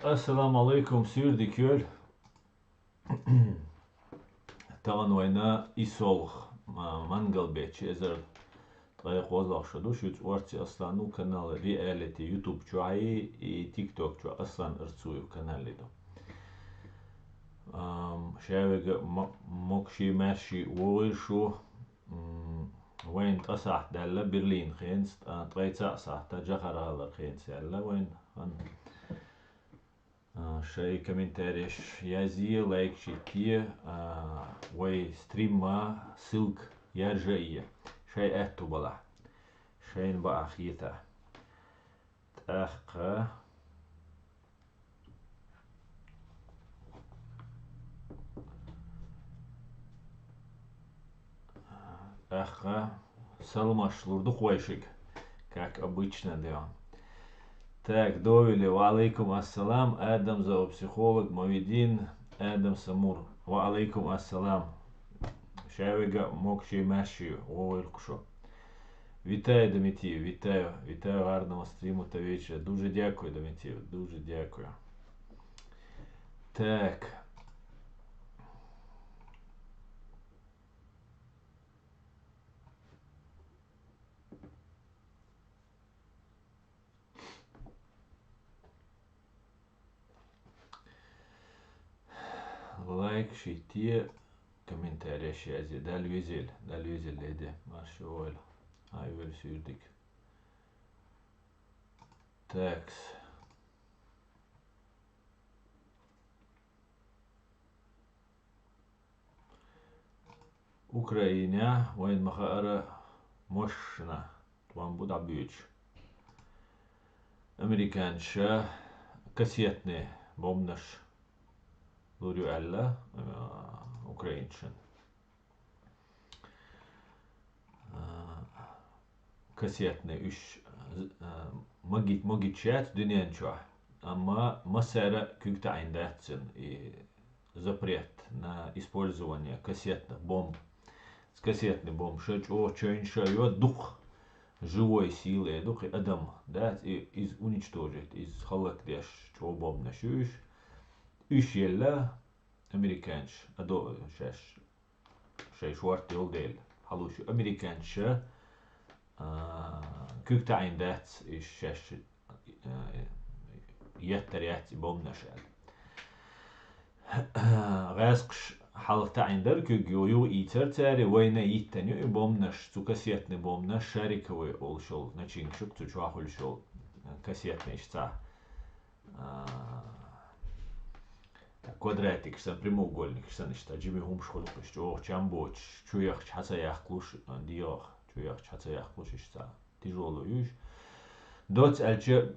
Assalamu alaikum sürdi köl. Tavan oyna isolх mangал бечи эзер طريق وضح شدوش وارتي أصلا نو канал رياليتي يوتيوب شوعي تيك توك شو أصلا ارتسوي канал لدو شاوي مكشي ماشي وويشو وين تصح دالة برلين خينس طريقة صح تجخر هذا خينس يلا وين شيء كومنتاريش يازي لايك شيء وي ستريم ما سلك يرجعية شيء أهتو بلا شيء بقى خيثة تأخ салмаш лурдук вайшик как обычно да. Так, довели. Ва алейкум ассалам. Адам зоопсихолог Мовидин. Адам Самур. Ва алейкум ассалам. Шавига мокші маші. Овелкшо. Вітаю, Домітів. Вітаю. Вітаю гарного стріму та вечора. Дуже дякую, Домітів. Дуже дякую. Так. Лайк, шитие, комментарий шази. Дальвизель леди. Марши ойл. Айвер сюрдик. Такс. Украина, войн махара мощна. Вам будет бьюч. Американша кассетные бомнаш. Лурю Алла, украиншин. Кассетные уж могит чат дунянчо. Ама масера кюкта айндатсен и запрет на использование кассетных бомб. С кассетный бомб шеч о чойнша дух живой силы, дух адам, да, из уничтожить, из халактеш, чё бомб нашуш. Üç yella Amerikanç ado şey şuart yol değil. Haluşu Amerikança kükta indat iş şeş yetter bomnaşal. Gasqş halkta indar kügüyü iterteri wayna yitteni bomnaş tu kasetni bomnaş şarikoy olşol naçinçuk tu çahul şol kasetni işta квадратик, что прямоугольник, что значит, аджими гумш холук, что чамбоч, чуях чхацаях клуш, диох, чуях чхацаях клуш, что тяжелый. Дот альче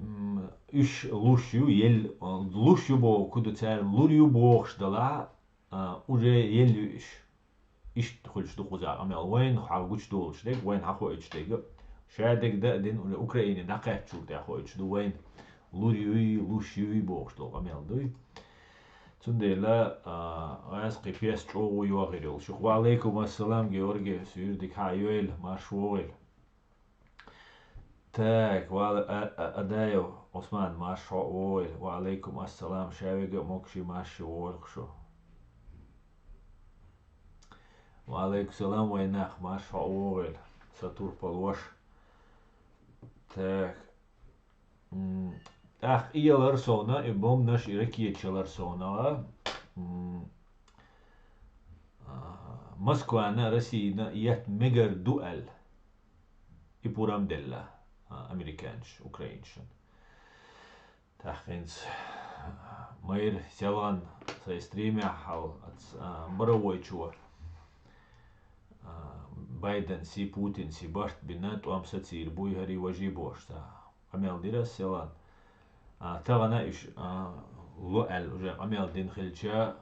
иш лушью, ел лушью бо, куда царь лурью бог ждала, уже ел иш хочешь духуза, амел вайн хагуч долш, дег вайн хахоич дег, шадег да дин Украине дакать чур да хоич, ду вайн лурью лушью бог ждал, амел дуй. تندلا أسقي فيس جو يوغيرل شو وعليكم السلام جورجي سيردك هايويل ماشويل تاك أدايو عثمان ماشويل وعليكم السلام شاويجا موكشي ماشويل شو وعليكم السلام ويناخ ماشويل ساتور بالوش تاك Ах, иялар сона, и бом наш иракиечалар сона. Москва, Россия, ят мегар дуэл. И пурам делла. Американш, украиншин. Тахинс. Майр сялан сай стримя хал боровой чуа. Байден си Путин си башт бинат уам сацир буй хари важи бошта. Амел дирас сялан. تغنى إيش لؤل وجا عمل دين خلشة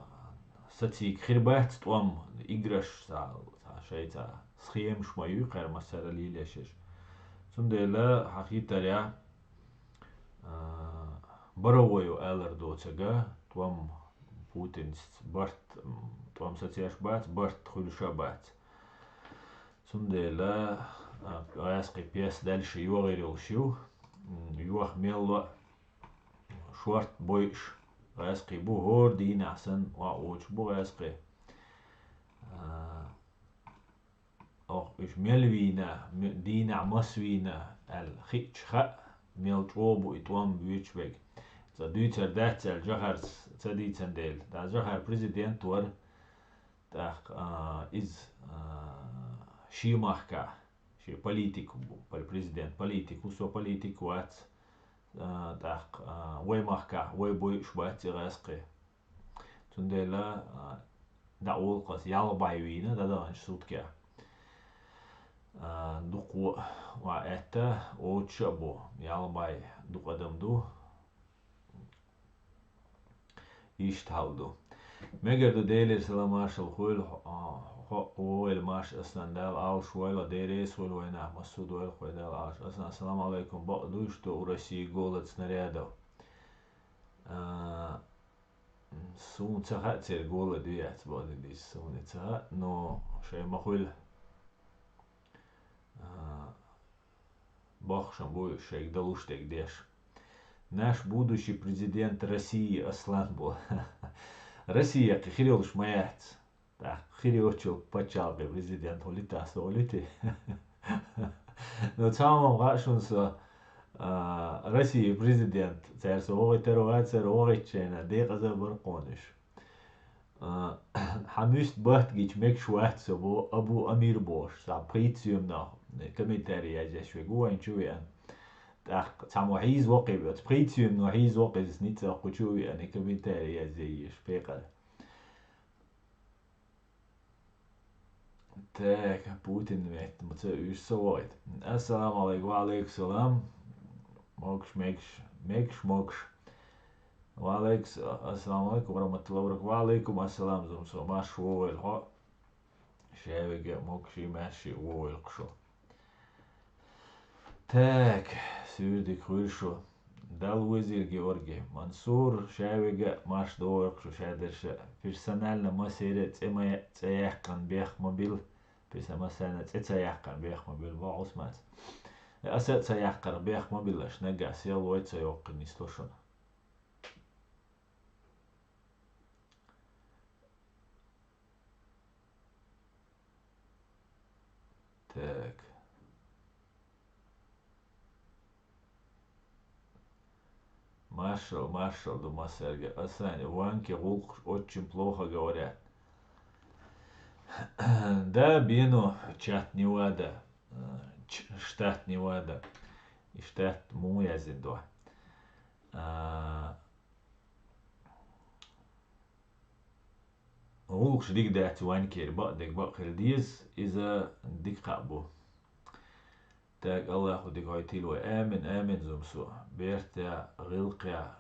ستيك خربات توام إجرش تا شيء تا سخيم شمايو قير مسألة لي ليشش سندلا حقيقة يا برويو ألر دوتشجا توام بوتين برت توام ستيش بات برت خلشة بات سندلا اسقي بيس دالش يوغيرل شو يوخ ميلو شورت بويش اسقي بو هور دين احسن واوش بو اسقي او ايش ميلوينا دينا مسوينا الخيتش خا ميل توبو اتوام بيتش بيج ذا دوتر دات الجهر تديتن ديل دا جهر بريزيدنت ور دا از شي ماركا شي بوليتيكو بالبريزيدنت بوليتيكو سو بوليتيكو وات دا وي ماركا وي بوي شوات راسقي تندلا دا اول قص يال بايوينا دا شوتكا دوق وأتا أوتشابو يالباي دوق أدم دو يشتهالدو مگر دو ديلر سلام مارشال خويل خويل مارش أصلا دال أوش ويلا ديريس ويل وينا مسود ويل خويل دال أوش أصلا السلام عليكم بقدو что у России голод снарядов سون цахат цер голод вият боди дис сун цахат но шей махуил Бахшам будет шейк далуштек деш. Наш будущий президент России Аслан был. Россия хирилш маять. Так, хириочил почалка президент улита солити. Но самом гашунса Россия президент царь огой теруат царь огой чена деказа барқониш. Хамюст бахтгич мек шуат собо Абу Амир Бош. Сапритсиум на كميتاري يا شوي جوين شوي أن تعمو حيز وقي بتبقيتي إنه حيز وقي سنيت قشوي أنا كميتاري يا زي شفيقة تاك بوتين مات متسويش سويت السلام عليكم وعليكم السلام موكش وعليكم السلام عليكم ورحمة الله وبركاته وعليكم السلام زمسو ما شوي الحق شاوي موكشي ماشي وويلقشو تاك سيدي كويشو دال وزير Георгий Мансур шавига маш дооркшу шадерша персонально масире цаяхкан бехмобил персонально цаяхкан бехмобил ваусмат аса цаяхкар бехмобилаш нагас ялой цаёккан истошон так Маршал Думасерга. Асань, ванки волк очень плохо говорят. Да, бину чат Невада, штат Невада и штат Муязиндо. Волк шдик дать ванки, бак хелдиз إذا ديك قابو. تاك الله خديك هاي تيلو آمن زمسو بيرتا غلقيا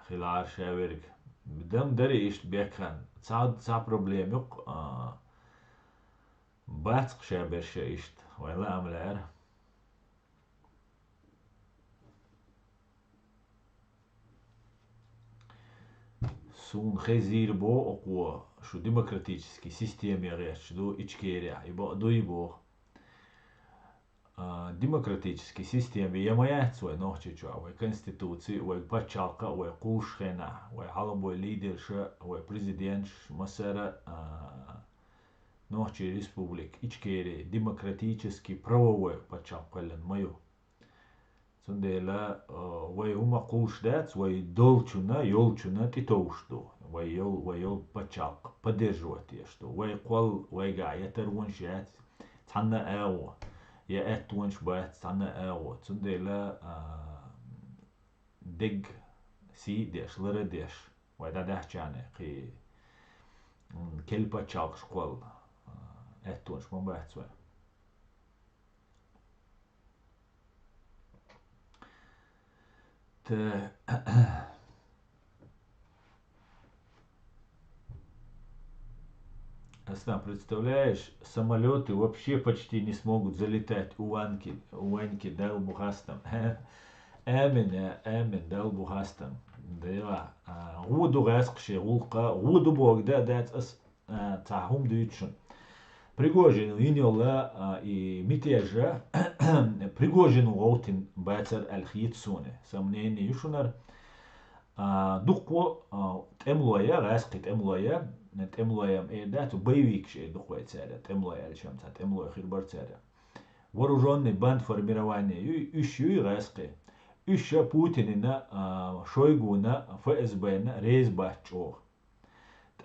خلار شاورك بدم دري إشت بيكان تا بروبليم يق باتق شابر شا إشت ولا عمل سون خزير بو أقوى شو ديمقراطический системе речь до ичкерия يبو демократической системе ямаят свой нохчичу, вой конституции, вой пачалка, вой кулшхена, вой халабой лидерша, вой президент масара нохчи республик ичкери демократический правовой пачалкален мою. Сундела вой ума кулшдат, вой долчуна, ёлчуна титоушду, вой ёл пачалк поддерживать что, вой кол, вой гая тервуншат, танна эо. يا اتونش بات تانا او تندلا دق سي ديش لرا ديش ودا دحجاني قي كلبا تشالقش قول اتونش ما بات سوا Асна, представляешь, самолеты вообще почти не смогут залетать у Ваньки дал Бухастам. Амин дал Бухастам. Да, غودو غاسقشي غولقا غودو بوغ دا دات اس تاهم دويتشن Пригожин ينيولا ميتيجا Пригожин غوتين باتر الخيت سونة سمنين يشونر دقو تملويا غاسقي تملويا تملويا إيدات وبيويك شيء دقو يتساعد تملويا الشمس تملويا خير برتساعد вооруженный банд формирования ющу غاسقي юща Путинина Шойгуна ФСБна рейс бачох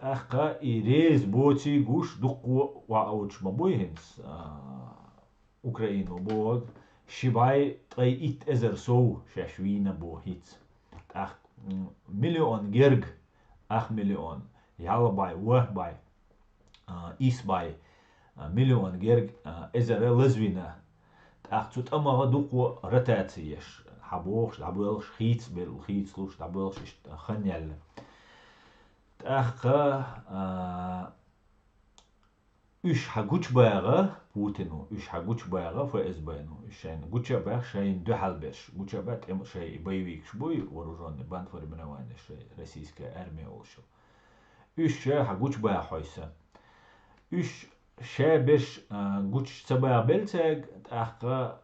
تأخا إيريز بوتي جوش دقو وعوش مبويهنس أوكرانيا بود شباي تاي إت أزر سو شاشوينا بو هيت أخ مليون جرج أخ مليون يلا باي وه باي إيس باي مليون جرج أزر لزوينا أخ توت أما دقو رتاتيش حبوش خيت بالخيت لوش حبوش خنيل تأخا üç ha güç bayağı Putin'u üç ha güç bayağı ФСБ'ну şen güç bayağı şen дюхалбеш güç bayağı tem şey боевик шбой вооруженный банд формирования şey российская армия oluşu üç ha güç bayağı hoysa üç şebeş güç sabaya belçek ahqa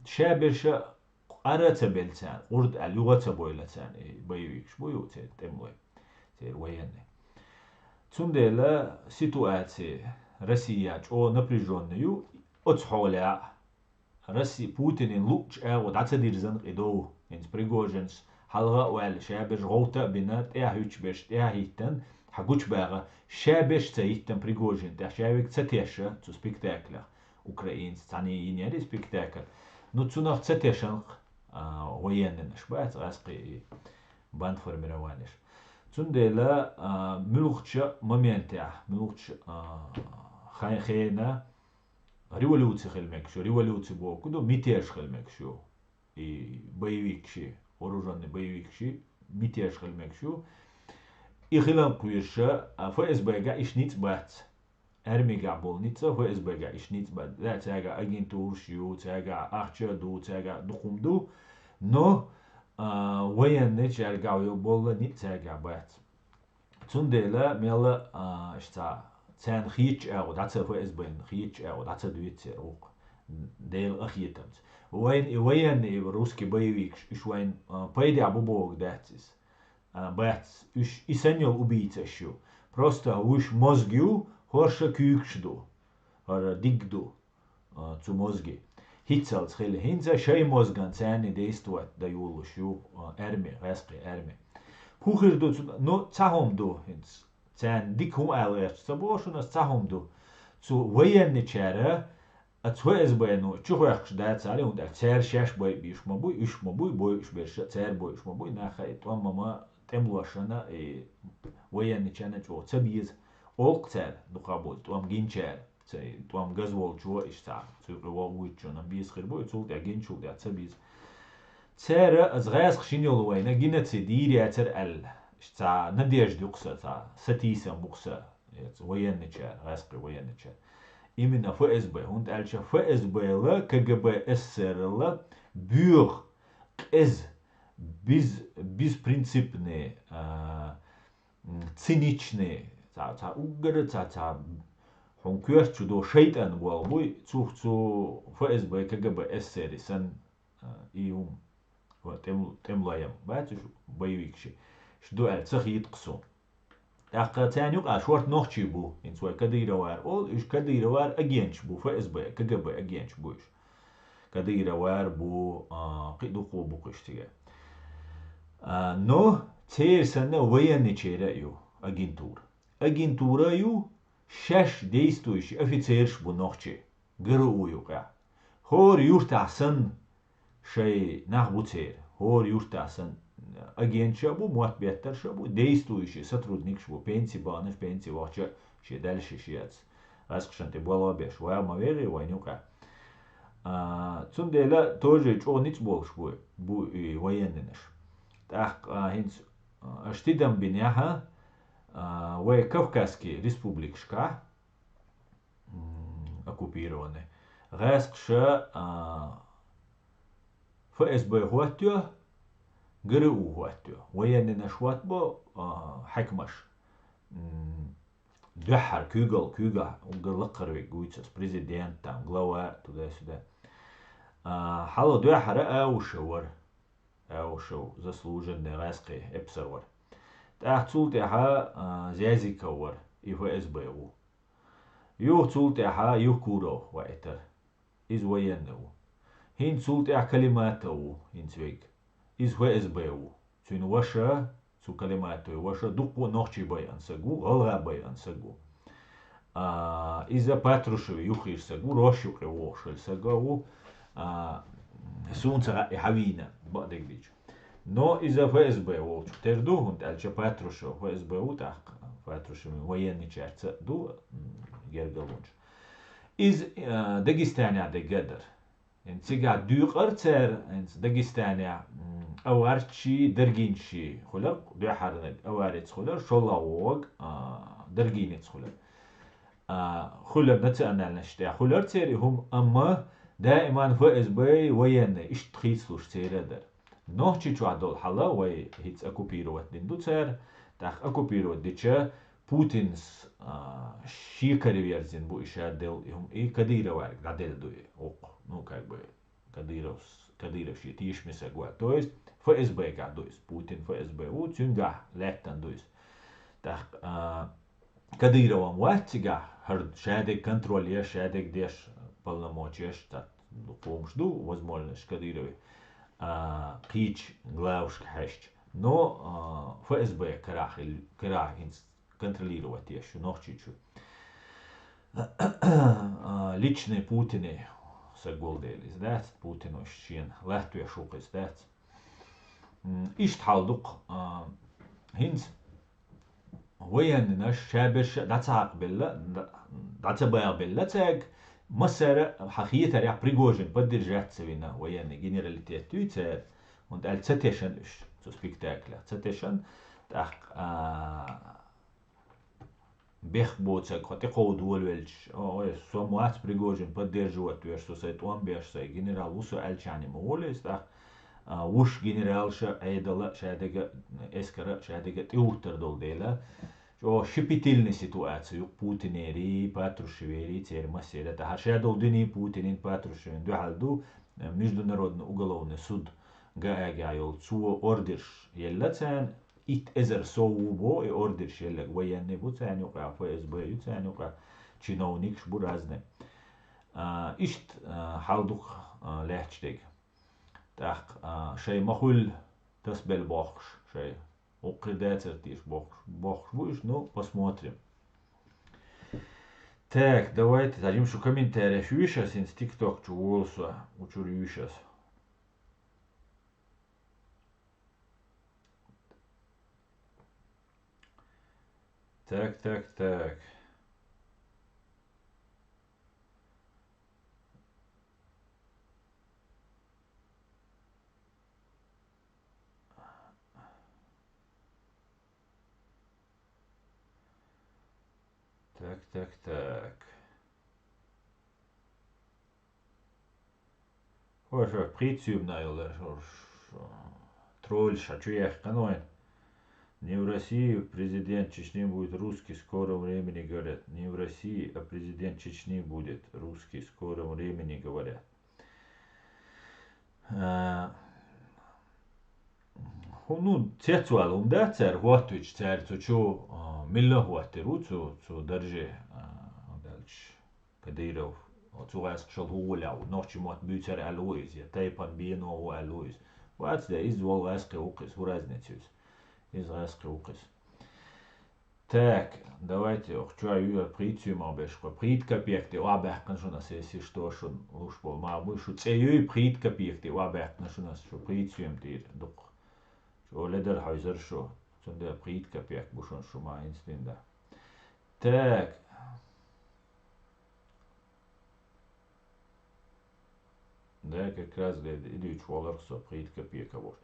şebeş arata belçen urd lugata boylatsan боевик шбой temloy ter военный Цундела ситуации Россия о напряженную от حولها Россия Путин луч вот отсадир зан идо инс Пригожинс حلقة وعلى شابش غوطة بنات هيتش بيش هيتن حقوش باغا شابش تهيتن Пригожин شابك تساتيشة تو سبيكتاكلا أوكرانيين تعني ينيري سبيكتاكل نو تسونغ تساتيشن وينن شبات غاسقي باند формирование Цундела милухча моментя милухч خينا революция хельмекшо революция бо кудо мятеж хельмекшо и боевикши вооруженный боевикши мятеж хельмекшо и хилан куеша ФСБ ишниц бац армия больница ФСБ ишниц бац да тяга агентур шиу тяга ахча ду тяга духумду но военный чаргау болла нит тяга бац Цундела мела шта цен хич او داتس ФСБ хич او داتس دويتسер اوق ديل اخيتمت وين русский боевик швайн пойди абубог датис бац уж исеньол убийца шу просто уж мозгю хорша кюкшду ор дигду цу мозги Hitzel schille hinza шей мозган цени действует да юлу шу армия раски армия Хухер до но цахом до хинц цен дикум алерт сабошуна цахом до цу военный чара at ФСБ ну чухах да цали und цер шаш бой биш мабуй иш мабуй бой иш беш цер бой иш мабуй нахай то мама темлашана и военный чана чо цабиз олк цер духабол то гинчер цей то газвол чо иш та цу вол чо на биз хербой цу да гинчу да цабиз цера زغاس خشينيول وينا جينا تدير ياتر شتا نديش دوقسا تا ستيسا مقسا وين نشار غاسقي وين نشار إمنا ФСБ هوند ألشا ФСБ لا КГБ СССР لا بيوغ إز без принципные циничные та угры та хонкуер чудо шейтан голбой цухцу ФСБ КГБ СССР сан иум темлаям бачу боевикши شدو أرتخ يتقصو أقا تانيوك أشورت نوخشي بو إن سوى كديروار أول إيش كديروار أجينش بو FSB KGB أجينش بوش كديروار بو قيدو قو بو قشتيا نو تير سنة وين نشيرا يو أجنتورا يو شش ديستويش أفيتيرش بو نوخشي قرؤو يوقع هور يورتع سن شي نخبو تير هور يورتع سن агент шабу, муат беттер шабу, действующий сотрудник шабу, пенсии баныш, пенсии вахча, ще дальше шиец. Раскшанте была беш, вая мавери, вайнюка. Цундела тоже чо ниц бол шбу, бу и военный наш. Так, хинц, штидам биняха, вая Кавказский республикшка, оккупированный. Раскша ФСБ хуаттё, قرؤوا وقتها وين نشوات بو حكمش Дөхар küga угыллыккыры гуйцас президент там глава туда-сюда. Хало дөхара аушевар заслуженный раски эпсервар. Так цултяха зязиковар и ФСБ. Юх цултяха юх куро вайтер из военного. Хин цултяха калиматову инцвейк из ФСБ. Цюн ваша цу калиматову ваша дупо нохчи баян сагу, голга баян сагу. Из-за Патрушеви юхир сагу, рошюхе вошель сагу, сунца хавина, бадегдич. Но из-за ФСБ волчу терду, он дальше Патрушев ФСБ утах, Патрушев военный часть ду гергалунч. Из Дагестана дегедер. Инцига дюqarцер инц Дагестана аварчи дергинчи خلق دحرنك аварец خلق شلاوق درگينيت خلق خلق نتأنا نشتى خلق تيري هم أما دائما ФСБ военные إيش تخيصلوش تيرادر نوحشي شو عدول حلا وي هيتس أكوبيروت ديندوتسر تاخ أكوبيروت ديتشا بوتينس شيكاري верзин бу ишадел هم إيه كديرة وارك دادل دوي أوق ну как бы Кадыровши тишмиса гуа то есть ФСБ га то есть Путин ФСБ у цюнга леттан то есть так Кадыровым ватига хар шадек контроле шадек деш полномочия так помжду возможность Кадыровой قيش главушка хащ но ФСБ карахин контролировать еще нохчичу личные Путины سجولديل إزدات بوتين وشين لهتو يشوق إزدات إيش تحالدق هنز وين نش شابش داتساق بلا داتسبايا بلا تاج مسار حقيقة ريح بريغوجين بدر جات سوينا وين جنراليتيت تويتر und als Zetteschen ist so spektakel Zetteschen تاق بيخبوت خاطي قودول ولش سوموات بريغوجين поддерживать версу сайт он бешсай генерал усу алчани молес да وش генерал ша айдала шадега эскара шадега тиутер дол дела جو شبيتيلني سيتواتسيو بوتينيري Патрушевери термасер это хашадол дни Путин Патрушевен дуалду международный уголовный суд гаягайол цу ордерш еллацан ит эзер соубо и ордерш еллак военный буцан юка ФСБ юцан юка чиновник шбу разные ишт халдук лехчдек так шей махул тасбел бохш шей Укридается тиш бог будешь, ну посмотрим. Так, давайте дадим что комментарии сейчас из ТикТок чуволса учурю сейчас. Так. Так. Хорошо, прицюб наилда, тролль шачуях каноин. Не в России президент Чечни будет русский в скором времени, говорят. Не в России, а президент Чечни будет русский в скором времени, говорят. Ну, цецуал умда цер хуатуч цер цучу милла хуатиру цу держи дальше Кадыров цу гас шал хуляу ночи мот бютер алуиз я тайпан бино у алуиз вац да из вол гас кукис в разницус из гас кукис. Так, давайте хочу притюм обешко притка пекте обехкан шо на сеси что шо ушпол ма бушу цею притка пекте обехкан шо на шо притюм тир дук ولدر حاضر شو چون ده قید کپیک بوشون شما اینستین ده так да как раз идут волорсо прид копейка вот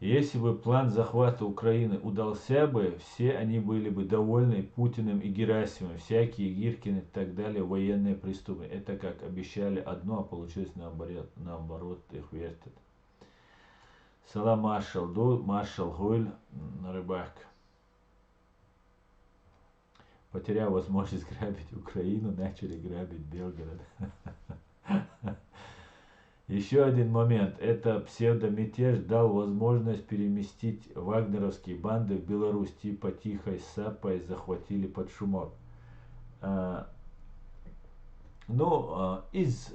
если бы план захвата Украины удался бы все они были бы довольны Путиным и Герасимовым всякие Гиркины и так далее военные преступники это как обещали одно а получилось наоборот их вертят. Салам маршал Дул, маршал Гуль, рыбак. потеряв возможность грабить Украину, начали грабить Белгород. Еще один момент. Это псевдомятеж дал возможность переместить вагнеровские банды в Беларусь, типа Тихой Сапой захватили под шумок. Из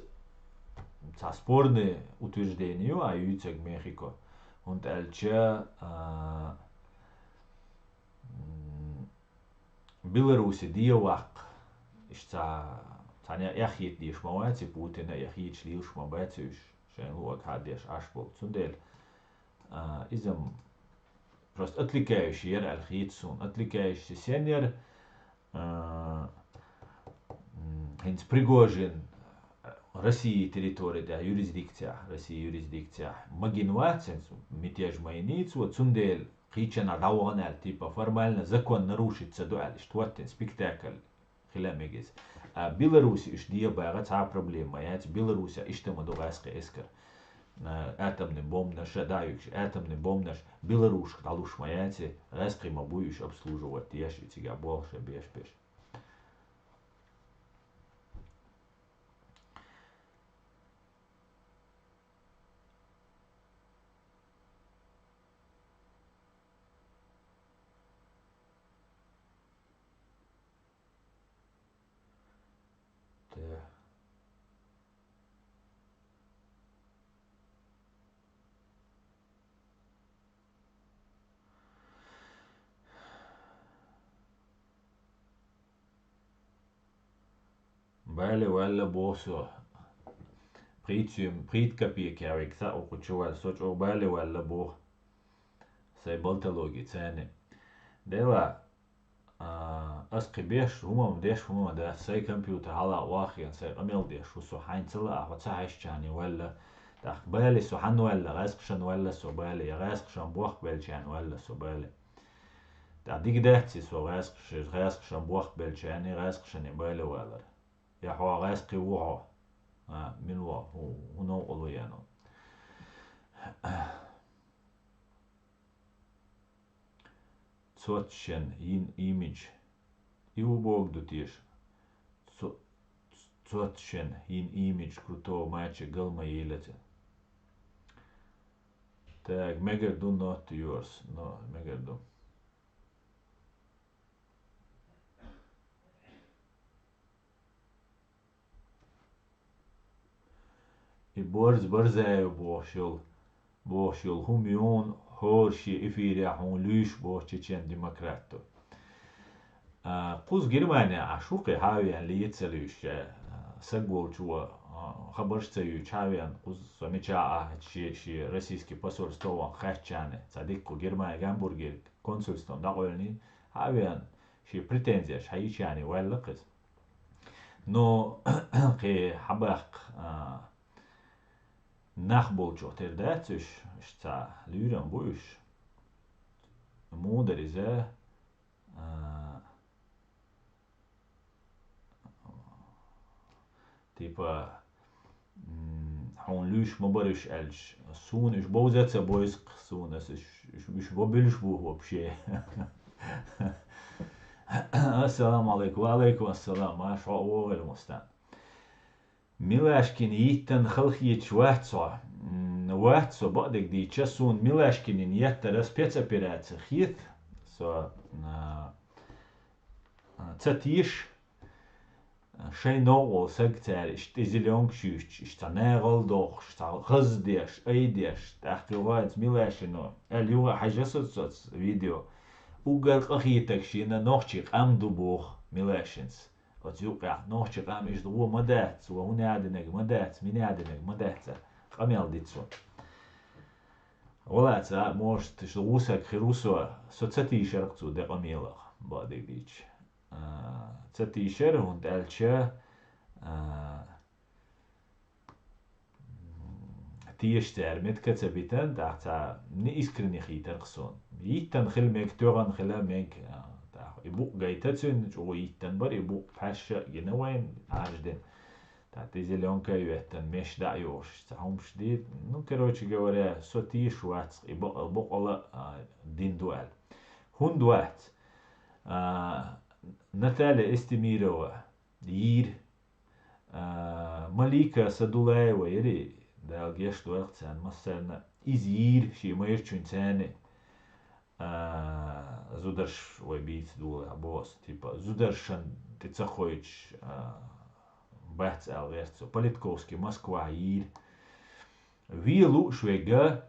спорные утверждения, Юцек Мехико, und Эльча Беларуси диевак, Таня яхит диш мавати Путина яхит шлилш мабатюш, шен луак хадеш ашбол цундель. Изам просто отвлекающий ер аль-хитсун, отвлекающий сенер, Хинц Пригожин, России территория, да, юрисдикция, России юрисдикция. Магинватсен, мятеж майницу, цундель, хичана даванал, типа формально закон нарушится дуаль, что спектакль, хиламегис. А Беларусь ишдия бага та проблема, я Беларусь иштема дугаска эскер. Атомный бомб наш, атомный бомб наш, Беларусь, талуш маяти, раскрима будешь обслуживать, я же тебя больше беш. Бали валла босо. Прит копейки, а векса окучувал соч обали валла бо. Сай болтологи цены. Дела اسقي بيش هما مديش هما ده ساي كمبيوتر هلا واخي ساي قميل ديش وسو حين تلا وتسعش يعني ولا تاخ بالي سو حن ولا غاسقشن ولا سو بالي غاسقشن بوخ بلشان ولا سو بالي تا ديك دهتي سو غاسقشن بوخ بلشان غاسقشن بالي ولا يا هو غاسقي وهو من هو نو قولو يعني Tsotchen in image. Иубог дутиш. Tsotchen in image крутого матча Галма Елете. Так, Megardo not yours. No, Megardo. И борзаю бошил хумион هورشي إفيريا هون ليش بو تشين ديمقراطو قوس جرمانيا عشوقي هاويان ليتسليش سجول جوا خبرش تيو هاويان قوس سميتشا شي روسيسكي посольство خاتشانه صديقو جرمانيا جامبورغ консульство داقولني هاويان شي بريتنزياش هايشاني ولا قس نو قي حبق Nachbolčo ter dēciš, šta lyran buš, moderize, tipa, hon lyš mobariš elč, sun iš bauzeca boisk, sun es iš bobiliš buh вообще. Assalamu alaikum, alaikum assalam, ma sha Allah المستعان. ميلاشكين يتن خلخيتش واتسو بعدك دي تشسون ميلاشكين يترس بيتسا بيرات خيث سو تاتيش شي نوغو سكتار اشتزيليونك شوش اشتناغل دوخ اشتغزديش ايديش تحكي وايت ميلاشينو اليوغا حاجة صوت فيديو وقال قخيتك شينا نوخشي قامدو بوخ ميلاشينس وتوقع نوخش قام إيش هو مدات وهنا عدنك مدات من عدنك مدات قاميل ديتسو ولا تا موش تشوسك خروسو سوتساتي شرقتو ده قاميل بعدك ديتش تساتي شر هون دالشة تيش تعرمت كتبتن تحت نيسكرني خيتر قصون يتن خلمك تورن خلامك يبوق جايتاتسون جو يتن بر يبوق فاشة ينوين عاجدين تعتزي لون كايوتن مش دعيوش تهم شديد نو كروتش جوارا سوتيش وات يبوق الله دين دوال هون دوات Наталья Эстемирова, Йир, Малика Садулаева, Ири, да, гешту Элцан, Массерна, из Йир, ши Майрчун Цане, Зударш, ой, бийц дула, босс, типа, Зударшан, ты цахоич, Бац Алверцо, Политковский, Москва, Йир, Вилу, Швега,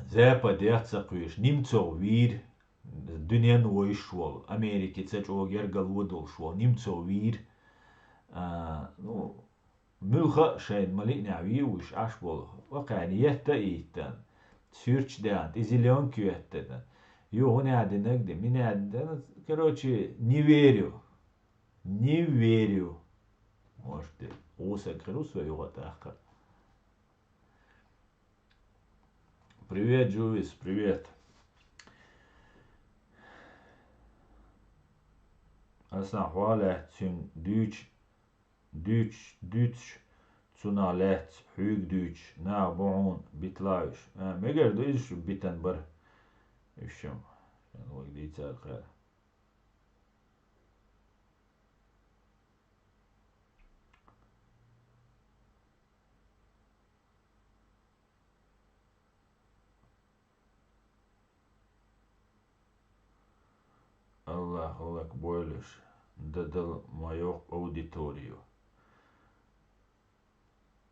Запад, Яцакуиш, Немцов, Вир, Дунен Войшвол, Америки, Цачо, Гергал Водол Швол, Немцов, Вир, ну, ملخا شين ملي نعوي وش عشبول وقعني يهتا إيتان سيرش دان إزيليون كيوهتا يو هنا عدنا قدي من عدنا كروتشي не верю может уса крус ваюгата. Привет, Джувис, привет. Aslan hvalet syn Duits tsuna let hug Duits na boon bitlaus. Megar dus bitan bar. Isham. Yani gdit al Allah Allah boilish. Дадал мою аудиторию.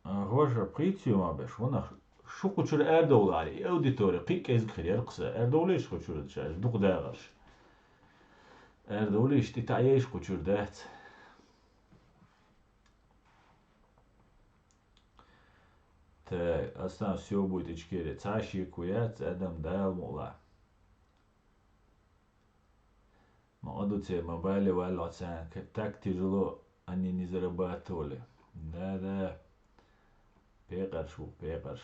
Hoca pritium abeş ona şu kuçur Erdoğan'ı auditorya qik ezgir yarqsa Erdoğan'ı iş kuçur çaj duq dağış. Erdoğan'ı işte tayiş kuçur dat. Та aslan все будет içkere taşı kuyat adam dal mola. Молодцы, мобайли валятся, так тяжело они не зарабатывали. Да. Пекарш.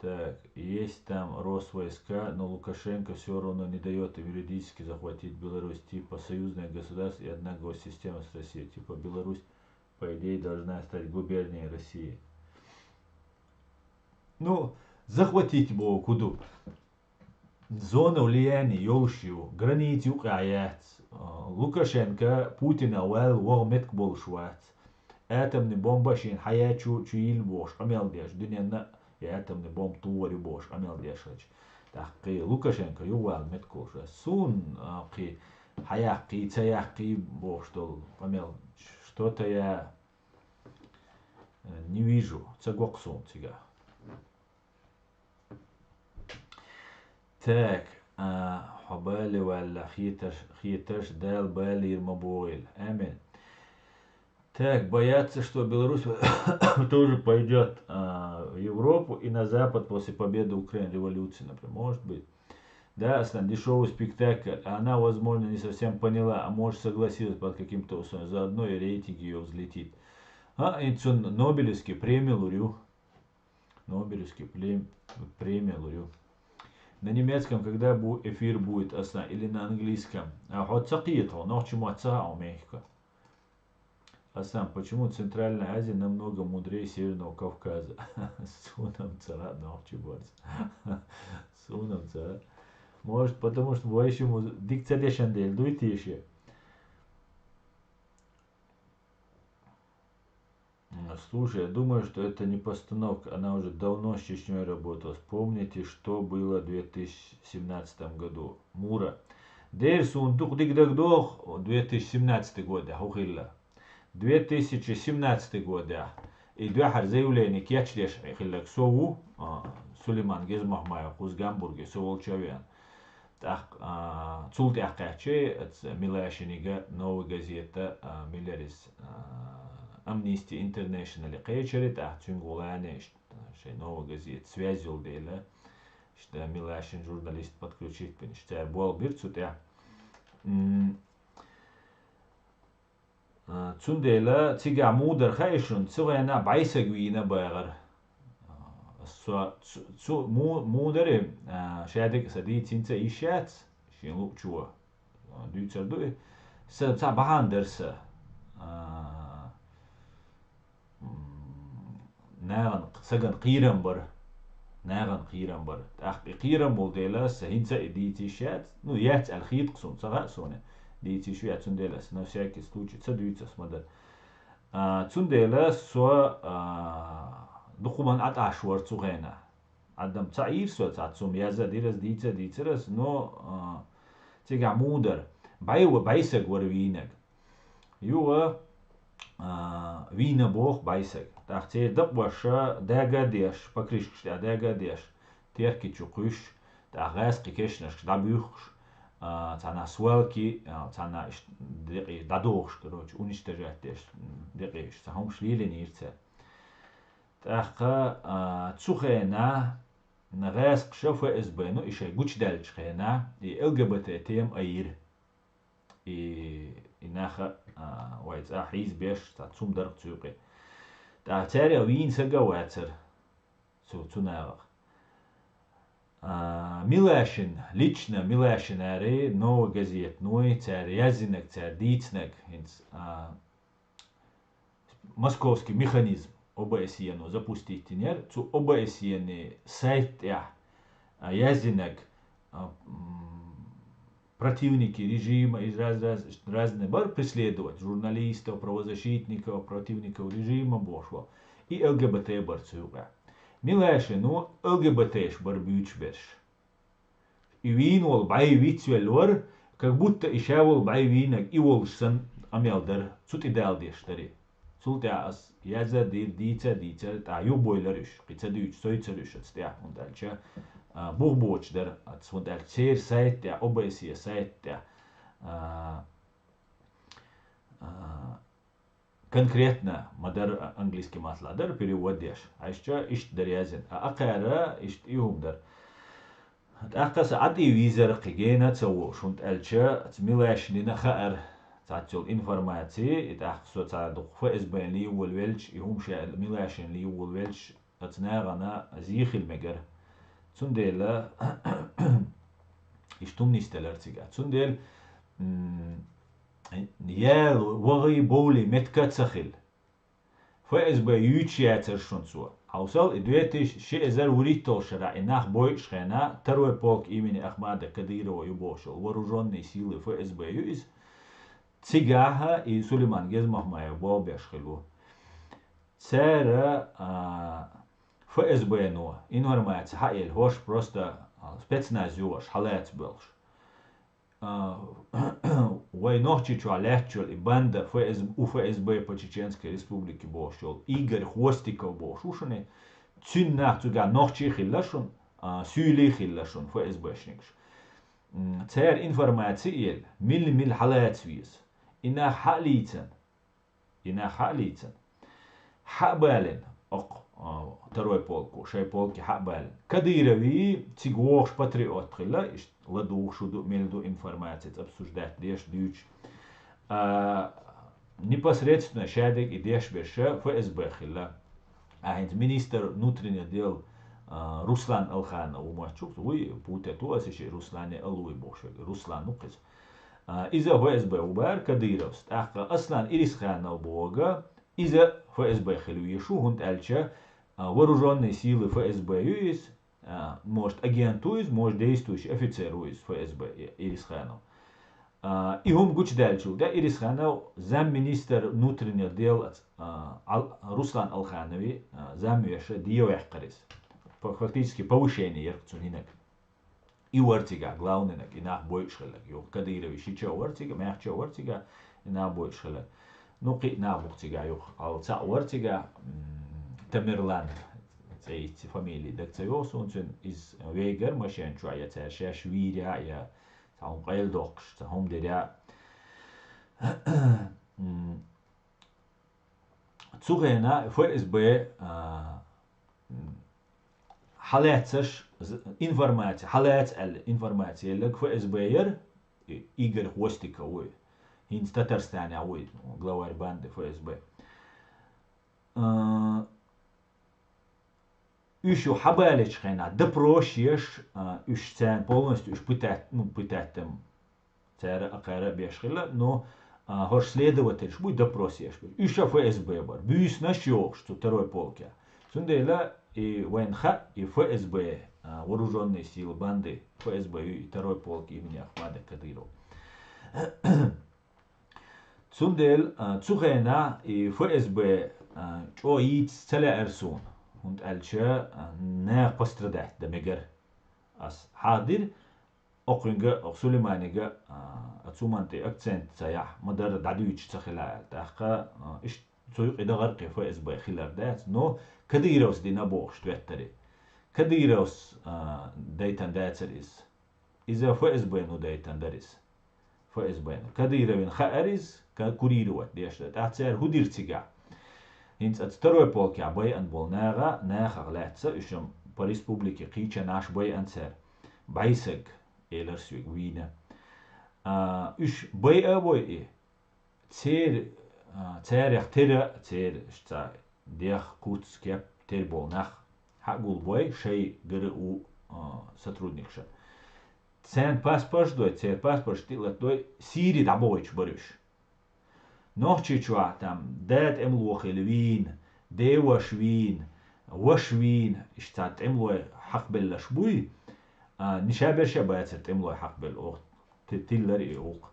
Так, есть там Росвойска, но Лукашенко все равно не дает им юридически захватить Беларусь, типа союзное государство и одна госсистема с Россией. Типа Беларусь, по идее, должна стать губернией России. Ну, захватить его куда? Зона влияния Йолшиу, границы уқаят, Лукашенко, Путин ауэл вогмет болшват. Атомный бомба шин хаячу чуил бош, амел деш, дуньяна атомный бомб туори бош, амел дешач. Так, Лукашенко ювал меткоша. Сун, қи хаяқи, цаяқи бош, дол, амел, что-то я не вижу, цагоксун сега. Так, حبالي ولا خيترش дал بالي الموبايل. Амин. Так, боятся, что Беларусь тоже пойдет в Европу и на Запад после победы Украины, революции, например. Может быть. Да, Аслан, дешевый спектакль. Она, возможно, не совсем поняла, а может согласилась под каким-то условием. Заодно и рейтинг ее взлетит. И Нобелевский премию Лурю. Нобелевский премия Лурю. На немецком, когда эфир будет, Аслан, или на английском. Хоть сакитал, но чему отца Мехико. Аслан, почему Центральная Азия намного мудрее Северного Кавказа? Сунам цара, нахчибарс. Сунам цара. Может, потому что большему дикцадешан дель, дуйте еще. Слушай, я думаю, что это не постановка, она уже давно с Чечней работала. Вспомните, что было в 2017 году. Мура. Дерсун дух дик-дак-дох 2017 год, хухилла. 2017 год. И двахар заявление кячлеш хиллак сову, Сулейман Гезмахмая, Хуз Гамбурге, Соволчавян. Так, цулт яхкаче, Милашинига, новая газета, Миллерис, Amnesty International قيشرت تنقولاني شيء новая газета связил дела что Милашин журналист подключить что был бирцут я цундела тига мудер хайшун цугана байсагвина байгар мудер шадик сади тинца ишат шин лукчуа дүйцерду са бахандерса ناغن سجن قيرن بر ناغن قيران بر أخ قيران بولديلا سهينسا ديتيشات نو يات الخيط قصون صغا سونة ديتيشوات سنديلا نفسياك ستوچي تسدويتس مدر تسنديلا سو دخومن عشور تسوغينا عدم تعير سو تعتصوم يازا ديرس ديترس نو تيجا مودر بايسك وروينك يو وينا بوخ بايسك تحتي دق وشا داغا ديش بكريش داغا ديش تيركي تشوقش تاغاس قيكشنش دابيوخش تانا سوالكي تانا دقي دادوخش كروش ونشتجات ديش دقيش تاهم شليلين يرتا تاخا تسوخينا نغاس قشوفا ازبينو إشي قوش دالج خينا LGBT تيم أير إناخا وايز أحيز بيش تاتسوم درق تسوقي تاري وين سجا واتر تناغ ميلاشن ليتشنا ميلاشناري نو газет نوي تار язынок تار дитнок هنس московский механизм ОБСЕ запустить тенер цу ОБСЕ сайт язынок противники режима из разных бар преследовать журналистов, правозащитников, противников режима бошло и ЛГБТ борцуга. Милаши, ну ЛГБТш бар бьючбеш. И вин вол бай вицвелор, как будто иша вол бай винак и волшсан амелдер цут идеал дештари. Цут ас яза дир дица та ю бойлериш, қицадуч сойцериш отстя und alcha Buchboch der von der CER Seite der OBSE Seite der конкретно мадар английский матладар переводишь а еще ищ дарязин а акара ищ иумдар أقص عدي ويزر قيجينا تسوو شونت ألشا تميلاش لنا خير تعطيل إنفورماتي إتأخصو تعدق فائز بين لي والويلش يهم شاء ميلاشن لي والويلش أتناغنا زيخ المجر تندل إشتم نستلرتيجا تندل يال وغي بولي متكات سخيل فائز بيوتشياتر شونسوا أوصل إدويتش شيء زر وريتو شرع إنخ بوي شخنا تروي بولك إيمني أحمد كدير ويبوشل ورجوني سيلي فائز بيوز تيجاها إي سليمان جزمه ما يبوا بيشخلو سارة فائز بينو إنورمات حقيل هوش بروستا спецназёж حالات بلش وي نوحчи чуалячул и банда ФСБ по Чеченской республике бошел Игорь Хвостиков бошушны цюннах цуга нохчи хиллашун сюли хиллашун ФСБшникш цер информациел мил حالات виз ина халицен حبالن второй полку шей полки حبالن Кадырови цигош патриот хилла ладух шуду мельду информации обсуждать деш дюч непосредственно шадек и деш беша ФСБ хилла министр внутренних дел Руслан Алханов умачук уй путет уасиши Руслане Алуй бошек Руслан укыз из-за ФСБ убар Кадыров стаха аслан Ирисханов бога из-за ФСБ хилуешу хунт альча вооруженные силы ФСБ юис может агентуиз, может действующий офицеруиз ФСБ Ирисханов. И он гуч дальше, да Ирисханов замминистр внутренних дел Руслан Алханови заммеша диояхкарис. Фактически повышение ерцунинок. И уартига главный и на бойшхелек. Ё Кадырови шича уартига, мягче уартига и на бойшхелек. Ну ки на буктига ё, а ца уартига Тамерлан. Эти фамилии докцевос он из вегер машин чуя цер швиря я там قيلدوقش هم درا цугена ФСБ حالاتش информация حالات الانفورماتيا لك ФСБ Игорь Хвостиков هين Татарстане авой главарь банды ФСБ Еще хабалич хена, да проще уж цен полностью уж пытать там цара акара бешхила, но хош следователь будет да проще. Еще ФСБ бар, бюс на что второй полке. Сундела и ВНХ, и ФСБ, вооруженные силы банды ФСБ и второй полк имени Ахмада Кадырова. Цундел Цухена и ФСБ чоит целя Эрсун. Und elche näher пострадать дамегер as حاضر أقرنجا أو سليمانيجا أتسومانتي أكسنت سياح مدار دعويش تخلع تأخا إيش تسوق إذا غرق فاز بخلال دات نو كديروس دينا بوش توتري كديروس دايتان داتسريس إذا فاز بينو دايتان داريس فاز بينو كديروين خاريز ككوريروات ديش تأثير هدير تيجا هنت أتستروي بولك عباي أن بولناغا ناخ أغلاتسا إشم بريسبوبليكي قيتشا ناش باي أنسر بايسك إلر سويق وينا إش باي أبوي تير تاريخ تير شتا ديخ كوتس كيب تير بولناخ حقول باي شيء قرأو сотрудникша تسان باسبورش دوي تير باسبورش تيلت دوي سيري دعبويش بريش نوحشي شوا تام دات املوخ الوين ديوشوين وشوين اشتات املو حق بالشبوي نشابر شبات املو حق بالاوخ تيلر اوخ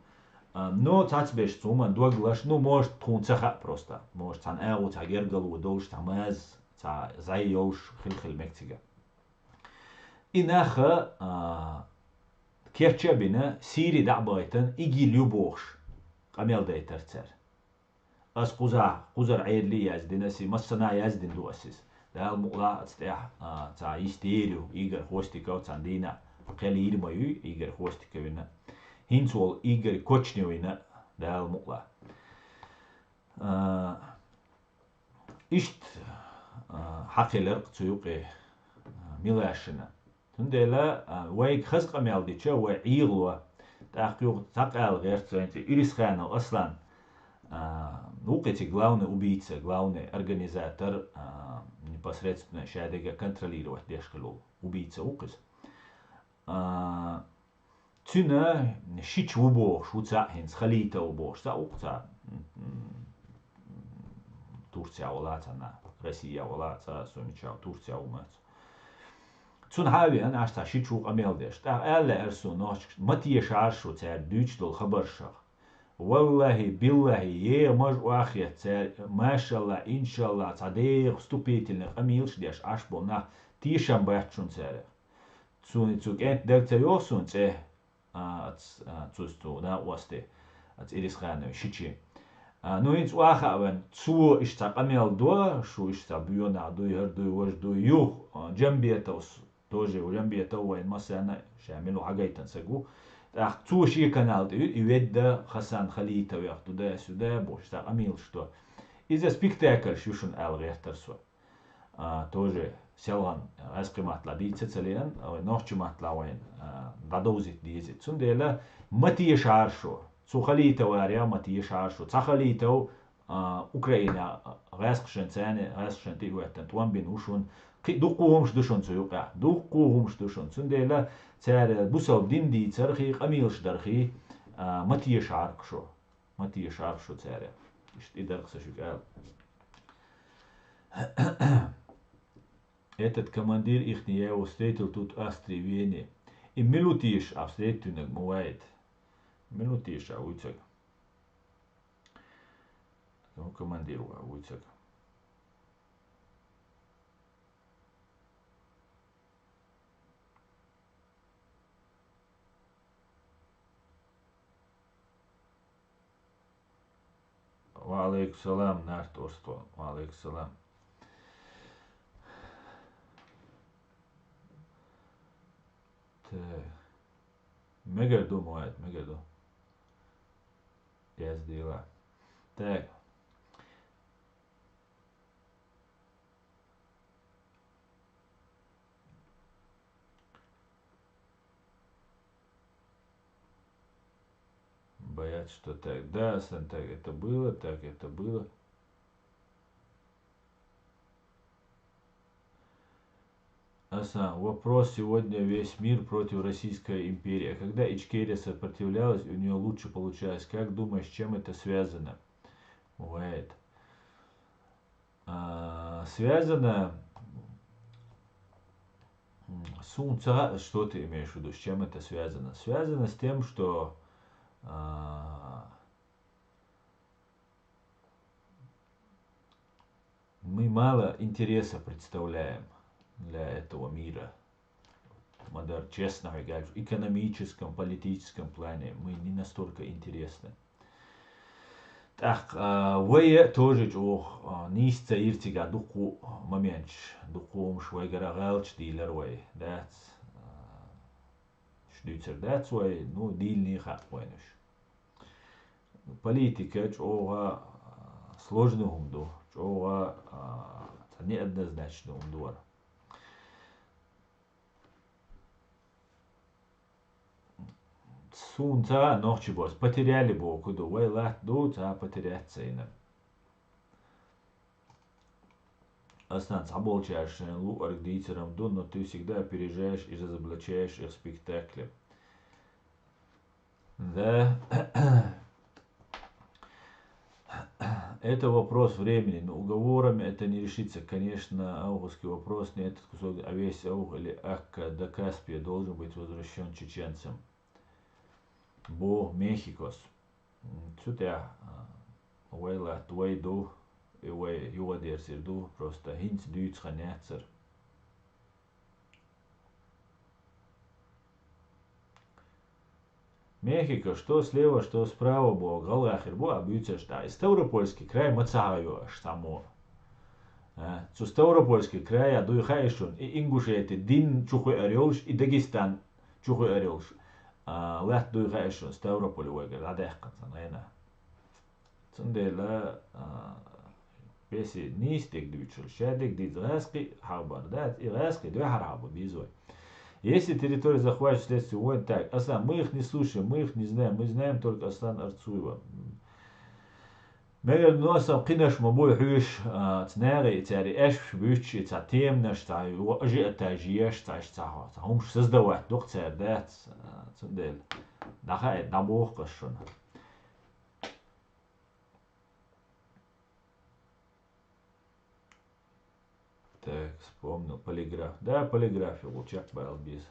نو تاتس بيش توما دوغلاش نو موش تكون تخا بروستا موش تان اغو تا جرجل ودوش تماز تا زي يوش خلخل مكتيجا إناخا كيرتشا بنا سيري دعبايتن إيجي ليوبوش قميل دايتر تر أس قزر عيد لي يزدين أسي مصنع يزدين دو أسيس ده المقلا أتستيح تا يستيريو إيجر خوستيكا وتاندينا قليل ما يو إيجر خوستيكا وينا هينسول إيجر كوتشني وينا ده المقلا إشت حقي لرق تسويقي ميلاشنا تندلا ويك خزق ميالديتشا وعيغلوا تحقيق تقال غير تسوينتي إريسخانو أصلا Укэти главный убийца, главный организатор, непосредственно шадега контролировать дешкалу убийца укэс. Цюна шич убош, уца хинс халита убош, за укца Турция олаца на Россия олаца, сумичау Турция умац. Цун хавиан ашта шич ук амелдеш, та элле эрсу ноч матиеш аршу цер дюч дол хабаршах. والله بالله يه مج واخيت ما شاء الله إن شاء الله تصدق ستوبيت لنا أميلش ديش أشبونا تيشان بيحشون سعر تسوني تسوق أنت دلتا يوسون تسه تسوستو نا واسته إيريس خانة شيء نو إنت واخا وين تسو إشتاق أميل دوا شو إشتاق بيونا دو يهردو وجدو يوخ جنبيتوس توجي وجنبيتو وين مثلا شاملو حاجيتن سجو تو شي كانال يود خسان خليته وياخدو ده سودا بوش تا اميل что из спектакль шушун алгертер су тоже селан аскиматла дице целен нохчматла вайн дадозит дизит сундела матие шаршо цу خليته واريا матие шаршо ца خليته Украина расхшен цене расхшен тигуэтен туан бин ушун دقوهمش دشون سيوقع دقوهمش دشون سندلا تار بوسال دين دي ترخي قميلش درخي متيش عارك شو متيش عارك شو تار إيش إدرخ شو قال этот командир ихния встретил тут Австрии и минутиш австрийтунек муайт минутиш ауцак командиру ауцак وعليكم السلام نارت أرسطو وعليكم السلام مقردو مواد مقردو يزديلا так боятся, что так, да, так это было, так это было. Асан, вопрос сегодня весь мир против Российской империи. А когда Ичкерия сопротивлялась, у нее лучше получалось. Как думаешь, с чем это связано? Бывает. Связано Сунца, что ты имеешь в виду, с чем это связано? Связано с тем, что мы мало интереса представляем для этого мира. Честно говоря, в экономическом, политическом плане мы не настолько интересны. Так, вое тоже чох нисца иртига дуку момент, дуку швайгара галч дилер вой, that's штуцер, that's why, ну, дильный хат войнуш. Политика чога сложный умду, чога неоднозначный умдуар. Сунца ночи бос, потеряли бокуду, вой лат дуца потерять цейна. Останется оболчаешь лу аргдийцером дун, но ты всегда опережаешь и разоблачаешь их спектакли. Да, это вопрос времени, но уговорами это не решится. Конечно, аугустский вопрос, не этот кусок, а весь Ауг или Акка до Каспия должен быть возвращен чеченцам. Бо Мехикос. Цутя, уэйла, твейду, и уэй, юадерсирду, просто хинц дюц ханяцер. Мехико, что слева, что справа, бо галахир, бо абьюцер шта. Ставропольский край мацаю штамо. Цу Ставропольский край, а дуйхайшун, и Ингушети, Дин чухой орелш, и Дагестан чухой орелш. Лят дуйхайшун, Ставрополь уэгер, адехкансан, эна. Цундела, беси нистик дючел, шадик диц гаски, хабар, дат, и гаски, две харабу, бизой. Если территория захвачена вследствие войн, так, Асан, мы их не слушаем, мы их не знаем, мы знаем только Асан Арцуева. Мегер носом кинеш мобой хюш, цнери, цари эш, бючи, цатем, наш цай, ажи этажиеш, цай цахо, цахум создавать, дух царь, да, цундель. Дахай, набох кашун. Так, вспомнил, полиграф. Да, полиграфия, лучак был без.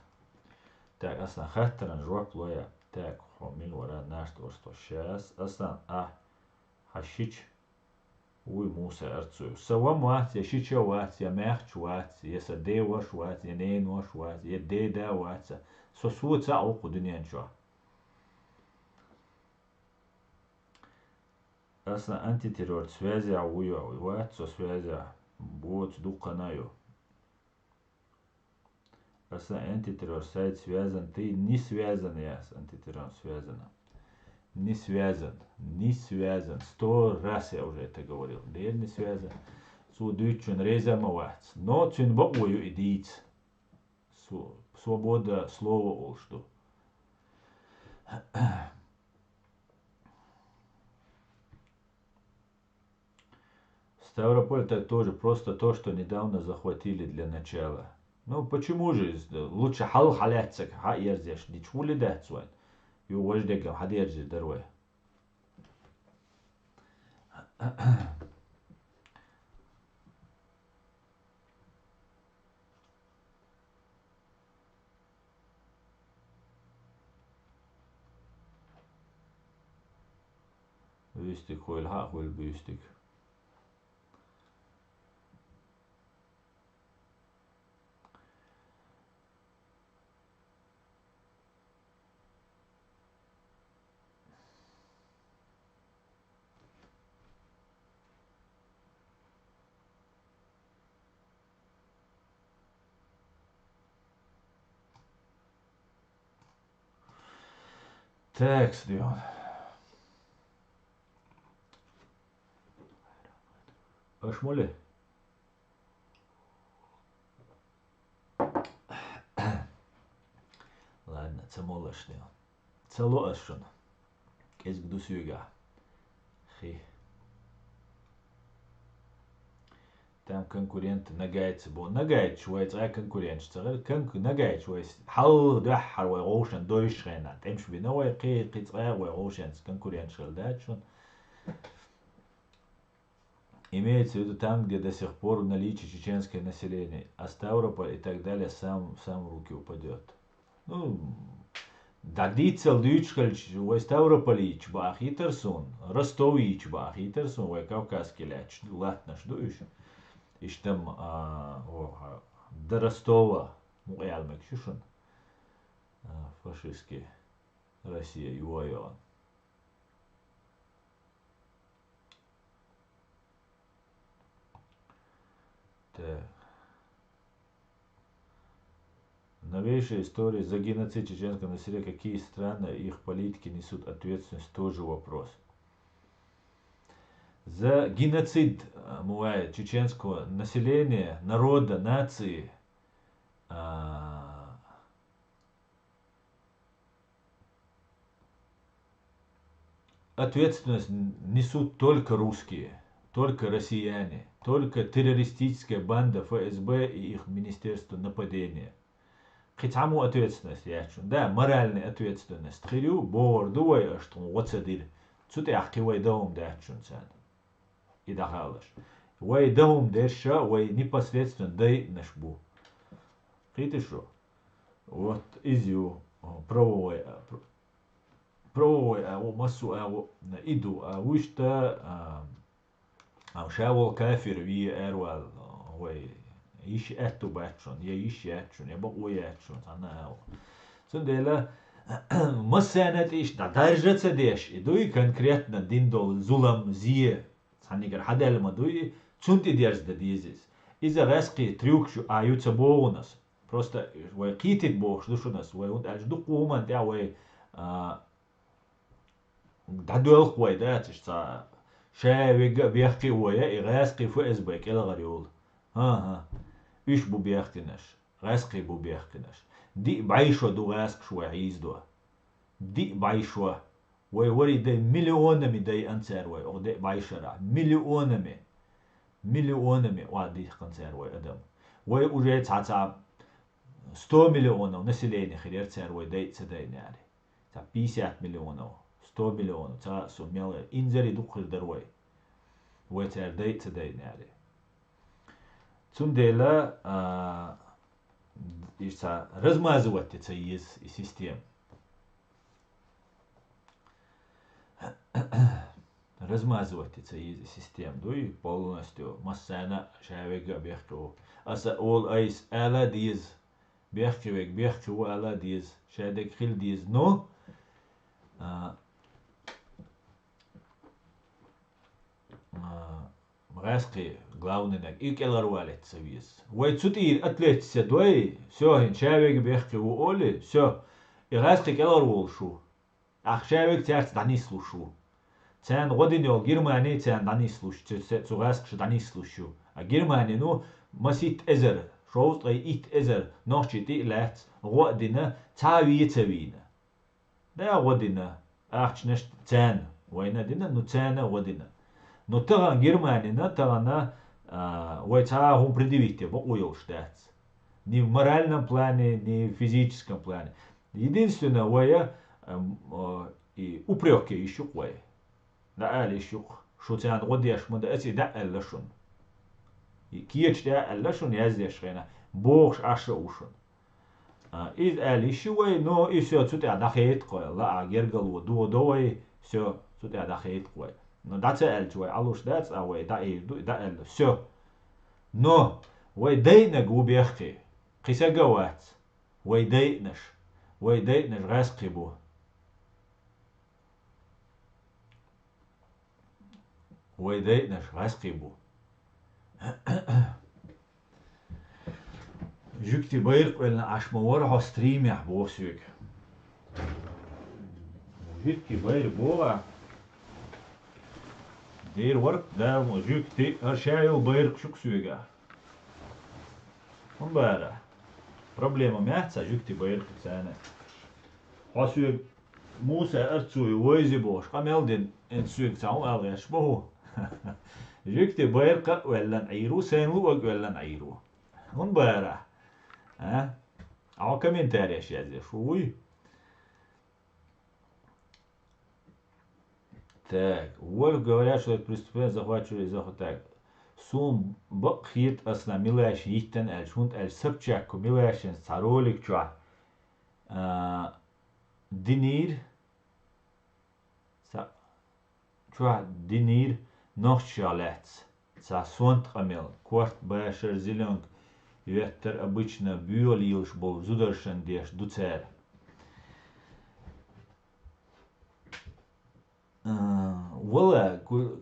Так, Асан, хаттеран, жвак, лоя. Так, хомин, вара, наш, то, что сейчас. Асан, хашич, уй, муса, арцую. Сава мат, я шича ват, я мягч ват, я саде ваш ват, я нейн ваш ват, я деда ват. Сосуца, оку, дунянчо. Асан, антитеррор, связи, ауя, ват, со связи. Вот, дуканаю. Асан антитеррор сайт связан, ты не связан, я с антитеррором связана. Не связан, не связан. 100 раз я уже это говорил. Дель не связан. Судучун резамовать. Но цун бою идиц. Свобода слова олшту. Ставрополь это тоже просто то, что недавно захватили для начала. Ну почему же лучше хал халяцек ха ерзеш дичвули дацвай. Ю вождегам хадерзи дарвай. Büstik huil ha huil büstik. Tekst diyor. Ашмоле. Ладно, цамолашнил. Цалоашун. Кезг дусюга. Хи. Там конкурент нагайцы бо. Нагайт шуайц ай конкурент. Нагайт шуайц. Хал дахар вай роушен дойшрена. Темш бинавай қиц ай вай роушен конкурент шел дачун. имеется в виду там, где до сих пор в наличии чеченское население, а Ставрополь и так далее сам в руки упадет. Ну, da dicel Deutschkölsch, wo Stavropol bach Itersun, Rostov bach Itersun, wo Кавказский ляч, латнаш душ, и там до Ростова, муялмек шушун, фашистский Россия и воевала. Новейшая история за геноцид чеченского населения. Какие страны и их политики несут ответственность? Тоже вопрос. За геноцид чеченского населения, народа, нации ответственность несут только русские, только россияне, только террористическая банда ФСБ и их министерство нападения. Хотяму ответственность, я чу. Да, моральная ответственность. Хирю, бор, дуай, что вот садир. Цуте ахки вай даум да чун цан. И дахалаш. Вай даум дерша, вай непосредственно дай нашбу. Хити шо? Вот изю правовой массу иду, вышта шавол кафир ви эрвал, вай ishi ettu batchun, ya ishi etchun, ya bak oy etchun, ana ev. Цундела масянет иш да держится деш, и дуй конкретно диндол зулам зие, санигар хаделма дуй, цунти держ да дизис. Иза рески трюкшу аются бонус. Просто вай китит бог, что нас, вай он аж дук уман, да вай дадуэл вай да, тишца шевига бехки вай, и рески ФСБ, кела гариул. ها إيش بو بيختنش غاسقي بو بيختنش دي بعيشوا دو غاسق شوي عيز دو دي بعيشوا وي دي مليون مي دي أنسر وي أو دي بعيشرا مليون مي وادي قنسر وي أدم وي وجيت تعب 100 مليون ونسلين خير تسر وي دي تسدين يعني تا 50 مليون 100 مليون تا سميل إنزري دخل دروي وي تر دي تسدين يعني Цундела размазывать это из систем. Размазывать это из систем. Дуй полностью массана шавега бехту. Аса ол айс ала диз. Бехтевек бехту ала диз. Шадек хил диз. Но Мраски главный наг и келарвалет совис. Вой цутир атлет седой, все, чавек бехки у оли, все. И раски келарвол шу. Ах чавек тяц дани слушу. Цен годиньол Германия цен дани слуш, цураск ш дани слушу. А Германия ну масит эзер, шоуст ай ит эзер, нохчи ти лец, година цави цавина. Да година, ах чнеш цен, война дина, ну цена година. Но таган Германия, тагана, войца он предъявить, бокуел штатс. Ни в моральном плане, ни в физическом плане. Единственное, воя и упреки еще воя. Да, али еще, что тян годяш, мы да эти да эллашун. И киеч да эллашун яздеш хена, богш аша ушун. Из али еще воя, но и все, цутя дахет коя, ла агергалу, дуодой, все, цутя дахет коя. Но that's it, way алуш that's away да и да эл все. Но way дейна губехки. Киса гават. Way дейнаш раскибу. Way дейнаш раскибу. Жукти байрк велна ашмавар хострим я босюк. Жукти байр бога. Дир ورق ده موجود تي هرشايل بيرق شوك سويجا مبارا проблема мяца жукти бейрق сана хасуг موسى ارتسوي ويزي بوش قملدن ان سويج تاو الغش بو جukti بيرق ولا نعيرو سانو ولا نعيرو مبارا ها او комментарий сейчас шуй. Так, Вольф говорят, что это преступление захвачивали так. سون بقيت أصلا ملاش يتن الشونت السبتشاكو ملاشن سارولك جوا دينير سا جوا دينير نوخشالات سا سونت قميل كورت باشر زيلونг ветер обычно бюлилш был зудершен деш дуцер ولا كل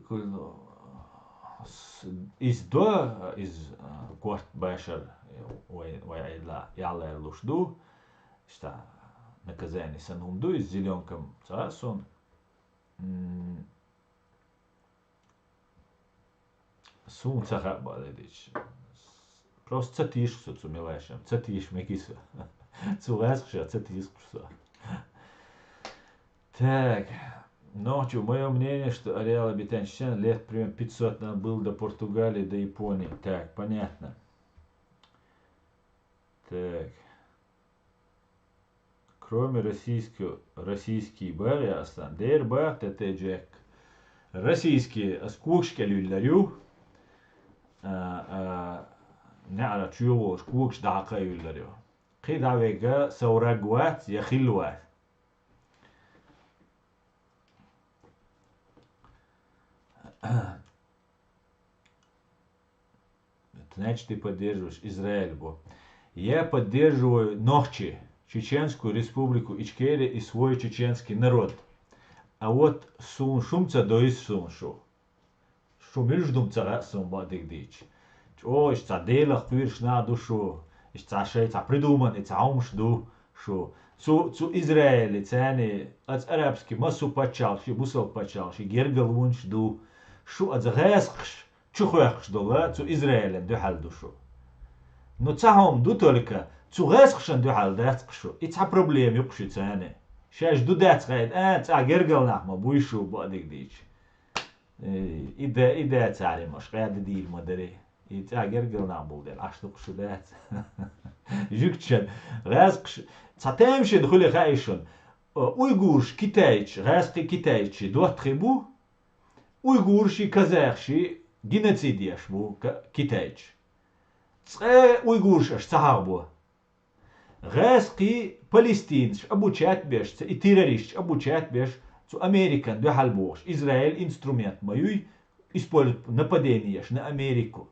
из до из кورт башер ويلا يلا луш ду что наказание санум ду из зеленком сасон сун цаха баледич просто цатиш цу милашем цатиш мекису цугасша цатиш так. Ночью, мое мнение, что ареал обитания лет примерно 500 был до Португалии, до Японии. Так, понятно. Так. Кроме российские бары, астан, дер бах, это джек. Российские скукшки люлларю. نعرف شو شكوكش دعقة يلريو. قيد عويقا سورقوات يخلوات. Значит, ты поддерживаешь Израиль. Я поддерживаю Нохчи, Чеченскую республику Ичкерия и свой чеченский народ. А вот шумца доис шумшу. Шумиш думца сумбадик дич. О, ich zadelach pürsch na душу. Ich zashei придуман, ich заумшду шо. Zu Израиле, цяни, als арабский, масу пачал, ши бусал пачал, ши гергал вунш ду. Шо als гайскш. Чухуяхш дола, цу Израилем духал душу. Но цахом ду только, цу гайскшен духал дацкшу. И ца проблем юкши цяни. Шаш ду дацкайд, ца гергал нахма буйшу бадик дич. إذا تعلم مش قاعد دير مدري يتاجر قلنا بودل عشتق شدات جوكتشن غازقش تاتمشي دخولي خايشون أويغورش كيتايتش غازقي كيتايتش دوات خيبو أويغورشي كازاخشي جينوسيدياش بو كيتايتش تصغي أويغورش اش تهاربو غازقي فلسطينش أبو تشات بيش تيراريش أبو تشات بيش Zu Amerikan do halboš. Izrael instrument маюй использует нападение на Америку.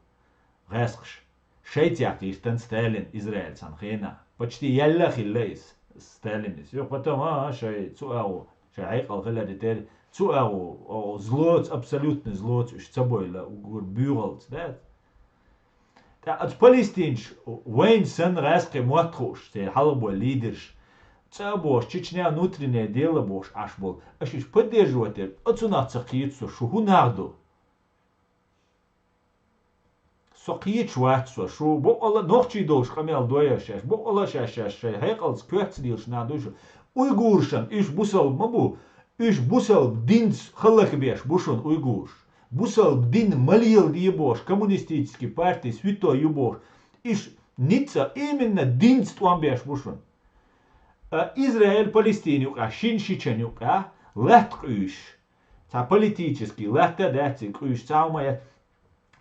Гасхш. Шейтяк истан Сталин Израиль санхена. Почти ялла хиллайс Сталин. Все потом шей цуау. Шей алхала детель цуау злоц абсолютно злоц уж собойла бюралц да. Та от Палестинш войн сан раске матхуш. Те халбо лидерш. Цабош, Чечня внутреннее дело бош аж был. Ашиш поддерживатель, отцуна цакиицу, шуху нарду. Сокиич ватсу, шу, бо алла нохчи долш, хамел дояшаш, бо алла шашаш, хайкалс квецдилш на душу. Уйгуршан, иш бусал мабу, иш бусал динц халах беш, бушон уйгурш. Бусал дин малил ебош, коммунистический партий, святой ебош. Иш ница именно динц туам беш, бушон. Израиль Палестинию, шиншичен юка, лехтуш. Та политический, лехта дацик, уж цаумая,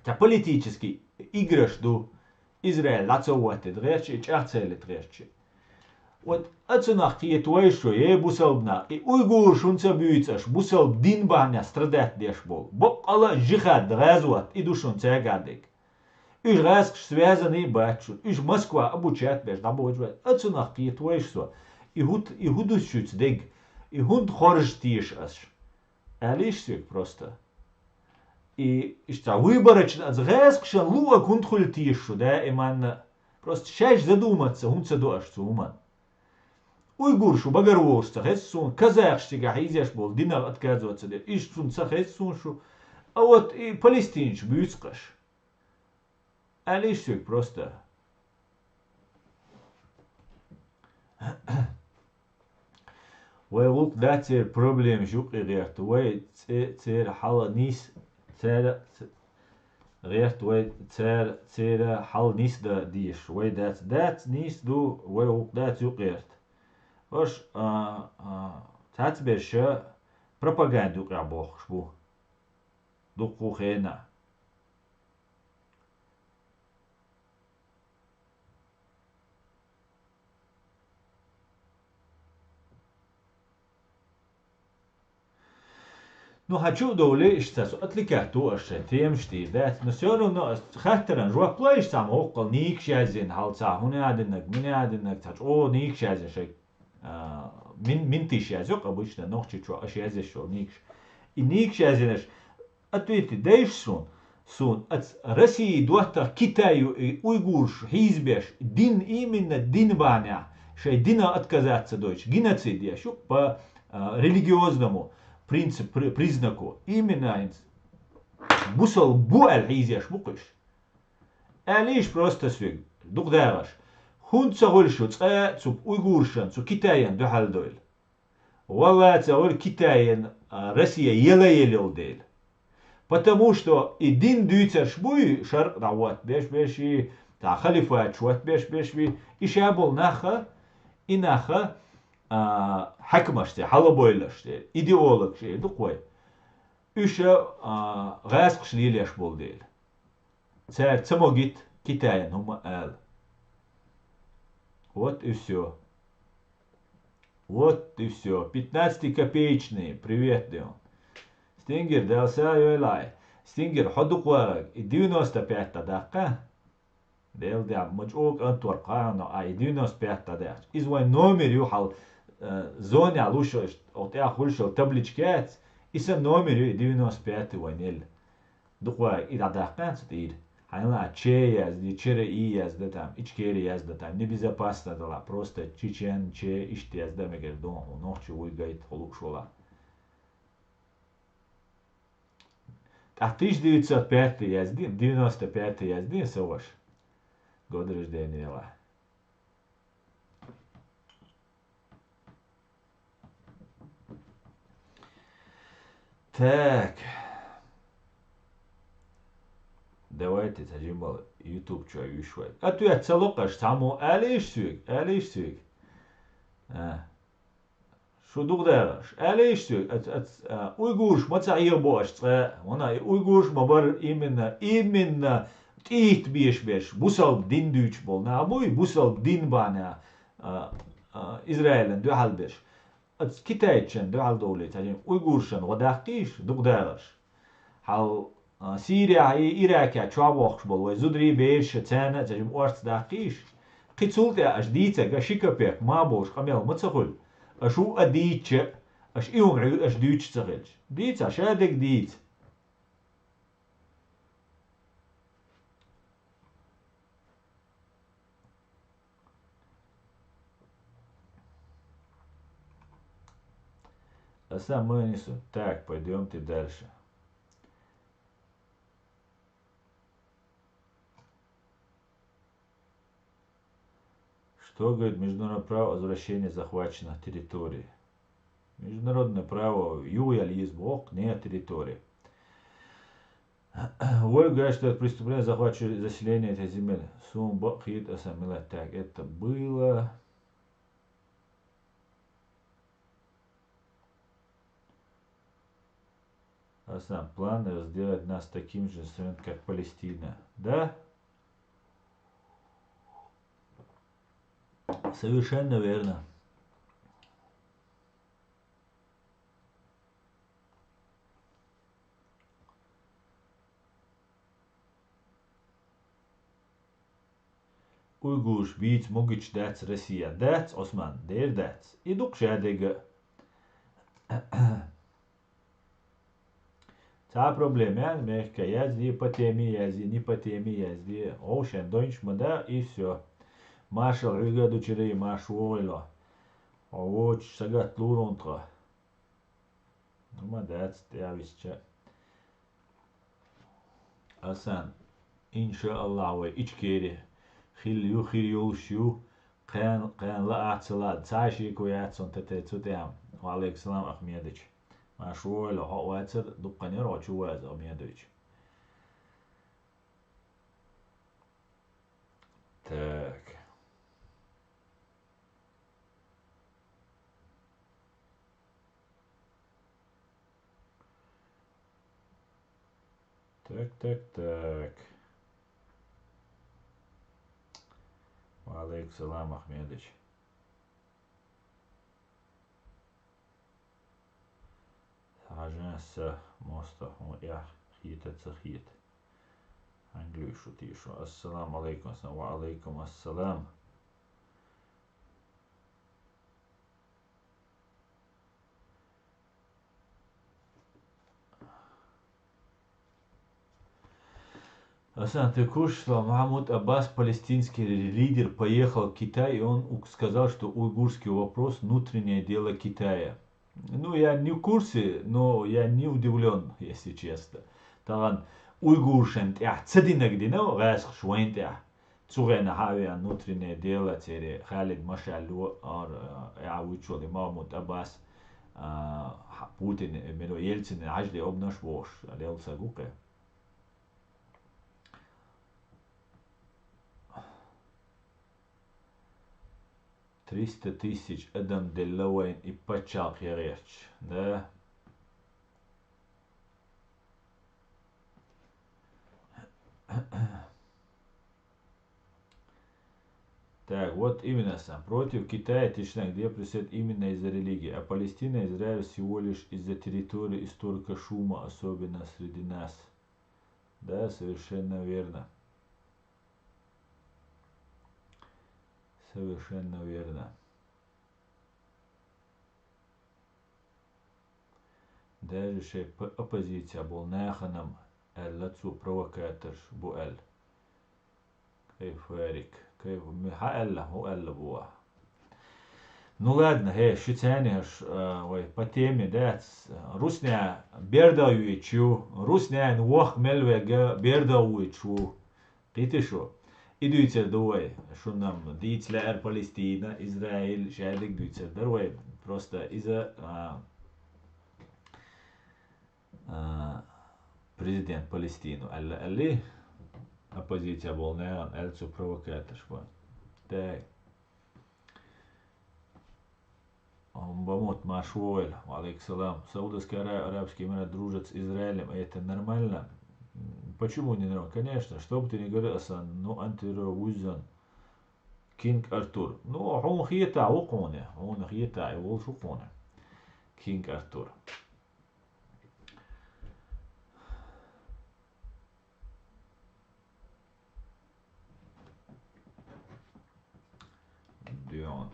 та политический играш ду Израиль, лацауатед речи, чарцелет речи. Вот отцунах тие твоишо, бусалбна, и уйгур шунца бюйцаш, бусалб дин баня страдат дешбол. Бокала жихад, разуат, и душун цягадик. Уж разк связанный батчут, уж Москва обучает беш, да будет. Отцунах тие твоишо. И худущуц дег, и худ хорж тиш аш. Алишсик просто. И что выборочно, згайскшен луа кунтхуль тишу, да, иман. Просто шаш задуматься, хунца дуашцу уман. Уйгуршу, багарвошца, хэссун, казахштига хизяш бол, динар отказываться, да, ишцунца хэссуншу. А вот и палестинч бюцкаш. Алишсик просто. ويقول ده تير بروبلم جوك غيرت وي تير حال نيس تير غيرت وي تير حال نيس ده ديش وي دات نيس دو ويقول ده جوك غيرت وش تات بيش пропаганду قابوخ شبو دوقو خينا Ну, хочу доли, что отликату аше тем штир, да, но все равно хаттеран жуа плейш сам окол ник шазин халца, хуне адинак, тач, о, ник шазин шей, мин ты шазок обычно, ног чичо, а шазин шо, ник. И ник шазинаш, ответьте, даешь сун, от России дуата Китаю и уйгурш, хизбеш, дин именно дин баня, шей дина отказаться дойч, геноцид, я шо, по религиозному признаку именно бусал буаль изяш букыш. Алиш просто свиг. Дугдараш. Хун цагольшу цуп уйгуршан, цу китаян духалдойл. Валла цаголь китаян Россия ела дель. Потому что и дин дюйцер шбуй шар рават беш и та халифат шват беш ви и шабул наха и наха حكمشتي حالا boylaştı ideolog şey duqoy üçe gaz qışlıylaş bol değil царь цамогит Китая нума ал вот и все 15 копеечные привет дем стингер дался юлай стингер ходук варак и 95 даққа дел да мочок антвар қана ай 95 дақ извой номер юхал зоне алушо от я хульшо табличкет иса номер 95 ванел дуква и дадакан стир хайла че язди чере и язда там ичкери язда там небезопасно дала просто чечен че ишти язда мегер дон нохчу уйгайт холукшола 1905 язди 95 язди соваш год рождения ла. Так, давайте зажимал YouTube чё вишвай. А ты целокаш само алиш сюк. Шо дугдараш? Алиш сюк. Уйгурш маца бош. Она уйгурш мабар именно тит биш. Бусал дин дюч бол. На обой бусал дин бана Израилен дуал биш. Китайчен дуал доли. Уйгуршен вадахтиш дугдараш. Хал سيريا إيراكيا تشابوخش بول زودري بيش تانا تجم أرت داقيش قيتسولتا أش ديتا شيكا بيك ما بوش قميل متسخل أشو أديتش أش إيهم عيود أش ديتش تغلش ديتا شادك ديت أسا мы несу. Так, пойдемте дальше. Что говорит международное право о возвращении захваченных территорий? Международное право юялиз бог не территории. Воль говорит, что это преступление захвачивает заселение этих земель. Сум бахит асамила. Так, это было... Асам, план сделать нас таким же инструментом, как Палестина. Да? Совершенно верно. Uygurs beats mugic that's Russia. That's Osman. There that's. Iduk шадега. Та проблема, мягко язди, по теме язди, не по теме язди. Оушен, донч, мада и все. Маршал Рюга дочерей Машуойло. Овоч сагат луронтра. Ну, мадац, тявисча. Асан, инша Аллаху, ичкери. خيل يوشيو قان لا اعتلا تاشي كوياتسون تتام وعليك السلام اخ ميادج ما شو لو هو واتر دقني رو شو واز ميادج تاك تاك وعليك السلام Agência mostra خيتة خيت انجليش وتيشو السلام عليكم وعليكم السلام. Ты курс, что Махмуд Аббас, палестинский лидер, поехал в Китай, и он сказал, что уйгурский вопрос – внутреннее дело Китая. Ну, я не в курсе, но я не удивлен, если честно. طبعا уйгуршент, я цединок дино, гасх швейнт, я цугена хавия внутреннее дело, тере Халид Машалу, я учил Махмуд Аббас, Путин, мену Ельцин, ажли обнаш вош, алел сагуке. 300 000 أدم دلوين إبتشاق يغيرش да. Так, вот именно сам. Против Китая Тишна, где присед именно из-за религии, а Палестина и Израиль всего лишь из-за территории и столько шума, особенно среди нас. Да, совершенно верно. Совершенно верно. Даже шей оппозиция был наханом эллацу провокатор буэль. كيف فارق كيف هقل هو قل بوا. Ну ладно, что тяни ой, по теме, да, Русня бердауичу, Русня нуах мельвега бердауичу. Ты шо? Идуйте дуай, что нам дийцлер Палестина, Израиль, шадик дуйте, даруай, просто из-за президент Палестину, алли оппозиция волна, эльцу провокатор, что. Так. Бамот Машуэль, алейкум. Саудовская Арабские Эмираты дружат с Израилем, и это нормально? Почему не нормально? Конечно, что бы ты ни говорил, ну антитерроризм, Кинг Артур. Ну, он хиета, он хиета, и он шуконе. Кинг Артур. Дион.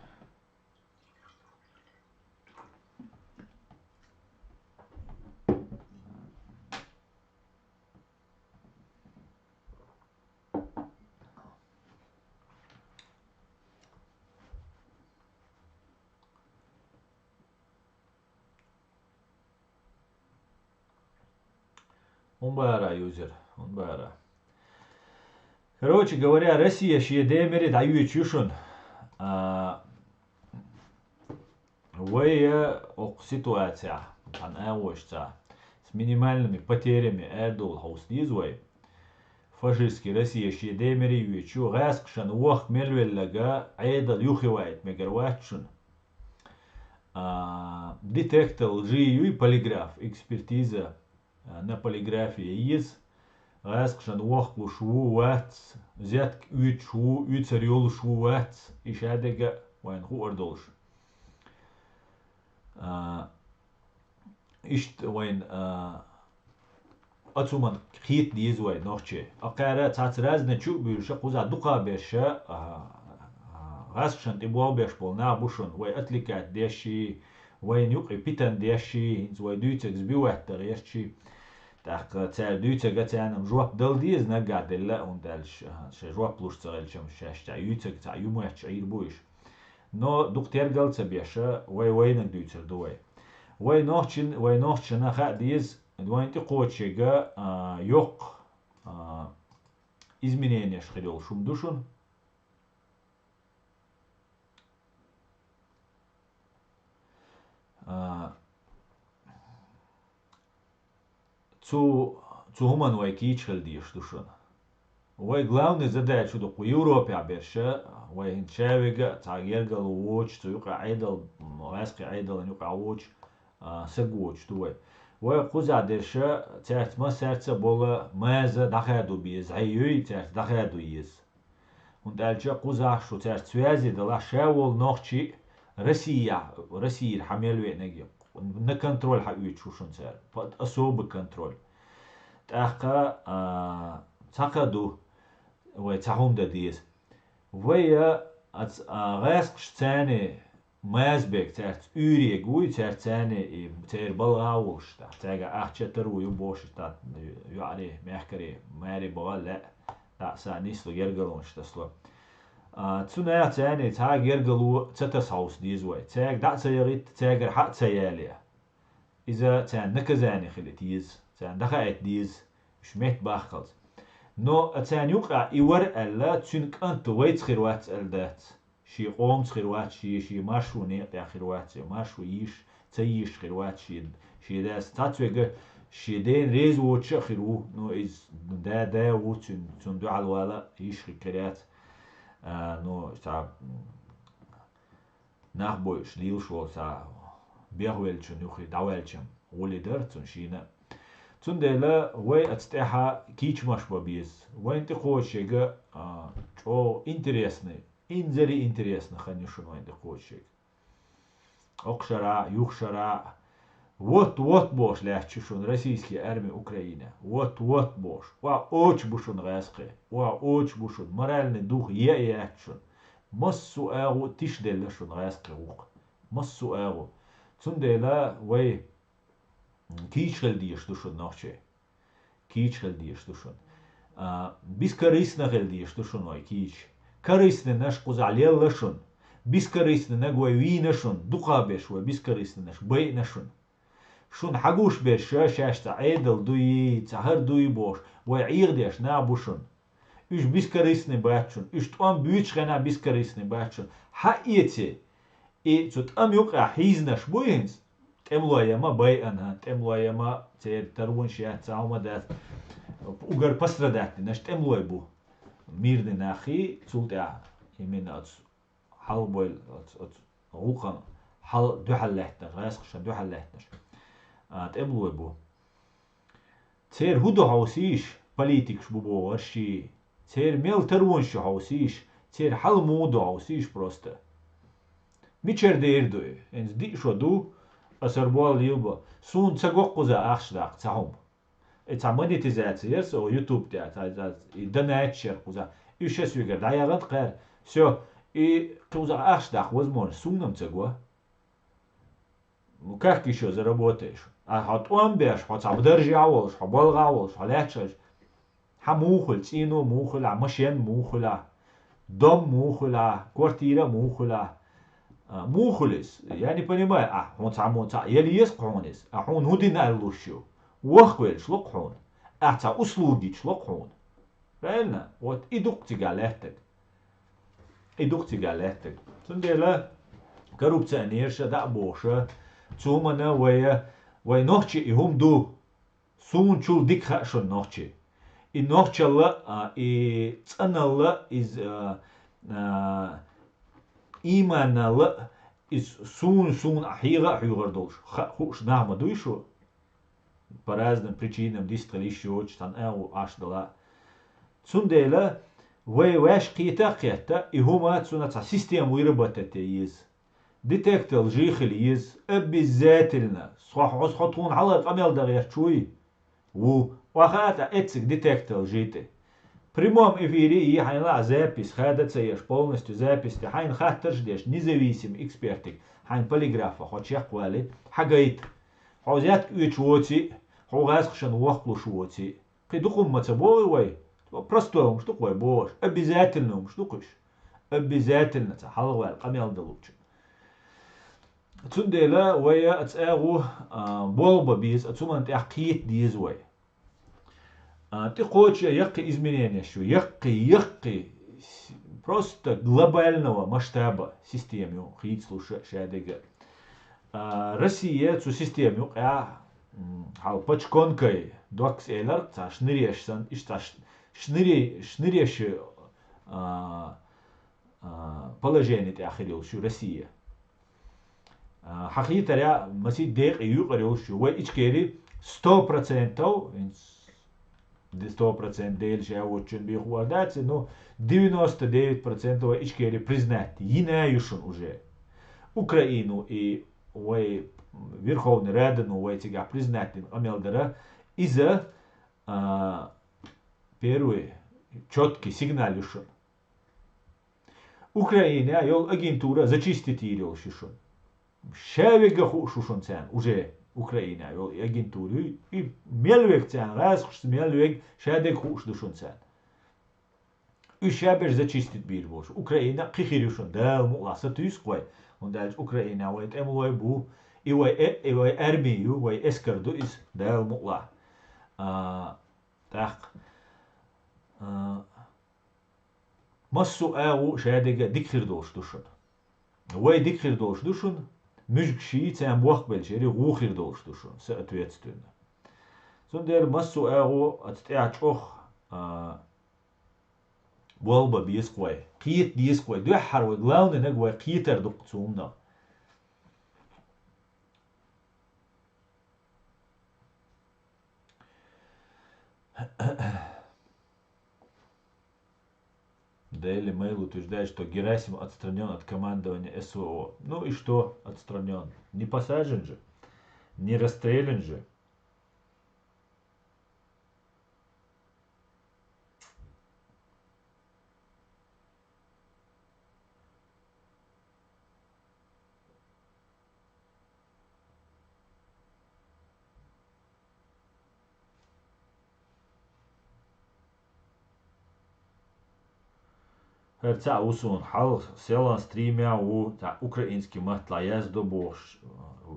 Он бара юзер, он бара. Короче говоря, Россия шиедемери даю чушун. Вая ситуация, с минимальными потерями Эрдул Хаустизвай. Фашистский Россия шиедемери ючу гаскшан уах мельвеллага айдал юхивайт мегарватшун. Детектор лжи и полиграф, экспертиза на полиграфии есть. Раскшан уахлу шву ватс, зятк ют шву, ют царьол шву ватс, и шадега вайн ху ордолш. Ишт вайн أتومن خيط ديز وين نوخشة أقارا تعتراز نشوف بيرشة قوزا دقة بيرشة غاسشان تبوا بيرش بولنا بوشون وي أتلكات ديشي وين يقي بيتن ديشي وي دوتكس بيوات تغيرشي تاق تاع دوتك تاعنا جواب دل ديز نقعد لا وندالش جواب بلوش تغير شم شاش تاع يوتك تاع يوم يحشعير بويش نو دكتور قال تبيشة وينك دوتر دوي وي نوخشن أخا ديز دوانتي قوتشيغا يوق изменения шхидол шумдушун цу хуман вай кичхел диш душун вай главная задача до по Европе аберша вай инчавига тагергал уоч цу юка айдал ласки айдал юка уоч сегуоч дуай وقوزا ديشا تاعت ما سارتا بولا مازا دخادو بيز عيوي تاعت دخادو يز وندالجا قوزا شو تاعت سوازي دلا شاول نوخشي رسيا الحميل وينجي на контроль حقيقي شوشون سعر فت أصوب كنترول تأخا تأخدو ويتحوم دديس ويا غاسقش تاني مازبك تاعت أوري جوي تاعت تاني تاعر بالغاوش تاعت أخشتر ويبوش تاعت يعني محكري ماري بقول لا سانيس لو يرجلونش تسلو تسونا تاني تاج يرجلو تتس هاوس ديزوي تاج دا تيغيت تاجر حق تياليا إذا تان نكزاني خلتيز تان دخلت ديز مش ميت باخلز نو تان يوقع يور ألا تنك أنت ويت خيروات الدات شي قوم خيروات شي ماشو نيق خيروات ماشو يش تيش خيروات شي داس تاتويج شي دين ريز وتش خيرو نو إز دا وتن دو على الوالا يش خيرات نو تاع نخبوش ليل شو تاع بيهويلشن يخي داويلشم ولي درتون شينا تندلا وي اتستحا كيش مش ببيز وين تخوشيغا او انتريسني انزري انتريسني خاني شنو وين تخوشيغ اقشرا يخشرا вот бош лячишун российский армия Украины вот бош ва оч бушун гасқи ва оч бушун моральный дух ячун массу агу тишделшун гасқи ук массу агу цундела вай кичхел диш душун нохче кичхел диш душун бискорыстно гел диш душун вай кич корыстный наш кузалел лашун бискорыстный нагой винашун духабеш ва бискорыстный наш бей нашун شون حقوش بير شاش تعيدل دوي تهر دوي بوش ويعير ديش نابوشون إيش بيسكريسني باتشون إيش تقوم بيوش غنا بيسكريسني باتشون حقيتي إيه تت أم يوقع حيزنش بوينز تملو يما باي أنا تملو يما تير ترون شيات تعوما دات وقر بسر دات نش تملو يبو ميرد ناخي تولتع يمين حل بويل غوقا حل دو حلحتنا غاسقش دو حلحتنش تقبلوا بو تير هدو هاوسيش بوليتيكش بو ورشي تير ميل ترونش هاوسيش تير حل مودو هاوسيش بروستا ميچر ديردوي انز دي شو دو اسربوال يوبا سون تسقوقوزا اخشداق تاهم اتع مونيتيزاتيرس او يوتيوب تاع دناتشر قوزا يشس يقر دايغنت قير سو اي قوزا اخشداق وزمون سونم تسقوا ну как еще заработаешь هتقوم بيش هتبدرجعوش هبلغعوش هلاتشش هموخل تينو موخل مشين موخل дом موخل квартира موخل موخلس يعني понимаю هون تعمون تاع يلي يسقونس هون هودين اللوشيو وخويل شلقحون تاع أسلوبي شلقحون فعلا وات إدوقتي قالتك تندلا كروب تانيرش دا بوشة تومنا ويا نوحشي هم دو سون شول ديك خاشون نوحشي النوحشي الله تسأنا الله إز إيمان الله إز سون حيغر دولش خوش نعم دويشو по разным причинам дистралищёч тан аш дала цундела ваш қита и хума цуна систему выработать из детектор лжих из обязательно схотун حلقة قمل دغير شوي وخاتا اتسك детектор лжиты в прямом эфире и хайна запись хада цееш полностью запись хайн хаттерж деш независимый экспертик хайн полиграфа хочех квали хагайт حوزات уйчуоти حوغاسخشن وقلو شووتي قيدوكم متبوي وي простой مش تقوي بوش обязательно مش تقوش обязательно تحلغوا القميل دلوش تندلا ويا اتساغو بولبا بيز اتسومان تحقيت ديز وي تقوش يقي изменения شو يقي просто глобального масштаба систему хит слуша шадега Россия цу систему хал пачконкой докс элар та шнырешсан ишта шныреш положение те ахирил шу Россия حقيقة مسي ديق يقرأ شو وإيشكيري 100% ديل جاوتشن بيخوادات но 99% وإيشكيري признать ينايشون уже Украину и Верховный Рада, ну, этих признательным Амелдара, из-за первый четкий сигнал лишен. Украина, йол агентура зачистить ирил шишон. Шевега хушушон цен, уже Украина, йол агентура, и мелвек цен, раз хуш мелвек, шедек хуш душон цен. И шебеш зачистить бир бош. Украина кихирюшон, да, муласа тюсквай. Он дальше Украина, вайт эмлой бу, и вай армию, вай эскарду из, да, мула. Так. Массу ау шадега дикхир долш душун. Вай дикхир долш душун, мюжк ши цам вахбел шери гухир долш душун, соответственно. Сондер массу ау отстяч болба бисквай, قيت بيسكوي دوحر وغلاون نجوي قيتر دقتومنا. Daily Mail утверждает, что Герасим отстранен от командования СВО. Ну и что отстранен? Не посажен же, не расстрелян же. Herca usun hal selan стримя у украинский матла до бош.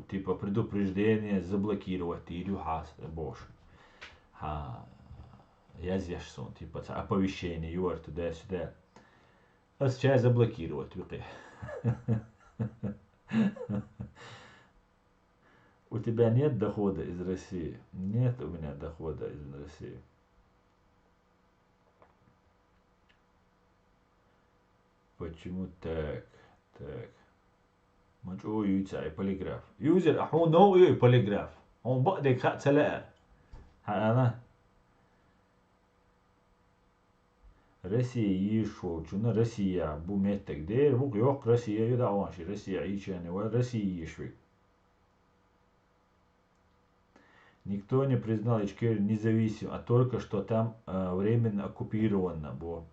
Типа предупреждение заблокировать или хас бош. Язвяш сон, типа оповещение, юар туда-сюда. А сейчас заблокировать, вики. У тебя нет дохода из России? Нет у меня дохода из России. Почему так? Так. Мачо юйцай полиграф. Юзер, а он новый полиграф. Он бадек хат сала. Она. Россия ешо, чуна Россия буметтек дер, вук yok Россия юдаванши, Россия ичане, ва Россия ешвик. Никто не признал Ичкерию независимым, а только что там временно оккупировано было.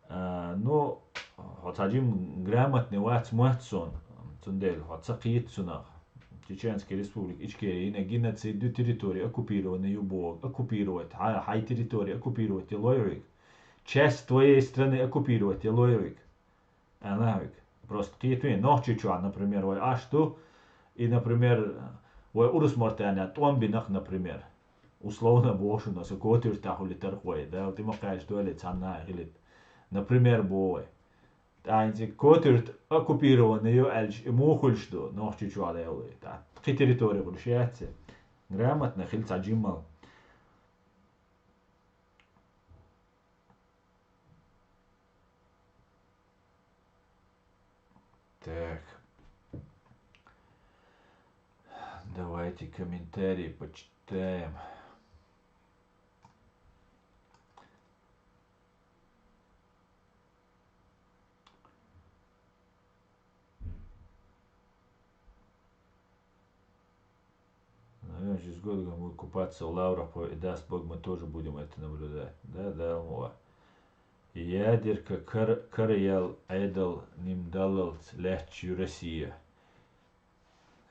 Но вот один грамотный вац муатсон, цундель, вот сакиетсунах, Чеченской республики Ичкерия, на геноцидную территорию оккупированную юбо, оккупировать, хай территорию оккупировать, и лойвик. Часть твоей страны оккупировать, и лойвик. Анавик. Просто киетвин, нохчичуа, например, ой, а что, и, например, ой, урус мортаня, томбинах, например, условно бошу, но сокотир тахули тархой, да, ты макаешь дуэли цанна, или, например, бой. Таинти котир оккупированный ее эльч, и мухуль что, нохчичуа, да, та, ки территорию гульшиятся. Грамотно, хильца джиммал. Так. Давайте комментарии почитаем. Наверное, через год мы будем купаться в лаврах, и даст Бог, мы тоже будем это наблюдать. Да, да, муа. Ядерка Карьял Эдал Нимдалалц Лехчу Россия.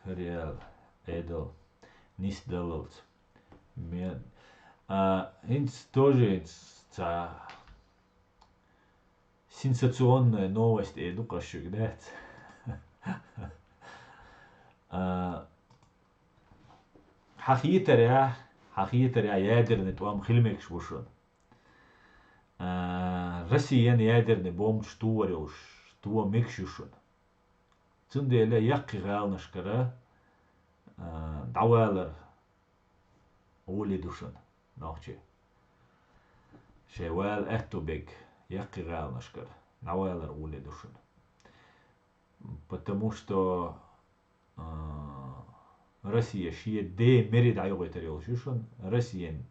Карьял Эдал Нисдалалц. Мен. Инц тоже сенсационная новость, иду кашук, да? حقيقة ядерный توام خلمك شوشون. Россиян ядерный бомб штуарюш, штуа микшушун. Цунделя яқи галнашкара давалар оли душун. Нахче. Шевал эхтубек яқи галнашкар. Давалар оли душун. Потому что Россия шие де мерид айогой шушун. Россиян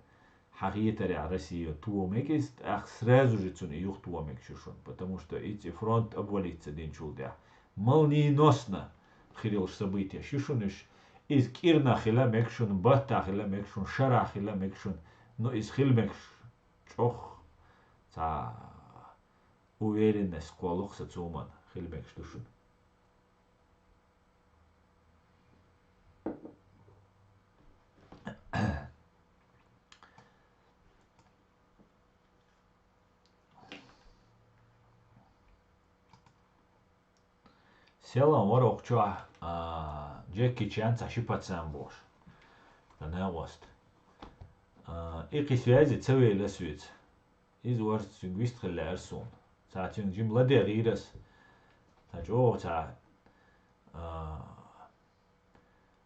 حقيقة Россия туомекист, ах сразу же цуни юх туомек шушун, потому что эти фронт обвалится день чулдя. Молниеносно хилил события шушуниш, из кирна хила мекшун, бата хила мекшун, шара хила мекшун, но из хил мекш чох ца уверенность колух сацуман хил мекш душун. Селам вара окчуа Джеки Чан цашипацан бош. Она вост. Ики связи целые лесвиц. Из ворд сингвист хелерсон. Цатин джим ладе рирас. Таджо ца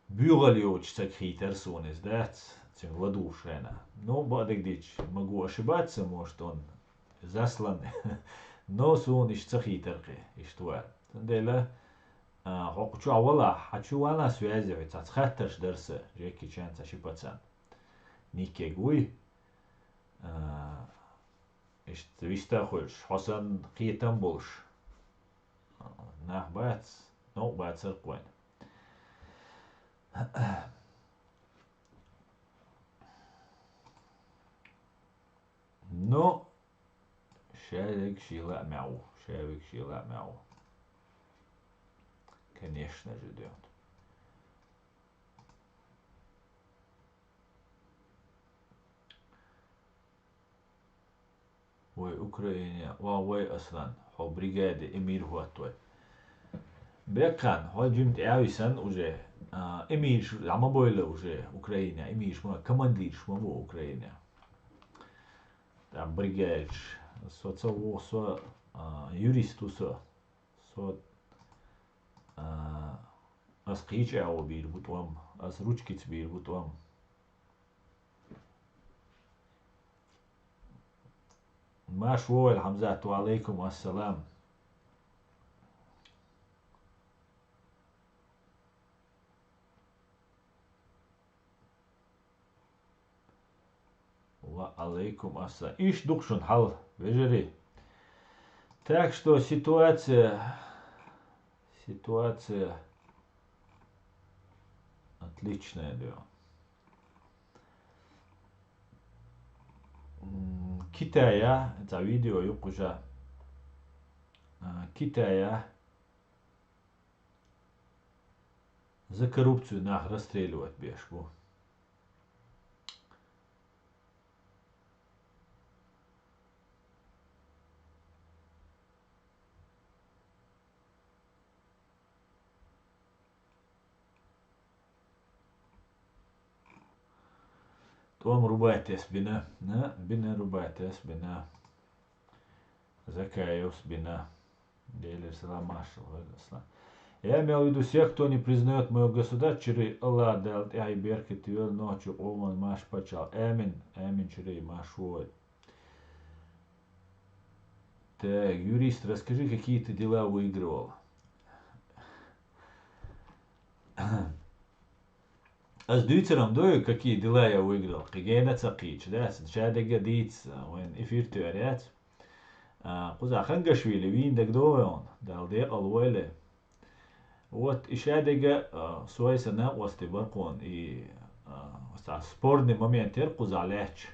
бюралиоч цакритерсон из дац. Цин ладушена. Но бадек дич могу ошибаться, может он заслан. Но сон иш цахитерки. Иштуа. Тандела хочу авала, хочу она связывать, отхаттер дерсе, Джеки Чан цашипацан. Нике гуй, ишт виста хочешь, Хасан киетам больше. Нах бац, но бацер куэн. Но шавик шила мяу, шавик шила мяу. Конечно же, идет. Ой, Украине, ой, Аслан, хо бригаде Эмир Хуатой. Бекан, хо джимт Ависан уже, Эмир, ама бойла уже Украина, Эмир, командир, шмаво Украина. Там бригадж, соцово, со юристу, со as qiycha o bir butwam as ruchkits bir butwam ما شو الحمزات وعليكم السلام وعليكم السلام иш дукшун хал вежери. Так что ситуация отличная, да. Китая, это видео юк уже. Китая за коррупцию нах расстреливать бешку. Том рубайтес бина, бина рубайтес бина, закаевс бина, делер саламашал. Я имел в виду всех, кто не признает моего государства, через Аллах дал и айберки твер ночью, оман маш почал. Амин через машой. Так, юрист, расскажи, какие ты дела выигрывал. Аз дуйцерам дою, какие дела я выиграл. Кигена цакич, да, шадега диц, вен эфир тюарят. Куза Хангашвили, вин дек доон, далде алвеле. Вот и шадега суайса на wasти баркон и спорный момент куза леч.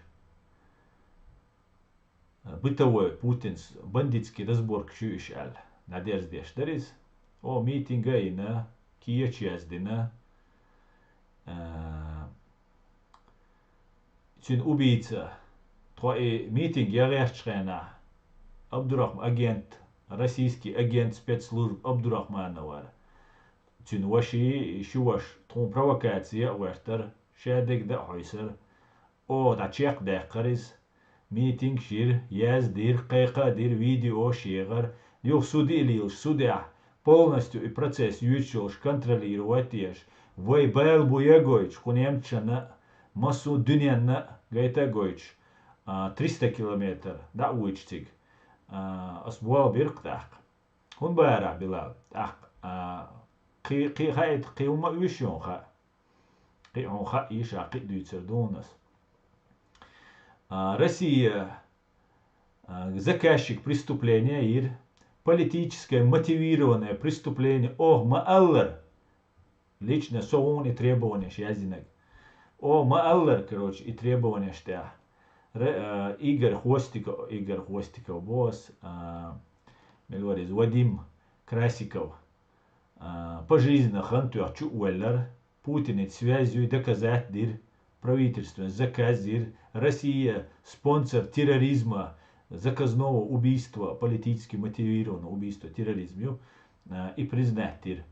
Бытовой путинс бандитский разбор кшюшал. Надеждеш дерис. О митинга и на кия частина. Цин убийца. Твой митинг я решена. Абдурахман агент, российский агент спецслужб Абдурахманова. Цин ваши шуваш тон провокация вертер шадек да хойсер. О да чек да карис. Митинг шир яз дир кайка дир видео шигар. Юх суди или судя полностью и процесс ючош контролировать еш. Вой байл буягойч, кунемчана массу дюнянна гайта гойч 300 километр, да уичтиг. Асбуал бирктах. Хун байра билал. Қи хайт қиума уишон ха. Қи он ха иша қи дүйцер донас. Россия заказчик преступления ир политическое мотивированное преступление мааллар Лично соун и требования язинок. О, Мааллер, короче, и требования штя. Игорь Хвостиков, босс, Мелорис, Вадим Красиков, пожизненно хантуачу Уэллер, Путин связью доказать дир, правительство заказ дир, Россия спонсор терроризма, заказного убийства, политически мотивированного убийства терроризму, и признать дир.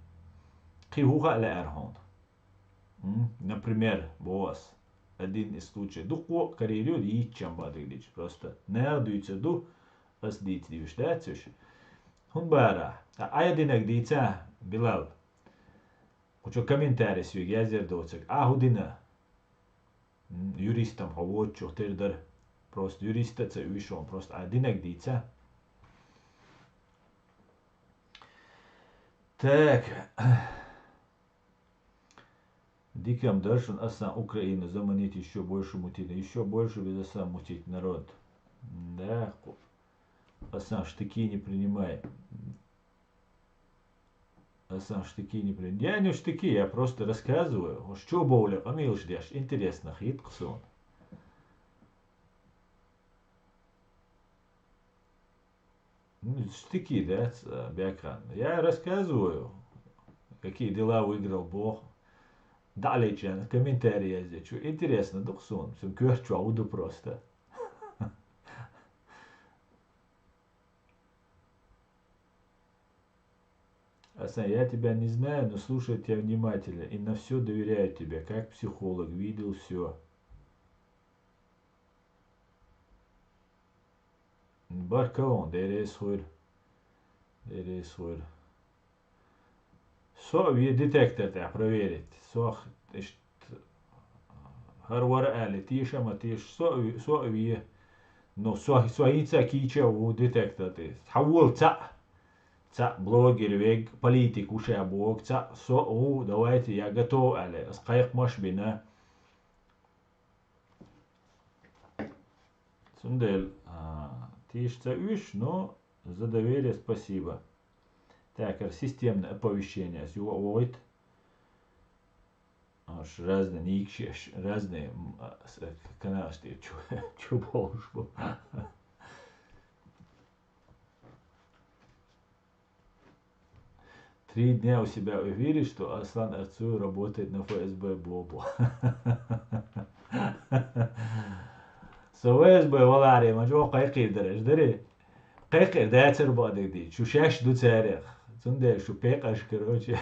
Кихуха ля эрхон. Например, босс. Один из случаев. Дух карелю дичам бадыглич. Просто не дуйца ду, ас дить дивиш дацюш. Hun bara. Ayadinek dica Bilal. Kucho комментарий свиг язер доцек. Худина. Юристам хавочу тердер. Просто юриста це вишон. Просто ayadinek дица. Так. Дикам Даршин асан Украину заманить еще больше мутить. Еще больше без асан мутить народ. Да, асан штыки не принимай. Асан штыки не принимай. Я не штыки, я просто рассказываю. Что боуля, амил ждешь. Интересно, хит ксон. Штыки, да, бякан. Я рассказываю, какие дела выиграл Бог. Далее, комментарии здесь. Интересно, духсон. Все кверчу, ауду просто. Асан, я тебя не знаю, но слушаю тебя внимательно и на все доверяю тебе, как психолог, видел все. Баркаон, дересхур. Сове детектор проверить. Сох Харвар али тишама тиш сове но соица кича у детектор ты. Хавул ца блогер вег политик уша бог ца давайте я готов али. Скайк маш бина. Сундель тиш ца уж, но за доверие спасибо. Так, системное оповещение. Сюда аж разные никши, разные каналы, что болжбу. 3 дня у себя в эфире, что Аслан Арцуй работает на ФСБ Бобу. Со ФСБ Валария, мажо кайкир дареш дари. Кайкир дайцер бадик ди. Шо шаш ду царих. Цунде шо пекаш, короче.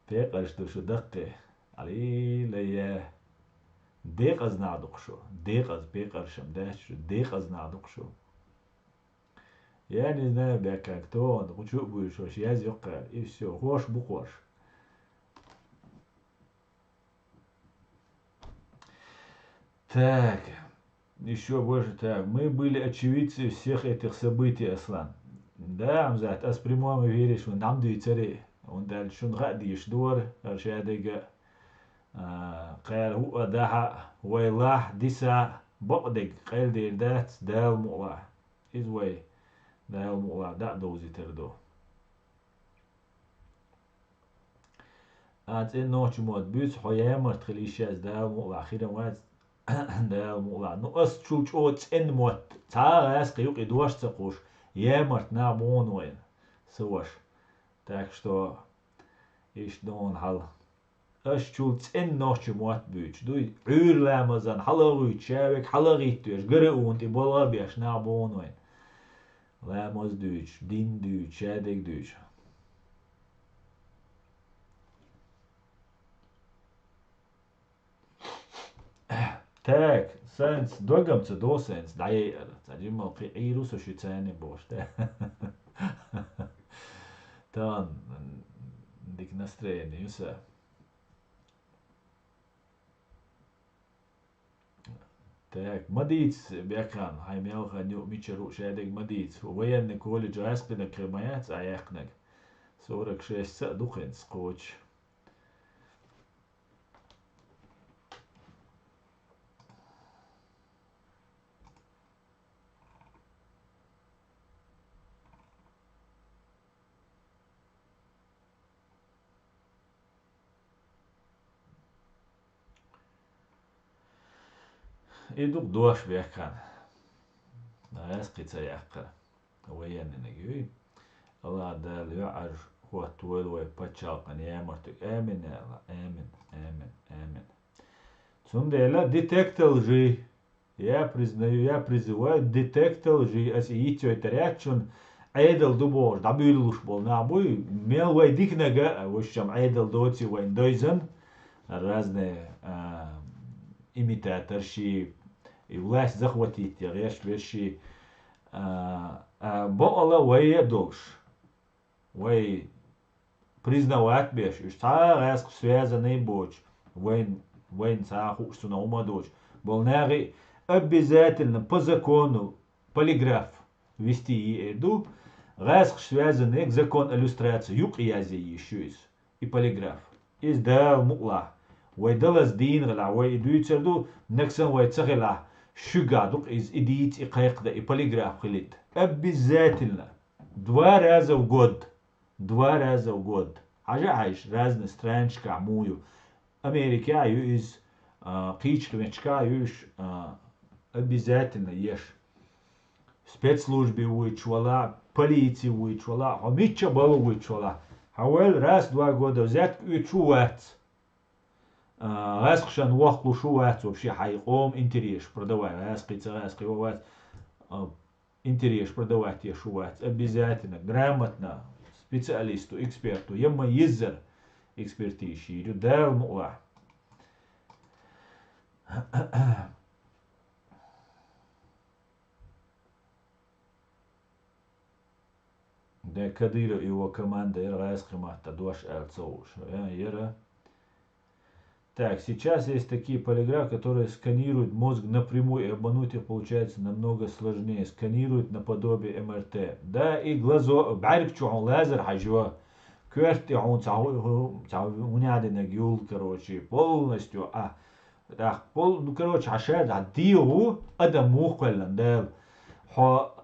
Пекаш ду шо дакки. Али лая. Дек аз надук шо. Дек аз пекаршам даш шо. Дек аз надук шо. Я не знаю, бля, кто он, учу будешь, вообще, я зёка, и все, хош бухош. Так, еще больше так, мы были очевидцы всех этих событий, Аслан. Да, Амзат, ас прямом эфире, что нам дуйцари, он дальше шун гадиш дор, аршадыга, قال هو دها ويلاه ديسا بقدك قال دير دات دال مؤلاه إذ وي دال مؤلاه دا دوزي تردو آت إن نوش مود بيس حياة مرتخليش از دال مؤلاه خيرا وات دال مؤلاه نو أس تشوش أوت إن مود تا أس قيوك إدواش تقوش يا مرت نابون وين سواش так что إيش دون حل أشتولت إن نوش موات بيج دوي عور لامزان حلقوي شابك حلقيت دوش قرقون تبولا بيش نابون وين لامز دوش دين دوش شادك دوش تاك سنس دوغم تدو سنس داير تجمع في عيروس وشتاني بوش تان ديك настроение يوسف Так, мадиц бякан, хаймел ханю мичеру шедек мадиц. Военный колледж аспина кремаяц аяхнек. 46 духен скотч. يدوق دوش بيكان ناس قيتsa يحقر وين نجوي الله دال يعر هو طول ويبتشاق يا مرتك آمن يا الله آمن آمن آمن Цундела детектор лжи. Я признаю, я призываю детектор лжи. Если идти это рячун, عيدل دبور دبيلوش بول نابوي ميل وي ديكنجا وشم عيدل دوتي وين دويزن разные имитаторши и власть захватить реш вещи боала вей долж вей признавать беш и раз связанный боч вейн саху что на ума дочь болнари обязательно по закону полиграф вести и иду раз связанный закон иллюстрации юг язи еще и полиграф из дал мукла ويدلس دين غلا ويدويتردو نكسن ويتسغلا شجادوك إز إديت إقايق دا إباليغراف خليت أبزات لنا دوار رازا وقود دوار رازا وقود حاجة عايش رازنا سترانش كعمويو أمريكا يو إز قيش لمشكا يوش أبزات لنا يش спецслужбы вычвала, полиции вычвала, а митча было вычвала. Хауэл раз, 2 года взять и чувать. غاسقشان وقلو شوات وبشي حيقوم انتريش продавай غاسقي وات انتريش продавать я шуات обязательно грамотно специалисту эксперту يما يزر экспертيشي يدال مؤلا ده كدير его команда غاسقي ما تدوش الцоуш يرى. Так, сейчас есть такие полиграфы, которые сканируют мозг напрямую, и обмануть их получается намного сложнее. Сканируют наподобие МРТ. Да, и глазо, بعرف شو عن لازر حاجوا. كوертي عن تعاوني نقول короче, полностью, так, ну, короче, عشان عديه أدم موقع لندال.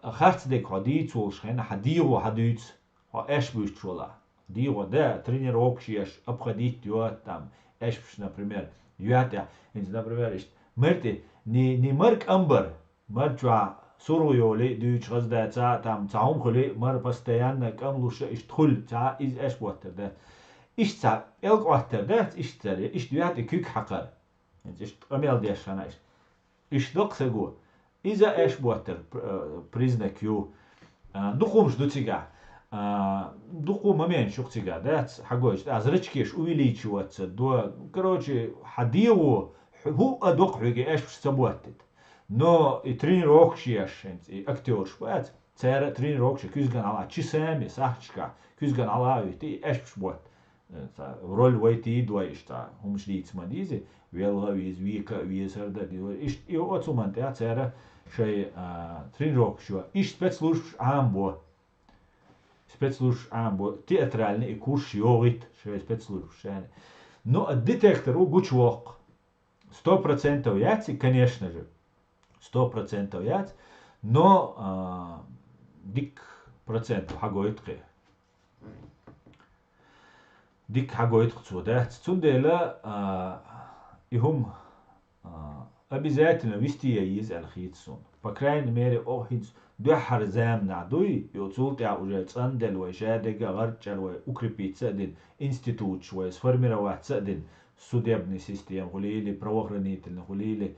خرط ديك حديث والشين حديه حديث. إيش بيشتغل؟ ديه ده тренировок شيش أبغى يوات там. Эшпш, например, юатя, например, мерти, не марк амбар, марчва суруйоли, дюч раздается, там цаум хули, мар постоянно камлуша иштхул, ца из эшваттер, да. Ишца, элкваттер, да, ишцари, иштюати кюк хакар. Ишт амел дешана иш. Иштдок сагу. Иза эшваттер признак ю. Духумш дуцига. духу момент шухтига, да, хагоч, зрачкиш увеличиваться, до, короче, хадиу, ху адок хуги эш саботит. Но и тренировок шиешенц, и актер шпат, цера тренировок ши кюзган ала, чисами, сахчка, кюзган ала, и эш шбот. Роль войти двоишта, умшлиц мадизи, велга виз вика визерда, и отсумант, я цера шей тренировок шуа, иш спецслужб амбо. Спецслужб амбо театральный и курс йогит, что спецслужб. Но детектору гучвок 100% яйца, конечно же, 100% яйца, но дик процент хагоитке. Дик хагоитке цуда. Цундела ихум обязательно вести из алхитсун. По крайней мере, охинс دحر زام نعدوي يوصلت يا وجه تصندل وشادق غرتشل وأكربيت سدين إنستيتوت شوي سفرميرا واحد سدين سوديبني سيستيم خليلي بروغرنيت خليلي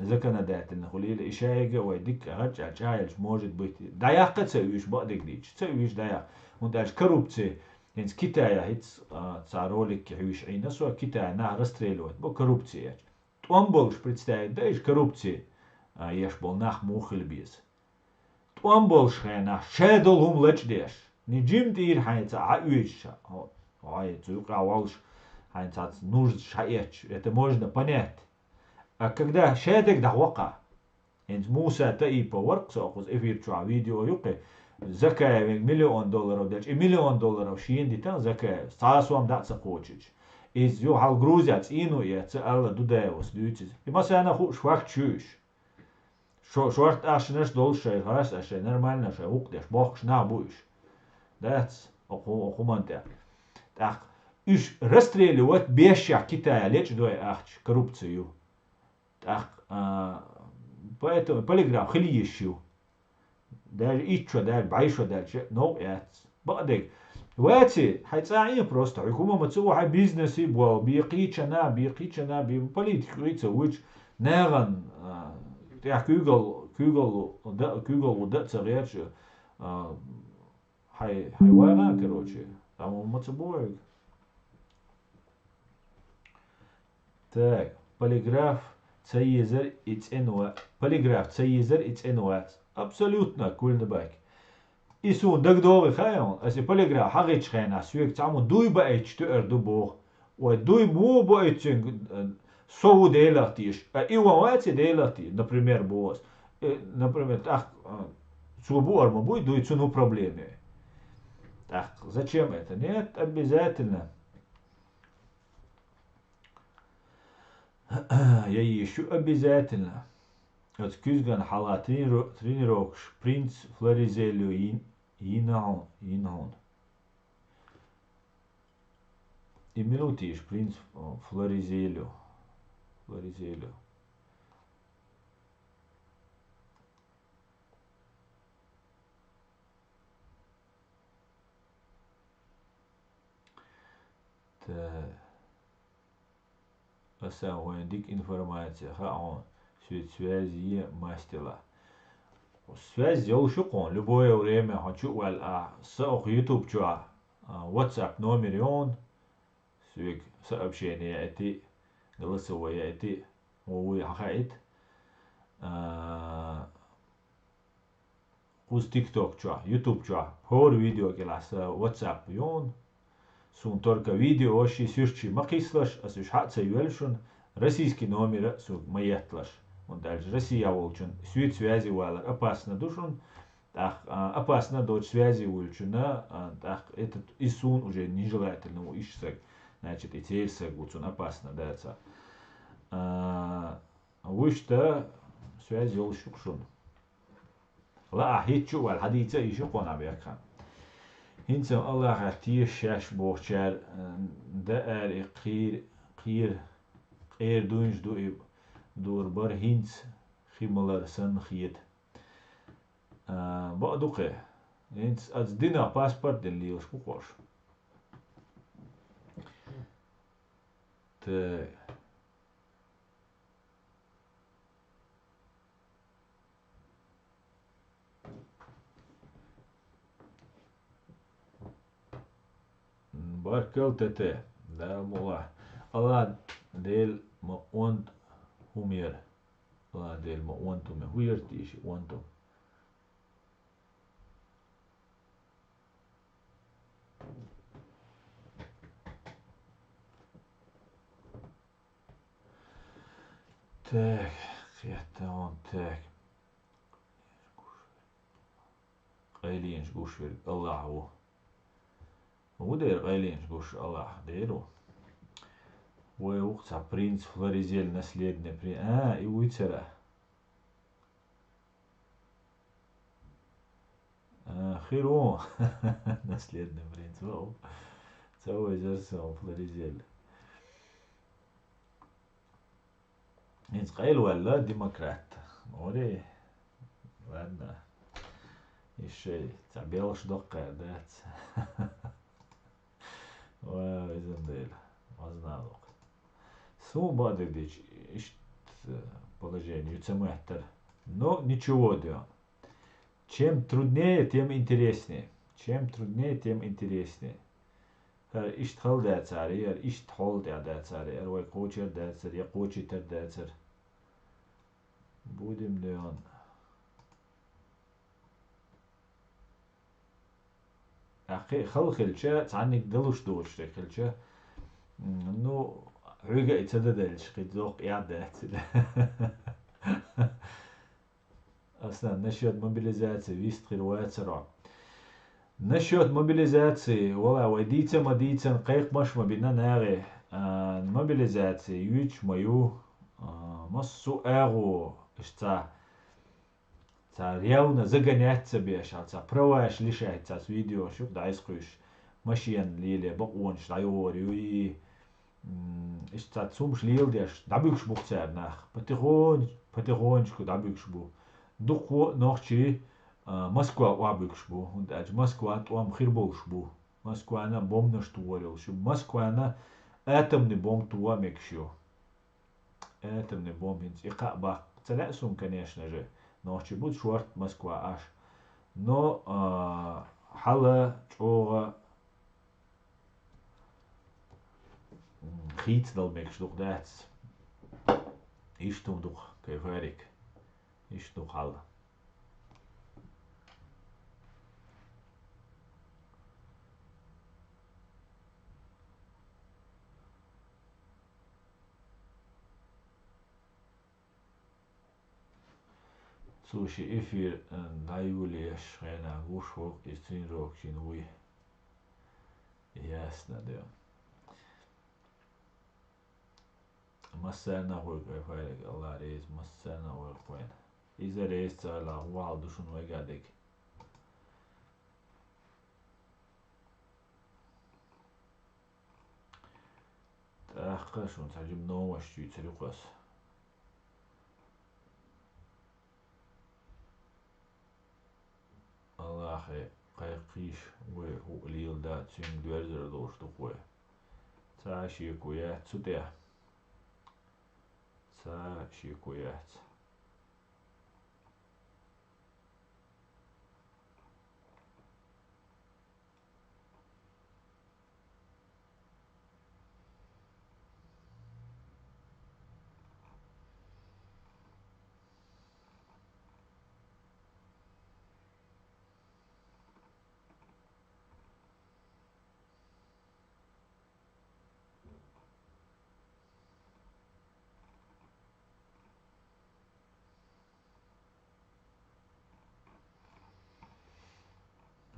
زكندات خليلي إشايقة ويدك غرتشل شايلش موجود بيتي دايق تسويش بقدك ديش تسويش دايق ونداش كروبتي هنس كتايا هيتس صارولك حويش عينا سوا كتايا نهر استريلوت بو كروبتي تقومبولش بريتستاي دايش كروبتي يشبول ناخ موخل بيز توامبول شخينا شادل هم لجديش نجيم دير حينتا عايش هاي تزوق عوالش حينتا нужд шаеч это можно понять а когда шадек да вака انت موسى تاي بورق سوقز افير تشع فيديو يقي زكاة $1,000,000 دلش $1,000,000 شين دي تان زكاة ساسوام دا تسقوچج из يو حال грузят ину я цала дудаевос дютиз и масана хуш вак чуш шорт ашнеш долшай хас ашай нормально шай уqдеш бохш на буш датс охуманте так иш расстреливать беша Китая леч дой ахч коррупцию так поэтому полиграф خليه даже ичо даже بعيشو даже نو يات بعدك واتي حيتصاعي просто حكومة متسوى حي بيزنس يبغى بيقيتشنا بpolitik ويتسويش ناغن يا كوغل وده تصغيرش حيوانا كروتشي там متسوى так полиграф цейзер иценуат абсолютно кульный бак исун дагдоги خايون اسي полиграф حقيقة خاينا سويك تعمل دوي بايتش تقر دبوغ ودوي مو بايتشن سو ديلاتيش ايوه واتي ديلاتي например босс например так субу армабуй дуй цуну проблеме так зачем это нет обязательно я еще обязательно от кюзган хала тренировок принц флоризелю инон и минутиш принц флоризелю Дик информация хаон связи мастила. Связь сделал шукон. Любое время хочу сок YouTube чуа. WhatsApp номер он. Свик сообщение эти. Голосовые эти. Ой хахаит. Хуз TikTok чуа. YouTube чуа. Хор видео келас WhatsApp он. Сун только видео оши сюрчи макислаш, а сюш хат сайвельшун российский номер су маетлаш. Он дальше Россия волчун свит связи валар опасно душун, так опасно дочь связи волчуна, так этот исун уже нежелательного ишсек, значит и тельсек волчун опасно дается. Вышта связи волчукшун. لا هيتشو والحديثة يشوفون عبيكان. هنسم الله عتيه شاش بوشار دار قير دونج دور بار هنس خيملر سن خيت بعدوقه هنس از دينا باسبورت اللي وشكو خوش باركل تته لا مولا الله ديل ما وانت همير الله ديل ما وانتو ما هوير تيش وانتو تاك خياتون تاك قايلين شقوش الله هو ودير قايلين شقوش الله ديرو ووقتها принц Флоризель наследный и уйцера خيرو наследный принц واو سوى جرسهم Флоризель انت قايل ولا ديمقراط موري ладно الشيء تعبيرش دقة دات وإذن ديل وزنادق сум бадыгдич ишт положение юцемехтер но ничего да чем труднее тем интереснее ишт хал да цари ишт хол да цари вай кочер да цари кочитер да цар будем да أخي خلشة تعنيك دلوش دولش خلشة إنه عقا يتددلش قد ذوق إعداد أصلا نشيط موبيليزاتي ويست غيروات سرع نشيط موبيليزاتي والله وديتا مديتا قيق مش ما بينا ناغي موبيليزاتي يوش مايو مصو أغو إشتا رياونا زغنيات بيش على برواش ليش على فيديو شوف دايس قيش ماشيان ليلي بقونش دايور يوي ist das zum Schliel der Dabüchsbuch zählt nach Patronschko Dabüchsbuch doch noch chi Moskwa Wabüchsbuch und als Moskwa am Khirbulsbuch Moskwa na bom na stvoril şu Moskva na atomni bom tuwa mekşu atomni bom hins iqa تلأسهم конечно же но чебут шорт Москва аж но حلا جوغا خيت دل ميكش دوغ داتس إيشتم دوغ كيفارك إيش دوغ حلا سوشي إفير دايوليش غينا غوش فوق إستين روك شنوي ياسنا ديو مسانا هو كيفارك الله ريز مسانا هو كوين إذا ريز تعالى هو دوشون ويقادك تأخشون تعجب نوش جي تريقس الله خير قيقيش وهو ليل دا تسين دوزر دوش دقوي تاشي كويات سوتيا تاشي كويات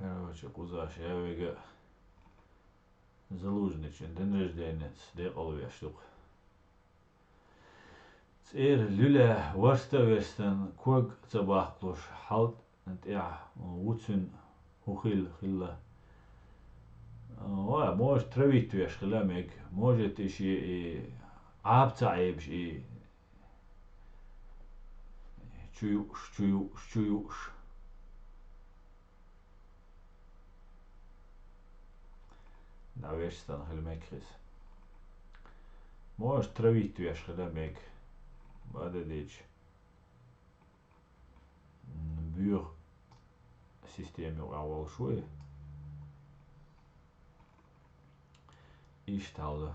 Короче, кузаш, я вега Залужничин, день рождения, декол вештук. Цир люля варста вестен, ког цабахлуш, халт, انت وutsun хухил хилла. Ой, может травить веш хиламек, может еще абцаебш и чуюш. Da wist dan helemaal Chris. Может травить веш хиламек, бададич. Buur systeem al шуи. İştaldı.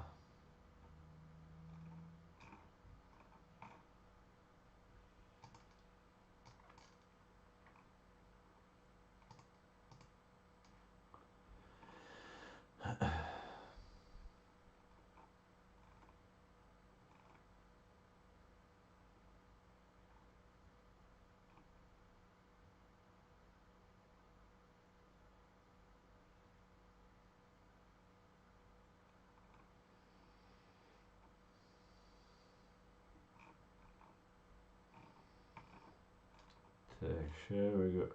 Here we go.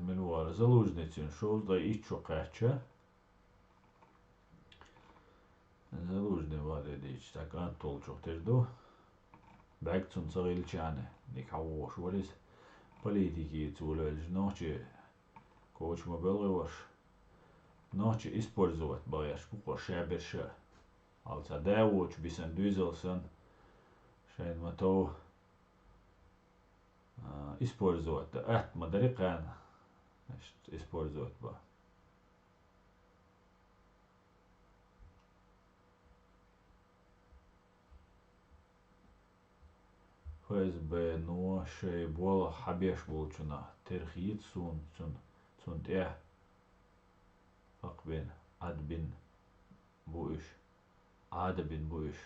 من ورا Залужницин шоу да ичо кача. Залужный вадедич так антол çok terdo. Baktun saril çane. Nik havo şuvaris. Политики цулелж ночи. Коч мобиловаш. Ночи использовать бояш пуко шаберша. Also der watch bisan düzelsen. Шайн мато использовать это модерикан использовать ба ФСБ но шей бол хабеш болчуна терхит сун те акбен адбин буиш адбин буиш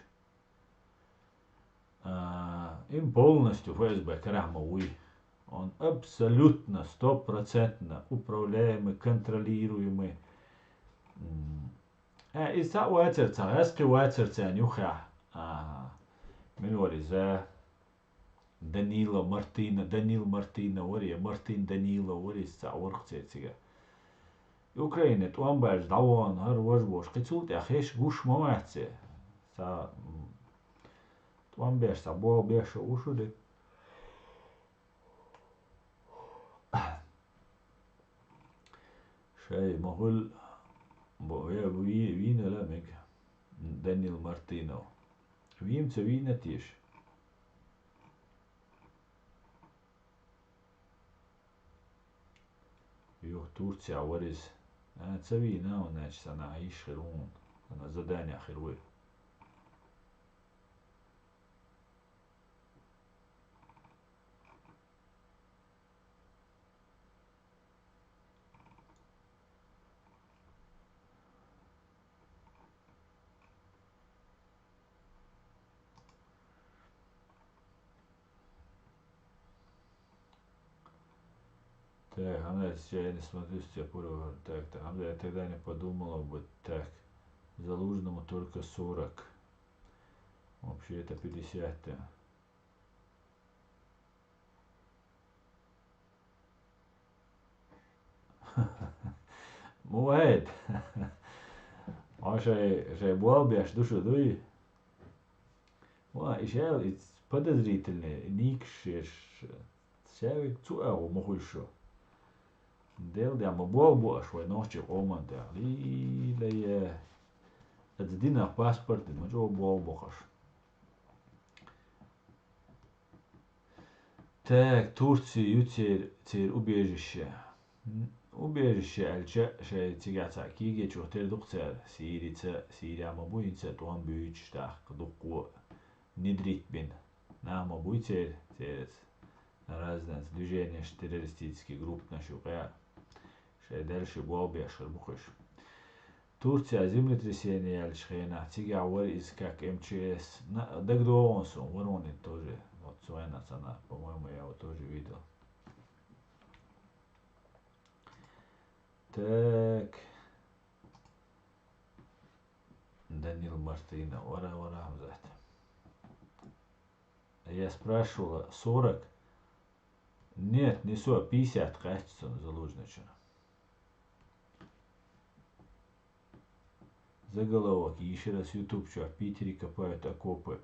им полностью ФСБ Крамовый. Он абсолютно, 100% управляемый, контролируемый. И за уэцерца, эски уэцерца нюха. Милори за Данила Мартина, Данил Мартина, Ория, Мартин Данила, Ория, за орхцецига. Ukraina tuambers dawon har wajbosh qitsult ya khish gush mamatse sa tuambers sa bo besh ushude shay mahul bo ya vina la meg Daniel Martino vimce vina tiš يو تورسيا ورز أنا تسوي ناس أنا أعيش خيرون أنا زداني خيروي Так, она я не смотрю с тех пор, так, я тогда не подумала бы, так, Залужному только 40, вообще это 50-то. موعد شيء بوالبيش душу дуй ва ишел из подозрительный никшеш сявик цуау мохульшо дел да мобол швой ночи оман да ли отдина паспорт и мажо бол бохаш так Турции ютер убежище убежище эльче шей тигата киге чотер доктор Сирия мабуинца туан бюч так дуку внедрить бин на мабуйте разные движения террористических групп на шука шей дальше болбе шарбухаш Турция землетрясение эльшхена тига вар из как МЧС дагдоонсу вороны тоже вот своя цена по-моему я его тоже видел. Так. Данил Мартына, вора взять. Я спрашивала 40. Нет, не 40, 50 кажется Залужнича. Заголовок. Еще раз YouTube что в Питере копают окопы.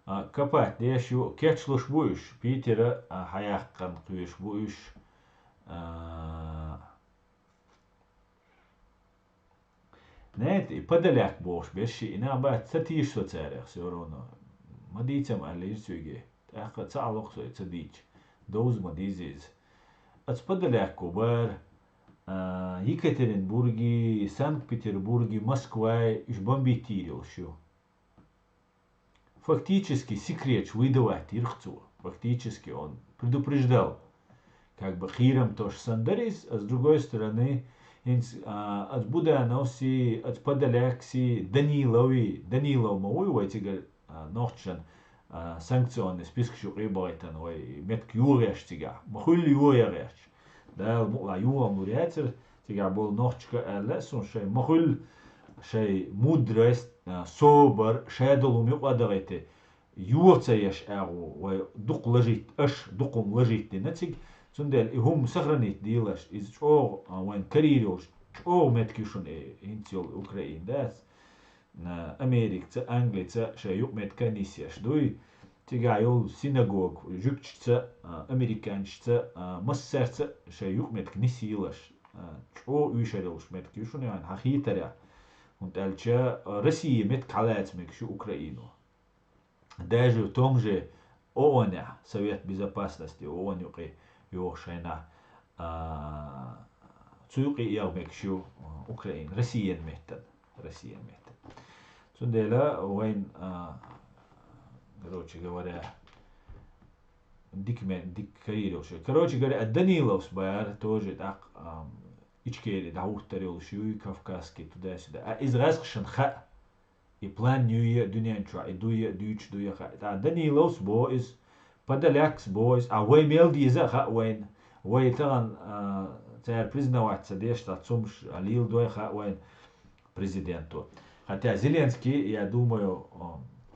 Копать, я еще кетчлуш будешь. Питера, хаяхкан куешь будешь. Нет, и подаляк бош, беши, и на бат сатиш соцарях все равно. Мадицам аллежцюге, так цалох сой цадич, доуз мадизиз. От подаляк кубар, Екатеринбурге, Санкт-Петербурге, Москва, иш бомбитирил шо. Фактически секрет выдавать ирхцу. Фактически он предупреждал, как бы хирам тоже сандарис, а с другой стороны, от Будановси, от Подоляksi, Данилов мой, вайтига нохчан санкционный список шурибайтан, ой, метк юряштига, махулли юряш. Да, мула юа мурятер, тига был нохчка лесон, шей махуль, шей мудрость, собор, шедолу мюкадагайте, юрцаяш агу, ой, дук ложит, аш дукум ложит, нациг, Sundel i hum sahranit dilas is o wen karirios o metkishun intiol Ukraine das na Amerika Anglica shajuk met kanisias dui tigayol synagog jukchca Amerikanchca massarca shajuk met knisilas o üshelos metkishun yan hachitara und alcha Россия met kalats мекшу Украину даже в том же ООН Совет Безопасности ООН يوشينا تسوقي يغمكشو أوكرين روسيا مهتن سندلا وين короче говоря дик карирош короче говоря Даниловс бар тоже так ичкери даухтарил шуй кавказский туда-сюда а из разрешен ха и план ньюя дунянча и дуя ха Даниловс бо из Подоляк boys, а вой мелди за войн, вой таган царь признавать садеш, что цумш алил дуэха войн президенту. Хотя Зеленский, я думаю,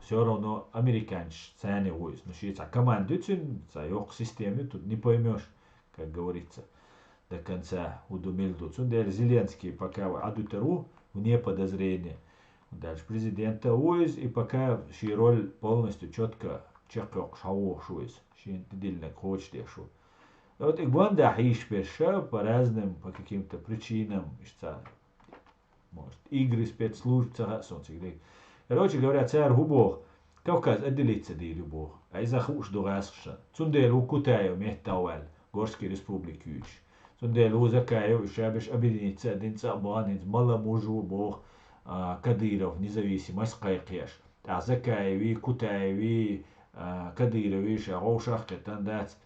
все равно американец цены войс, но что это командует, за их системе тут не поймешь, как говорится. до конца удумельду. Цундер Зеленский пока адутеру вне подозрения. Дальше президента уиз и пока ши роль полностью четко чекок шау шуиз. Ши дельно хочет шу. Вот и гванда хиш перша по разным, по каким-то причинам, что может игры спецслужб солнце. Короче говоря, царь губох. Кавказ отделится ди любох. А из-за хуш дугасша. Цундер у Кутаю мехтауэл. Горской республики юж. Цундер у Закаю шабиш объединиться один цабанец мало мужу бог Кадыров независимость кайкеш. А Закаеви, Кутаеви, Кадырови шагошах кетандец.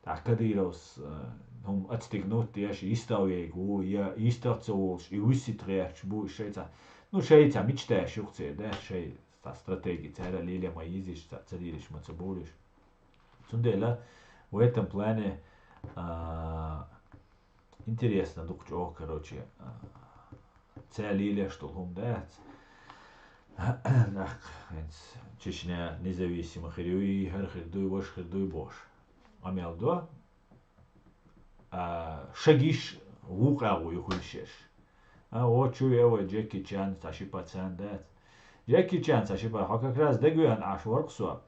А Кадыров هم отстегнут яш иставегу я иставцовш и уситряч бу шейца. Ну шейца мечтаешь юхце, да, шей стратегии царя Лилия Маизиш, царилиш Мацабуриш. Цундела в этом плане интересно, дух короче, царя Лилия что он дает. Чечня независимых и херхердуй бош хердуй бош. Амелдо шагиш вукагу юхульшеш. Вот чуя Джеки Чан таши пацан дает. Джеки Чан таши па как раз дегуян аш ворксо.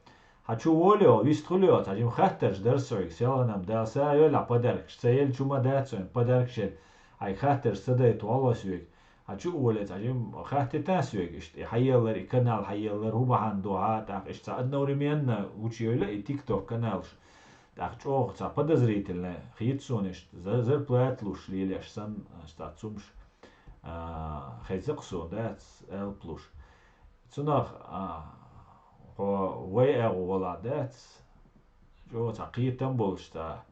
Хочу волю виструлё, тажим хаттер дерсойк селанам даса ёла подарок. Сейл чума датсон подарок шел. Ай хаттер садай туаласуек. Хочу волю тажим хаттер тасуек. Ишт хайяллар канал хайяллар هو عنده так ишт одновременно учиёла и TikTok канал. Так чох ца подозрительно хитсониш зарплатлуш лилеш сан статсумш хайзаксо дат эл плюс. Цунах ويا ولادات جو تعقيتم болшта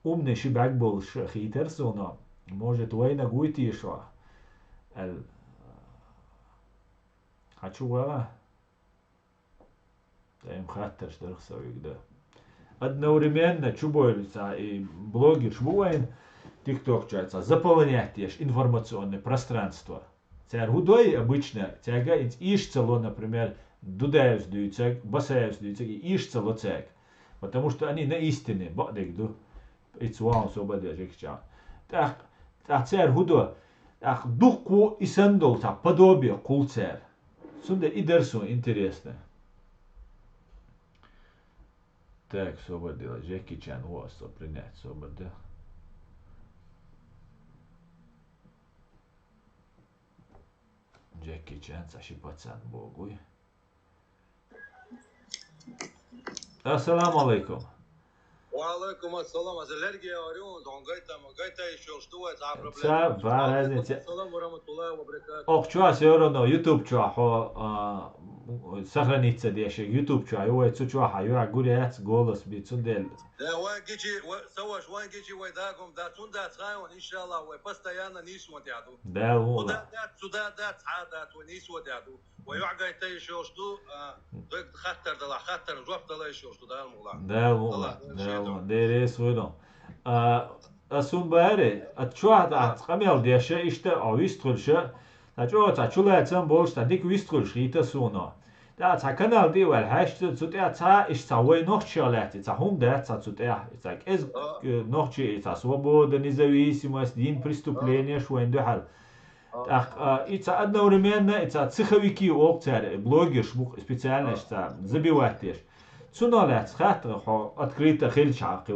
умный шибак больш хитер сона может война гуйти шо ال хочу вала таим хаттер штерхсовик да одновременно чубойца и блогер шбуайн TikTok чается заполнять информационное пространство. Царь худой обычно тяга иш цело, например, Дудаевс дюйцек, Басаевс дюйцек и иш цело цек. Потому что они на истине, бадек ду, ицуан собаде жекча. Так царь худо, так духу и сандол, так подобие кул царь. Сунда и дерсу интересно. Так, собаде, Джеки Чан, вот, принять собаде. Джеки Чан, саши пацан богуй. Ассаламу алейкум. وعليكم السلام أزلرجي يا وريون دون قايتا يشوف شتوى تعب سا بارزة السلام ورحمة الله وبركاته. أخشوا سيرنا يوتيوب شو حو سخرنيت ديش يوتيوب شو هو تشوا حيو عقوليات جولس بيتصدل. لا وين جيجي سوى وين جيجي ويداكم دا توندا تخاون إن شاء الله وبس يانا نيس وديعدو. ده هو. ودا سودات عادات ونيس وديعدو ويعقى يتيشوش دو ضد خطر دلا خطر جوف دلا يشوش دو ده المغلا. ده هو. ده ريس وينو. أسون باره أتشوا أتقميل ديش إشته أو يستخلش. تجوا تشولا تام بولش تديك ويستخلش ريتا سونا. ده تكنال دي والهشت تودع تا إش تاوي نخشالات تهم ده تودع تاك إز نخشي تسوبود независимость دين преступления شو عنده حل. Так, это одновременно, это цеховики опцер, блогер, шмук специально что забивать. Цуналет, хатр, открыто хельчаки,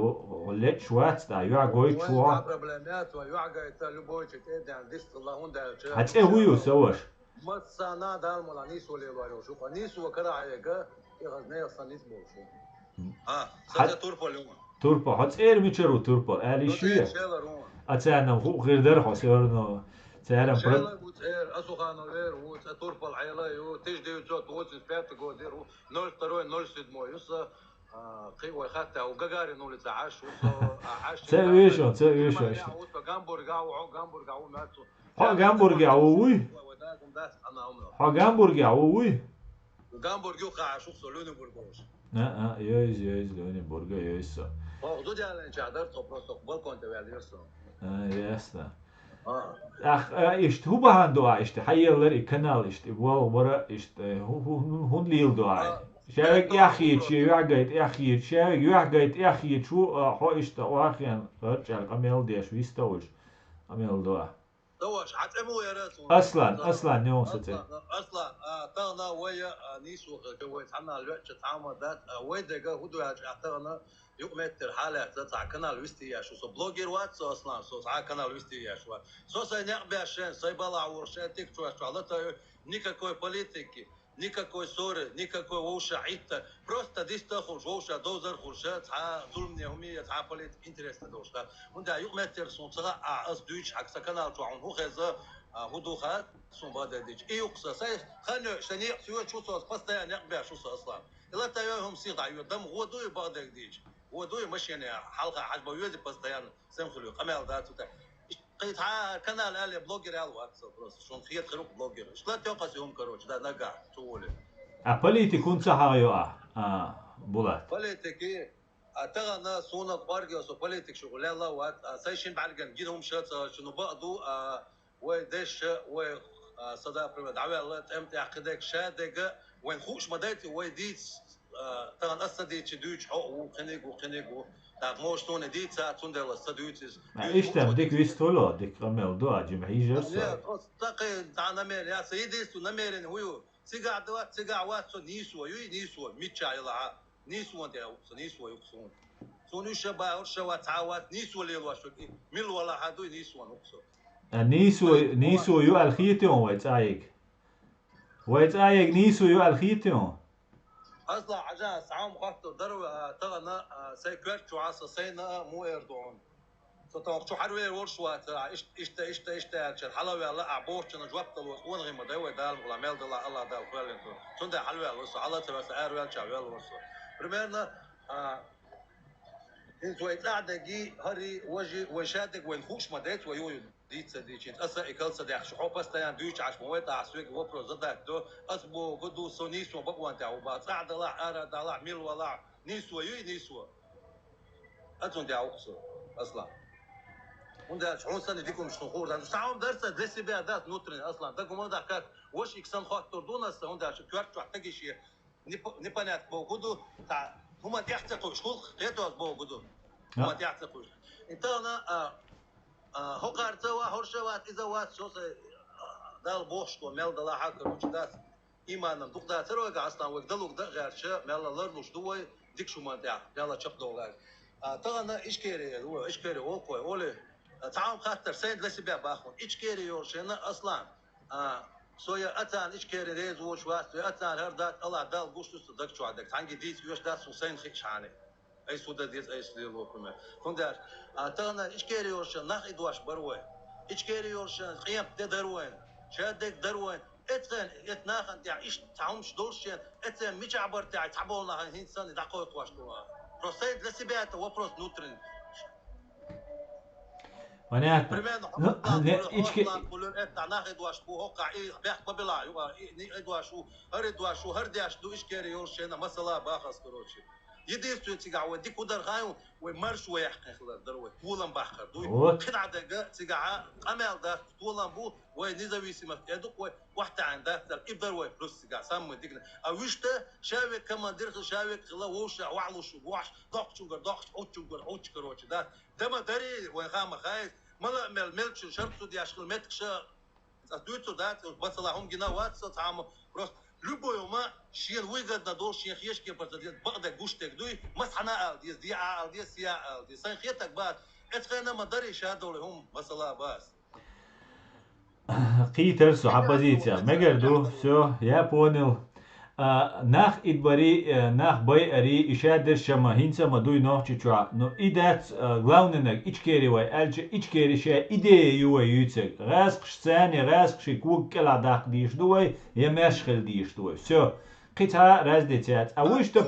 лет швац, да, юагой чуа. проблемات ويعقى любой تتأدى عن دست الله هندا. حتى هو سواش. ما تصنع دار ملا نيس ولا يبارو شوف نيس وكذا عيقة يغزني أصلا نيس بوشو. سجى توربو اليوم. توربو حتى ميشرو توربو آلي شيء. أتانا هو غير ده حسيرنا. سعرم برد. أسوخانو غير هو توربو العيلة يو تجدي يجوا توصل بيت قدير هو نول تروي نول سدمو يسا قيوة خاتة وجاجاري نول تعاش وصا عاش. تأويشون. جامبورغ أو ماتو. جامبورغ أووي. جامبورغ أووي. جامبورغ يقع شو صلوني برجوش. يوز لوني يوز. موجود يعني إن شاء الله تبرز بالكون تبعي يسا. يسا. إشت هو بهان دعاء إشت حيالر القناة إشت ورا إشت هون ليل دعاء. شاوك ياخيت شي يعقيت ياخيت شاوك يعقيت ياخيت شو حو إشتا واخيان رجع القميل ديش ويستوش قميل دوا دوش حتمو يا ريت أصلا نيوم ستي اصلا تانا ويا نيسو كويس حنا الوقت تعامل ذات ويدك هدو اعتقنا يقمتر حالة تطلع كنال ويستي يا شو بلوجر واتس اصلا سو ساعه كنال ويستي يا شو سو سنقبي عشان سيبلع ورشان تيك شو على никакой политики, никакой ссоры, никакой воша عيتا просто ديستخل ووشا دوزر خرشات ها ظلمني همية ها политик интересно دوشتا وندا يقمتر سون صغا اس دويتش حق سكنال تو عن هو خزا هدوخات سون بادا ديش ايوقسا سايس خانو شنيق سيو شو صوص постоянно يقبع شو اصلا الا تايهم سيغ عيو دم غودو بادا ديش غودو مش يعني حلقه حجبه يودي постоянно سمخلو قمال ذات قيت كنال على بلوجر على واتساب بس شلون خيط خروق بلوجر شلون توقع يوم كروش ده نقع تقول أبليتي كنت صحايو بولات بوليتيكي أتغنى صونا بارجع سو بوليتيك شغل الله وات سايشين بعرقن جينهم شات شنو بقدو ودش و صدا بريم دعوة الله تمتع قدك شادق وين خوش مدايتي ويديت تغن أصدي تدوش حق وخنيق tak moš to ne dica, tunde la saduitis. إيش ديك ويستولو ديك موضوع جمعي جرسو. لا تقي تعنا مير يا سيدي سو نميرن هو سيقع دوات سيقع واتسو نيسو يوي نيسو ميتشا يلا نيسو انت نيسو يقصون سونو شبا ورشوا تعاوات نيسو اللي الواشو ميل ولا هادو نيسو نقصو نيسو يو الخيتون ويتايق نيسو يو الخيتون اصلا عجان ساعه خاطر درو تغنا سيكرت شو عصا سينا مو اردوغان ستوقع شو حروي ورشوات اشتا الحلوه لا عبوش انا جوابت الوصول غير مدوي دال غلامل دال الله دال فعلا تند حلوه الوص على تراس اروال شاويل الوص برمنا انتو قاعده جي هري وجي وشادك وين خوش مدات ويو ديت سديتش اسا اكل صدق شو بس تيان دويتش عش مويت عسوق وبرو زدك دو اسبو قدو سونيس وبقوا انت وبا صعد لا ارى لا ميل ولا نيسو يي نيسو اتون دي اوقسو اصلا وندا شعون سنه ديكم شنخور ده ساعه درسه درسي بها ذات نوترين اصلا دكم هذا كات واش يكسن خاطر دونا وندا شو كارت تحتاج شيء نيبانات بوغدو تاع هما تيحتقوا شغل قيتوا بوغدو هما تيحتقوا انت انا هو قارتوا هرشوات اذا وات شو دال بوشكو ميل دلا حاكر وشدات ايمانا دقدا تروق اصلا وقدلوك ده غيرش ميل لرنوش دوي ديك شو ما تاع يلا شق دولار تانا ايش كيري هو ايش كيري اوكو اولي تعاون خاطر سيد لسه بيع باخون ايش كيري يورشنا اصلا سويا اتان ايش كيري ريز وش واس اتان هردات الله دال بوش تصدق شو عندك تانجي ديت يوش داس وسين خيش حاني اي سودا ديت اي سلي لوكم فندر تانا ايش كيري يورشنا ناخ ادواش بروي ايش كيري يورشنا قيم تدروين شادك دروين اتن اتناخ انت ايش تعومش دولشين اتن مش عبر تاع تعبولنا هنسان دقوق واش تو بروسيد لسه بيعت وبروس نوترين ونات ايش كي كلن ات ناخذ واش بو هوقع اي بيح قبلا ادواشو هردواشو هرداش دو ايش كيري يورشينا مثلا باخس كروشي يديستو تيقع وديك ودر غايو ومرش ويحقق دروي طولن باخر دو خدع دقه تيقع قمال ده طولن بو ونزويسمه يدق واحد عندك ابدر وي بلس تيقع سام ديكنا اويشته شاوي كمان دير شاوي خلا وش وعلوش واش ضغط اوتش كروش ده دما دري وين خام خايس ملا ملتش شرط دي اشكل متكش اتوتو دات بس هم جنا واتس تعام بروس любой ума شيء выгодно должен يخيشك برديت بعد гуштек دوي مسحنا دي دي دي سيا دي سان خيتك بعد اتخنا ما دري شادو لهم مثلا بس قيتر سو حبزيتيا مجردو سو يا بونل ناخ إدباري ناخ باي أري إشادر شما هينسا ما دوي نوح تشوا نو إدات غلاوننك إشكيري واي ألج إشكيري شا إدي يوا يوتسك غاسقش ثاني غاسقش كوك كلا داق ديش دوي يمشخل ديش دوي سو قيتها раздетят أوش то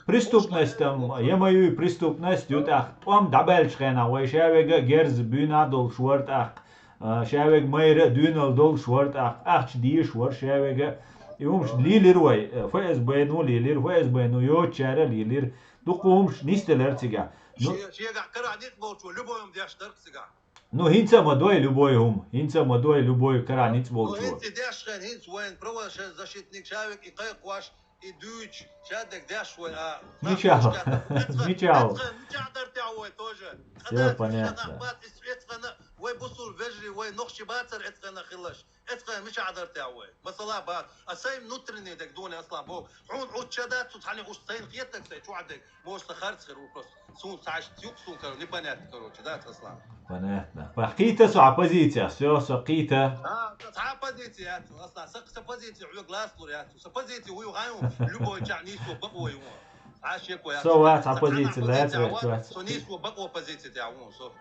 преступностям يمايو преступность يوتاخ توم دبل شخنا واي شاويغا جرز بينادول شورت أخ شاويغ مايرا دونال دول شورت أخ ديش ور شاويغا يومش ليلر واي فاز بينو ليلر فاز بينو يوتشارا ليلر دوقومش نيستلر تيغا شيغا كرا نيت بوتو لوبويم دياش درك تيغا Ну هинца модой любой кранец волчу. Ну хинца дяшхен хинц вен прова защитник шавик и кайк ваш يدوش شادك داش Ничего, ничего. مش تعوي توجه Все خدات مش понятно. بات اتقنا وي بوصل فجري وي نخش باتر اتقنا خلش اتقنا مش عذر تعوي مثلا بات اسايم نوترني دك دوني اصلا بو عود شادات تحني غوش تين قيتك سي شو عندك موش تخرت خير وبس سون ساعش تيوكسون كرو نبنات كرو شادات اصلا Понятно. Пахкита су оппозиция, все, сокита. صعب позиции اصلا سق позиции علوق لاستور يا позиции ويو غايو لبو جعنيسو بقوي يوم عاشق ويا سو وات оппозиция, лет وات. سونيسو بقوي позиции تاعون سو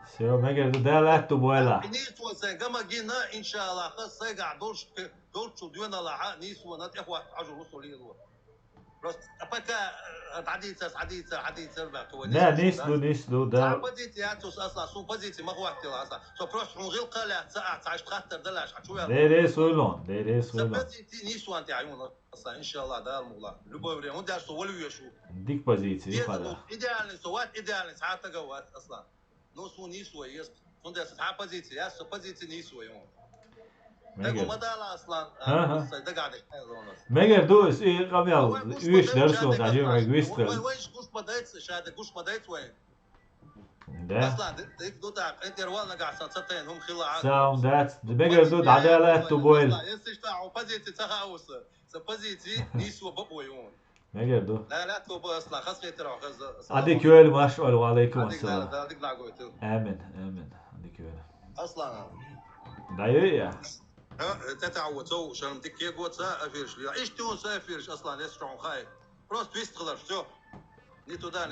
Все, мегер да лет то буэла. نيسو سنجما جينا ان شاء الله خص سيقع دولش ديونا لا نيسو نت اخوات عجل وصولي بس ابكا عديد لا نيسلو ده. بازيتي هاتوس اصلا سو بازيتي ما هو احتيال اصلا سو بروش غلقه لا ساعه عايش تخطر دلاش شويه ديري سولون بازيتي نيسو انت عيون اصلا ان شاء الله دار المغلا لبوري هون داش ولو يشو ديك بازيتي خلاص ايديال سوات ايديال ساعات تقوات اصلا نو سو نيسو يس هون داش ساعه بازيتي يا سو بازيتي نيسو يوم دقوا مدالا اصلا دق عليك مگر دوس ای قبل ویش درسون عجیب رگویست وين كوش بدايت شهاده كوش بدايت وين ده اصلا ديك دوتا انت روالنا قاعد سنتين هم خلا ساوند دات مگر دود عدالة تو بويل ينسش تاعو بازيتي تخاوس بازيتي نيسو بقويون مگر دو لا توب اصلا خاص يترعو خاص عديك ويل ما شاء الله وعليكم السلام هذيك نعقوتو امن عديك ويل اصلا دايو تتعود سو شرم ديك يقوت سافيرش لي ايش تون سافيرش اصلا ليش شعون خايف بروس تويست خضر شو نيتو دا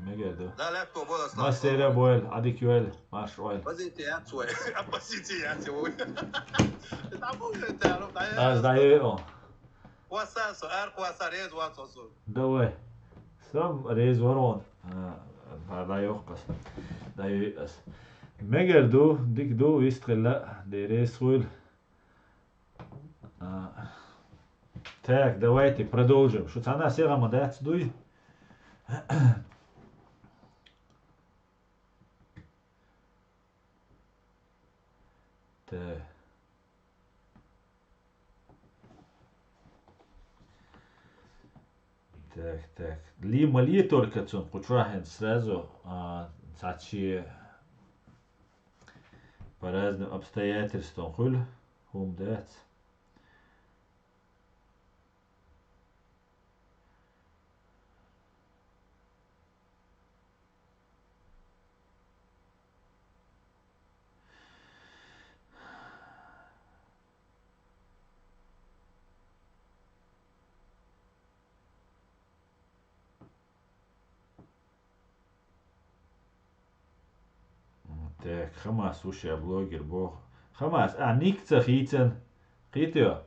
مگر دو لا توب اصلا ما سيرا بويل عديك ويل ما شاء الله بازيتي يا شوي بازيتي يا شوي تعبوا انت عرفت از دايو واساسو ارق واساريز واساسو دوي سم ريز ورون دايو قص دايو اس مگر دو ديك دو يستغل دي ريس ويل Так, давайте продолжим. Что она села мадать дуй? Так. Так. Ли только цун кучрахен сразу цачи по разным обстоятельствам хуль хум дать. Так, Хамас, слушай, блогер, бог. Хамас, никца хитен. Хитио.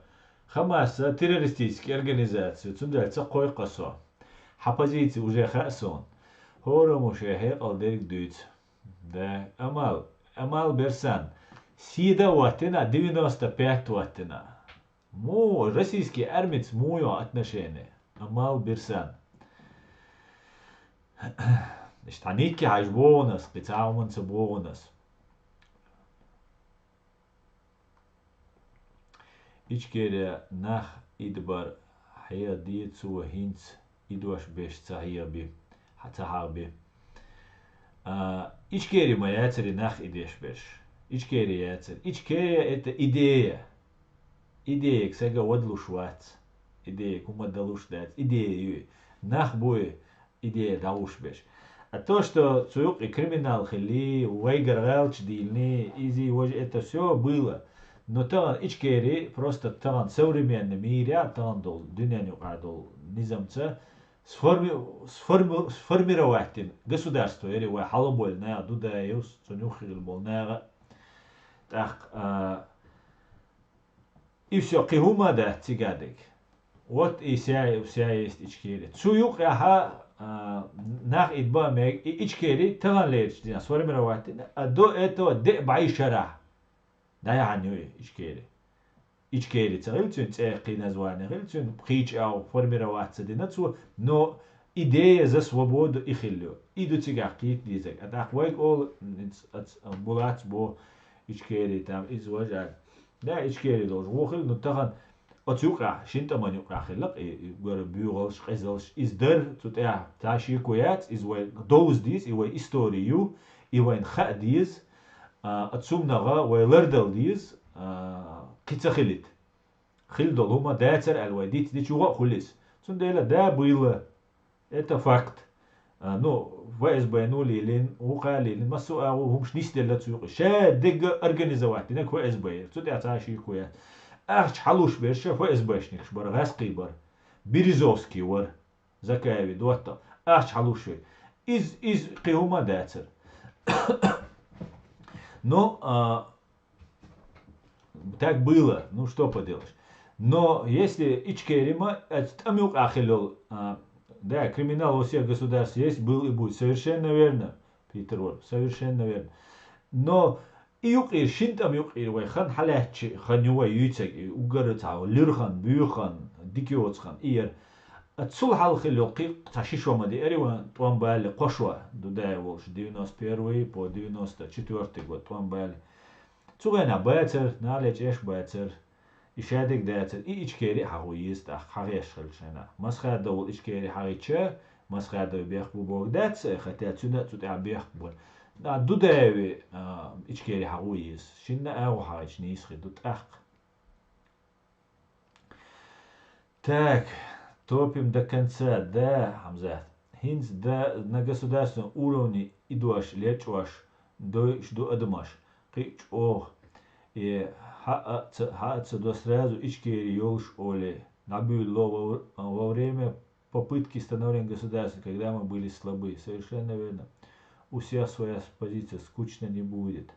Хамас, террористические организации. Цундальца кой косо. Хапозиции уже хасун. Хору мушехе алдерик дүйц. Да, Амал Берсан. Сида ваттина 95 ваттина. Российский армец мое отношение. Амал Берсан. اشتعنيكي عجبونس قطاع من سبونس إيش كده نخ إدبر حيا ديت سو هينس إدوش بيش تهيا بي حتى حربي إيش كده ما ياتري نخ إديش بيش إيش كده ياتر إيش كده إت إيديك سجا ودلو شوات إيديك وما دلوش دات إيدي نخ بوي إيدي دعوش بيش то, что цуюк и криминал хили, уэйгар галч дильни, изи это все было. Но там ичкери просто там современный мир, там дол дюняни дол низамца сформировать государство или уэ халабольная дудаюс цунюхил болная так и все кихума да тигадик. Вот и вся есть ичкери. Цуюк яха ناخ إدبا ميك إيشكيري تغان ليش دينا سوري من رواتنا أدو إتو دي بعي شرح دا يعني إيشكيري تغيلتون تأقي نزواني غيلتون بخيج أو فورمي روات دينا تسو نو إيديا زا свободу إخلو إيدو تيغاقيت ديزك أتاق ويك أول بولات بو إيشكيري تام إزواج دا إيشكيري دوش وخل نو تغان أتوقع شنت من يوقع خلق يقول بيوغلش قزلش إزدر تتاع تعشي كويات إز وين دوز ديز إوي إستوريو إوين خا ديز أتسوم نغا ويلردل ديز قيتخلت خلدل هما داتر الواديت دي شو خلص تنديلا دا بيلا это факт ну ФСБ لين وقال لين مسوا همش نيستل تسوق شادق организовать نك ФСБ تودع تعشي كويات أرش حلوش برشة ФСБ نكش بر غاسقي بر بيريزوفسكي ور زكاوي دوتا أرش حلوش إز قيوما داتر но так было, ну что поделаешь. Но если Ичкерима, там юг ахилел, да, криминал во всех государствах есть, был и будет, совершенно верно, Питер Вор, совершенно верно. Но يقير شنت أم يقير ويخان حلاتش خنيوا يوتك وقرتها لرخان بيوخان ديكيوتخان إير أتصل حال خلوقي تشيشوا مدي أريوان طوان بالي قشوا دودا والش 91 по 94 год طوان بالي تسوغينا باتر نالج إيش باتر إشادك داتر إي إشكيري حقويست حقيش خلشنا مسخة دول إشكيري حقيتشا مسخة دول بيخ بوبوك دات خطيات سنة تتع بيخ بول دودا إشكيري حقويست شنا أو حقيش نيسخي دوت أخ Так, топим до конца, да, Хамзат. Хинц да на государственном уровне идуаш, лечуаш, до адамаш. Кич ох, и хаца до сразу ичкери ёлш оле. Набило во время попытки становления государства, когда мы были слабы. Совершенно верно. У всех своя позиция, скучно не будет.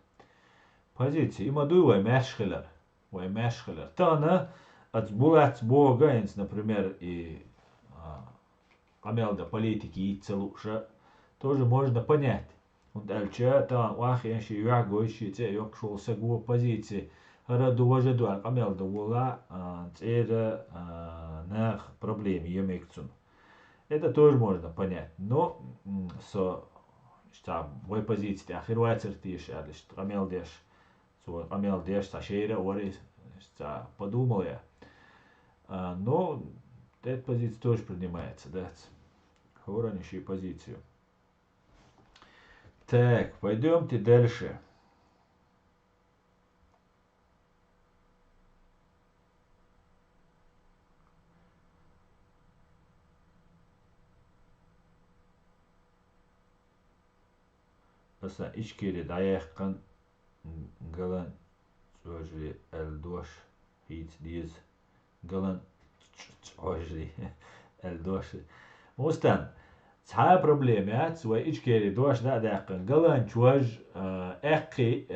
Позиция. Имаду ваймешхелер. Ваймешхелер. Тана от булат богаинс, например, и амелда политики и целуша, тоже можно понять. Он дальше там вахенши юагойши те йокшул сагу позиции. Раду вожеду амелда вола цера нах проблем емекцун. Это тоже можно понять. Но со что в позиции ахирвайцер тиш, что амелдеш, so амелдеш сашейра орис, что подумал я. Но эта позиция тоже принимается, да. Хорошая позицию. Так, пойдемте дальше. Аса ичкери даяққан галан сожли элдош хит диз галан сожли элдош. Мустан ца проблемят свой ичкери дош да даяққан галан чуаж эқи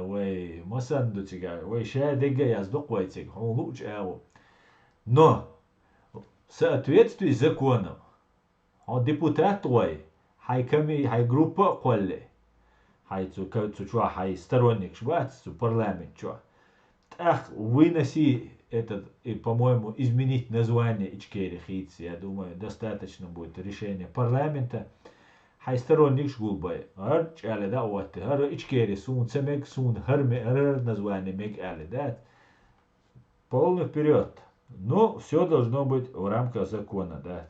вай масандутига вай шадега яздук вайтиг хулуч ау. Но в соответствии с законом депутат вай хай группа колле حيث كنت شو حي сторонник шват парламент что так выноси этот по-моему изменить название ичкери хитс я думаю достаточно будет решение парламента حي сторонник шгулбай арч але да вот ар ичкери сун цемек сун харме ар название мек але да полный вперед но все должно быть в рамках закона да.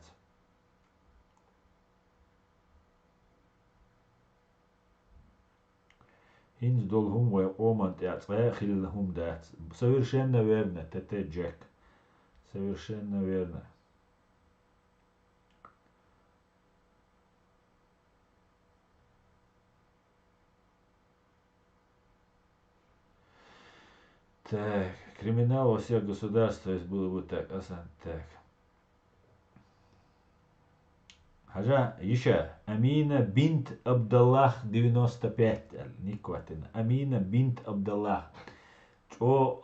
Хинц долгум вай омант яцхилхум дат. Совершенно верно, ТТ Джек. Совершенно верно. Так, криминал во всех государствах было бы так, так. Хажа еще Амина бинт Абдаллах 95 никватина Амина бинт Абдаллах чо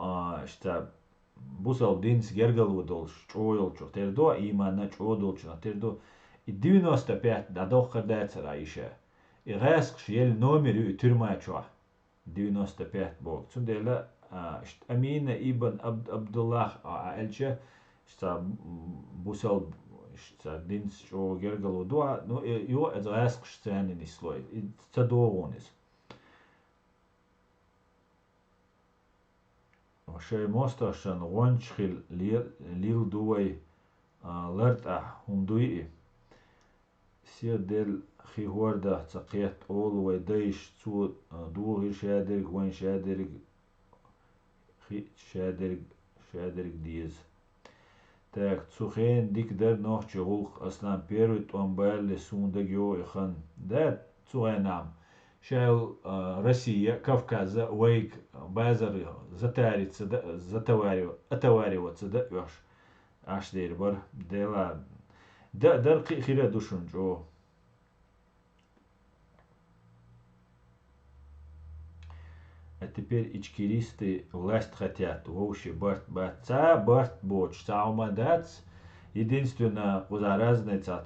что бусал динс гергалу долш чойл чо тердо имана чо долчна тердо и 95 дадох хадацара еще и раск шел номер и тюрьма чо 95 бол цундела Амина ибн Абдаллах альча что бусал динс что гергалу дуа но его это раск штаны не слой и цадоонис شيء مستشان وانشخل ليل دوي لرتع هندوي سير دل خي هوردا تقيت أول ويدايش تو دوغي شادرق وين شادرق خي شادرق ديز تاك تسوخين ديك در نوح چغوخ أصلا بيروت أمبال لسوندق يو إخن دات تسوخين نعم شاو روسيا كافكاز ويك بازر زتواري أتواري وتصدق يوش عش دير بر ديلا در خيرا دوشن جو А теперь ичкиристы власть хотят. Вообще барт баца, барт боч. Цаумадац. Единственное, куда разница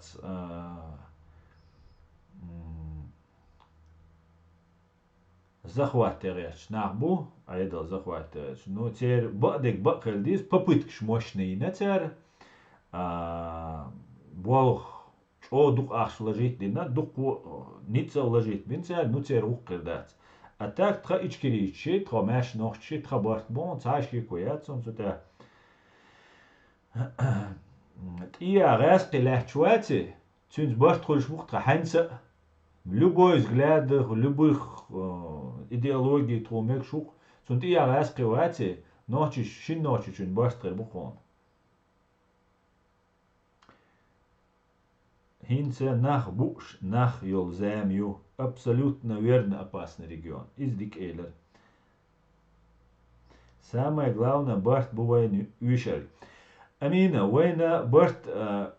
захват реч. Нахбу, а это захват реч. Ну, теперь бадик бакельдис, попытки мощные, не теперь. Волх, о, дух аш ложить, дина, дух ница ложить. Бинцер, ну, теперь укрдать. А так тха ичкиричи, тха мэш нохчи, тха бартбон, цашки куяцон, сута. Тия гаски лахчуати, цюнц барт хулшмух тха ханса. Любой взгляд, любых идеологий тхумек шух, цюнц тия гаски вати, нохчи, шин нохчи, чун барт хербухон. Хинце нах буш, нах йол земью. Абсолютно верно опасный регион. Издик Эйлер. Самое главное, барт бувай уишер. Амина, война барт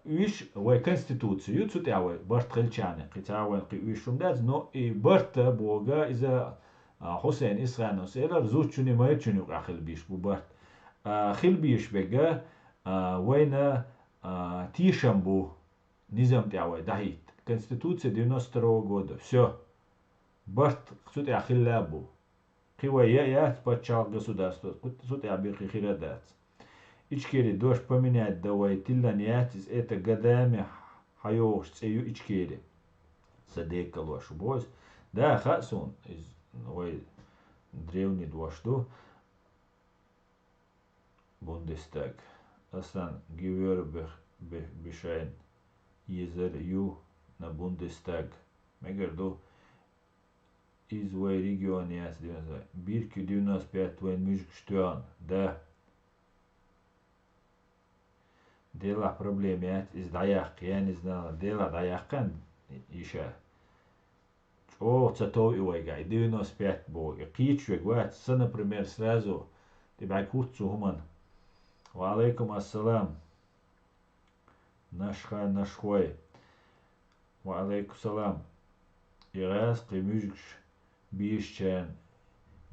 уиш, вой конституцию, цутявой, барт хельчане, хотявой уишум даз, но и барт бога из-за Хусейн Исрану Сейлер, зучуни маячуни ахил биш бу барт. Хил биш бега, война тишамбу, низам тявой, дахит. Конституция 92 года. Все. Барт суть ахиллабу. Хивая почал государство. Суть абирхи хирадат. Ичкери дождь поменять давай тилланиятис это годами хайош цею ичкери. Садейка лошу бойс. Да, хасун из ой древний дождь. Бундестаг. Асан гивер бешайн езер ю на Бундестаг. Мегерду из вой регион яс 1,95 войн мужик штуан. Да. Дела проблемят из даяк. Я не знала. Дела даякан иша. О, цатов и вайгай. 95 бой. Кичвек ват. Например, сразу. Тебя курцу хуман. Ва алейкум ассалам. Нашха нашхой. Ва алейкум салам. Ирас قيموجش بيشان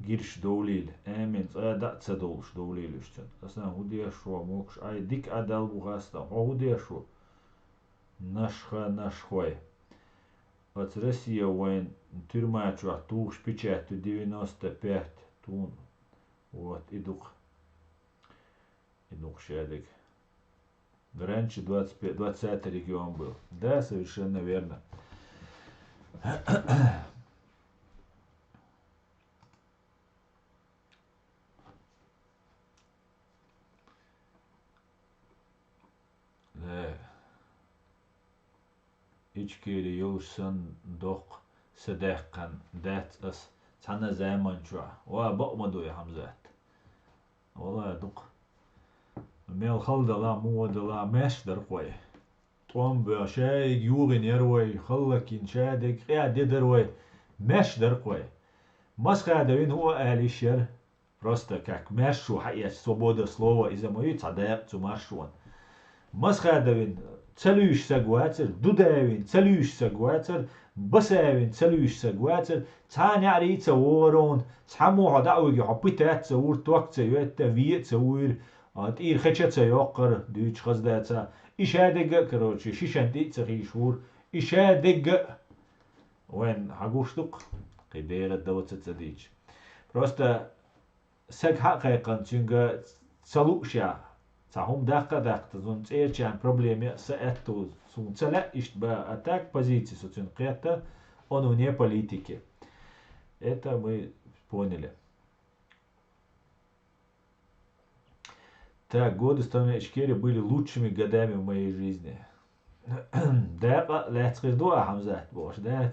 гирш доулил. Эмин да цадолш доулилушчан. Асна худия шо мокш ай дик адал бугаста. Худия шо. Нашха нашхой. Вот Россия воин тюрьма чуа туш печатью 95 тун. Вот идух шедик. Раньше 20 регион был. Да, совершенно верно. Да. Ичкери юлсан док садахкан дат ас цана займан чуа. Ва бакмаду я хамзат. Вала дук. Мел خلدلا مودلا مشدر قوي طوم بشاي يوغن يروي خلكين شادك قاعد يدروي مشدر قوي مسخ هذا هو آلي الشر просто как مشو حقيقة свобода слова إذا ما يتصدق تمشون مسخ هذا تلوش سجواتر دوداوين تلوش سجواتر بساوين تلوش سجواتر تاني عري تصورون تحمو عداوي حبيتات تصور توقت سيوات تفيت تصور تير خشت سيوقر دوش خزداتا إشادق كروتشي شيشانتي تغيشور إشادق وين حقوشتق قبيرة دوت تديج просто سك حقيقة تنجا تسلوشيا تهم دقة تزون تيرشان проблеме سأتو سون تلا إشتبا атак позиции сутен قيادة он вне политики. Это мы поняли. Так, годы с Томми Ичкери были лучшими годами в моей жизни. Да, лецких дуа, Хамзат, бош, да.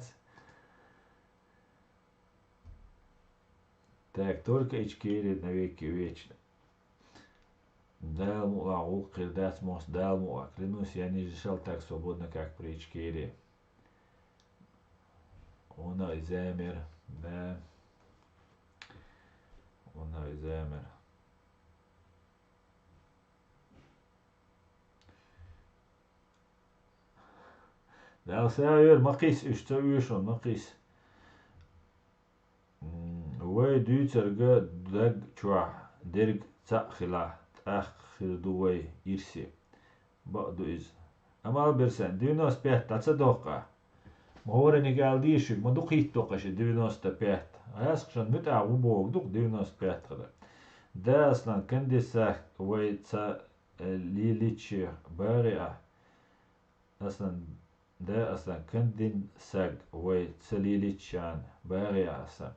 Так, только Ичкери навеки вечно. Дал му аул кирдас мос, дал му, клянусь, я не решал так свободно, как при Ичкери. Она и замер, да. Она и замер. Dal sever maqis üstövüşün maqis. Way düçerge dag çua derg tsaqila takhirduway irsi. Ba'du iz. Amal bersen 95 tatsa doqa. Mohorini galdişik ma duqit doqaşı 95. Ayasqşan müta ubog duq 95 qada. Da aslan kendisa way tsa lilichi bari'a. Aslan ده أصلا كندين ساق وي تسليلي تشان باغي أصلا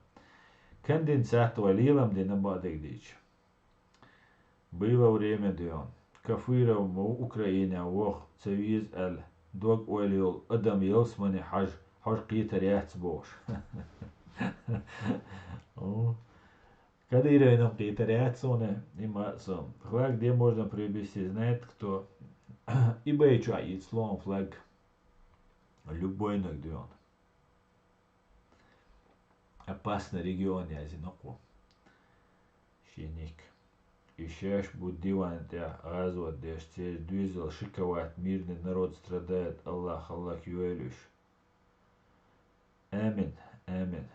كندين ساعت وليلم دي نبا ديش было время дён كفيرة مو أوكرانيا وخ تسويز ال دوغ وليول أدم يلسمني حج قيتر يحتبوش Когда нам какие-то реакции, има сам. Флаг, где можно приобрести, знает кто. eBay чуает словом флаг. Любой нагдион. Опасный регион, я зиноку. Щеник. Ищешь буддиван тебя развод, дешь теперь двизел, шиковать, мирный народ страдает, Аллах, Аллах, юэлюш. Амин, амин.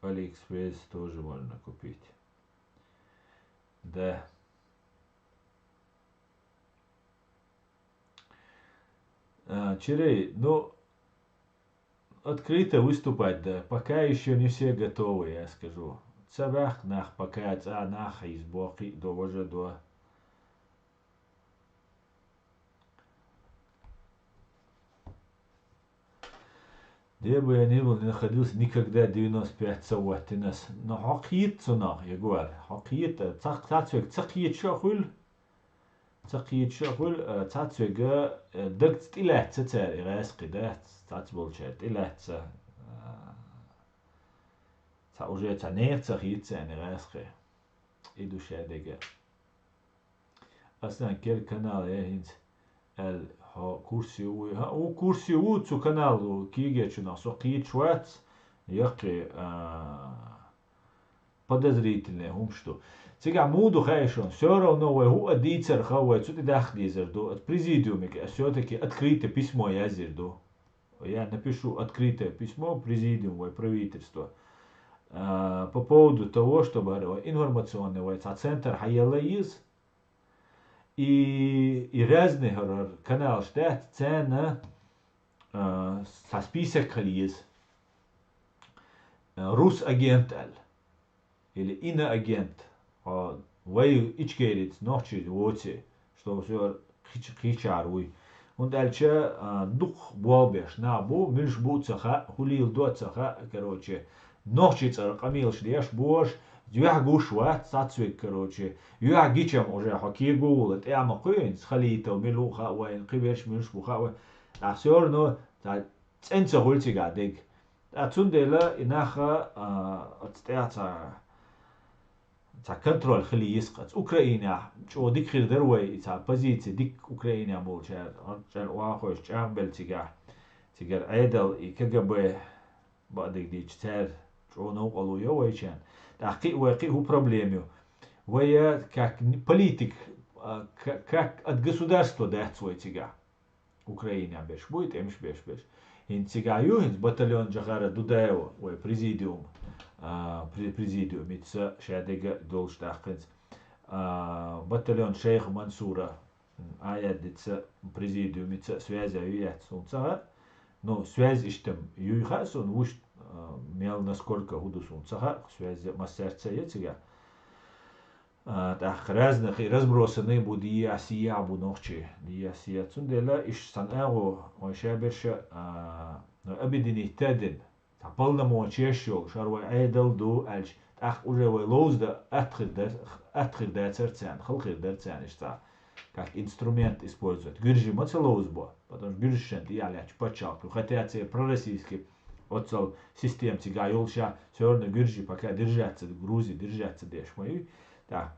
Алиэкспресс тоже можно купить. Да. Чирей, ну, открыто выступать, да, пока еще не все готовы, я скажу. Цабах нах, пока нах из боки до уже до. Где бы я ни был, не находился никогда 95 сават нас. Но хокит цунах, я говорю, хокит, цацвек, цакит шахуль. تقييد شغل تاتسوغا دقت إلى تتاري غاسقي دات تاتبولشات إلى تا уже та не تقييد تاني غاسقي إدو شادقا أصلا كير كانال يهينت ال ها كورسي وي ها او كورسي وو تو كانال كيجيتشنا سقيت شوات يقي подозрительные هم что Сега муду хайшон, все равно вы адицер хавай, что ты дахлизер от президиумик, а все-таки открытое письмо я зерду. Я напишу открытое письмо президиуму правительства по поводу того, чтобы информационный центр Хайялаиз и разный канал штат цена со список хализ рус агент или иноагент. Weil ich gehe jetzt noch zu Wurzel, что все хичаруй. Und дальше дух болбеш на бу миш бу цаха хулил до цаха, короче, ночи цар камил шлеш бош, дюя гушва цацвик, короче, юя гичам уже хаки гулет, я макуин схалита милуха вайн кибеш миш буха, а все равно ценца хульцига дик. А цундела инаха отстяца تا کنترل خلی یسقط اوکراینیا چو دیک خیر دروی تا پوزیسی دیک اوکراینیا بولشار چن واخوش چام بلتیگا تیگر عیدل ایکگبه بعدك دي تار چو نو قالو يا ويشان تحقيق واقعي هو проблемю ويا как политик как от государства да свой тига Украина беш будет эмш беш ин тигаю ин батальон Джахара Дудаева ой президиум президиум итса шадега должтахкинс батальон Шейх Мансура аят итса президиум итса связь аюят сунца но связь иштем юйхасон уж мел насколько худу сунца связь массерца етига так разных и разбросаны буди асия бунохчи ди асия цундела иш санагу вашаберша абидини таден تقبلنا موتشيشو شروي عيدل دو ألش ах уже вы лоузда отхир церцян, халхир дерцян ишта, как инструмент использовать. Гюржи маца лоузбо, потому что гюржшен и аляч почалку, хотя те пророссийские отцел систем тига юлша, все равно гюржи пока держатся, Грузии держатся деш мои, да.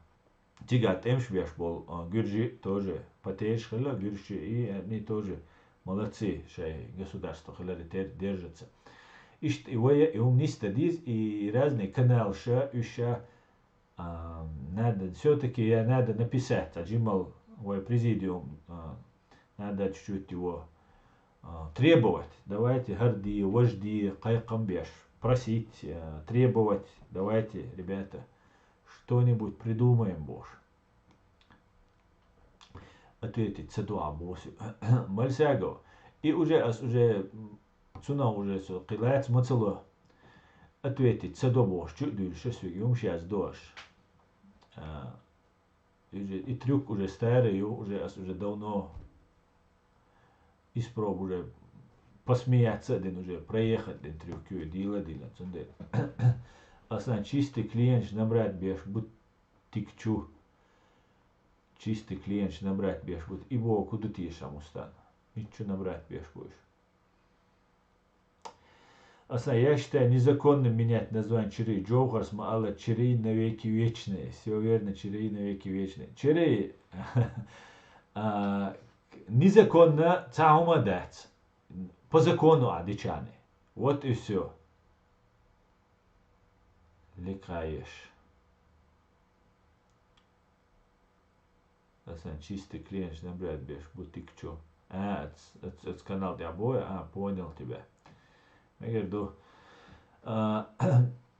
Тига темшвеш был гюржи тоже потеешь хила гюржи и они тоже молодцы, шей государство хиларитер держится. Ишт и умниста диз и разные каналы ша еще надо все-таки надо написать, аджимал президиум надо чуть-чуть его требовать. Давайте горди, вожди, кайкамбеш, просить, требовать. Давайте, ребята, что-нибудь придумаем, боже. Ответить цедуа босю. Мальсяго. И уже цуна уже килац мацало. Ответить цедуа бош. Чуть дольше свигем сейчас дождь. И трюк уже старый, уже давно испроб уже посмеяться, один уже проехать, один трюк дила, цунде. Асан чистый клиент набрать беш, будь тикчу. Чистый клиент набрать беш, будь и бо куда ты шамустан. Ничего набрать беш будешь. Асан я считаю незаконным менять название Чири. Джоухарс маала Чири навеки вечные. Все верно, Чири навеки вечные. Чири незаконно цаума дать. По закону адичаны. Вот и все. Лекаешь. Асан чистый клиент набрать беш, будь ты чё. Это канал для боя. Понял тебя. Я говорю,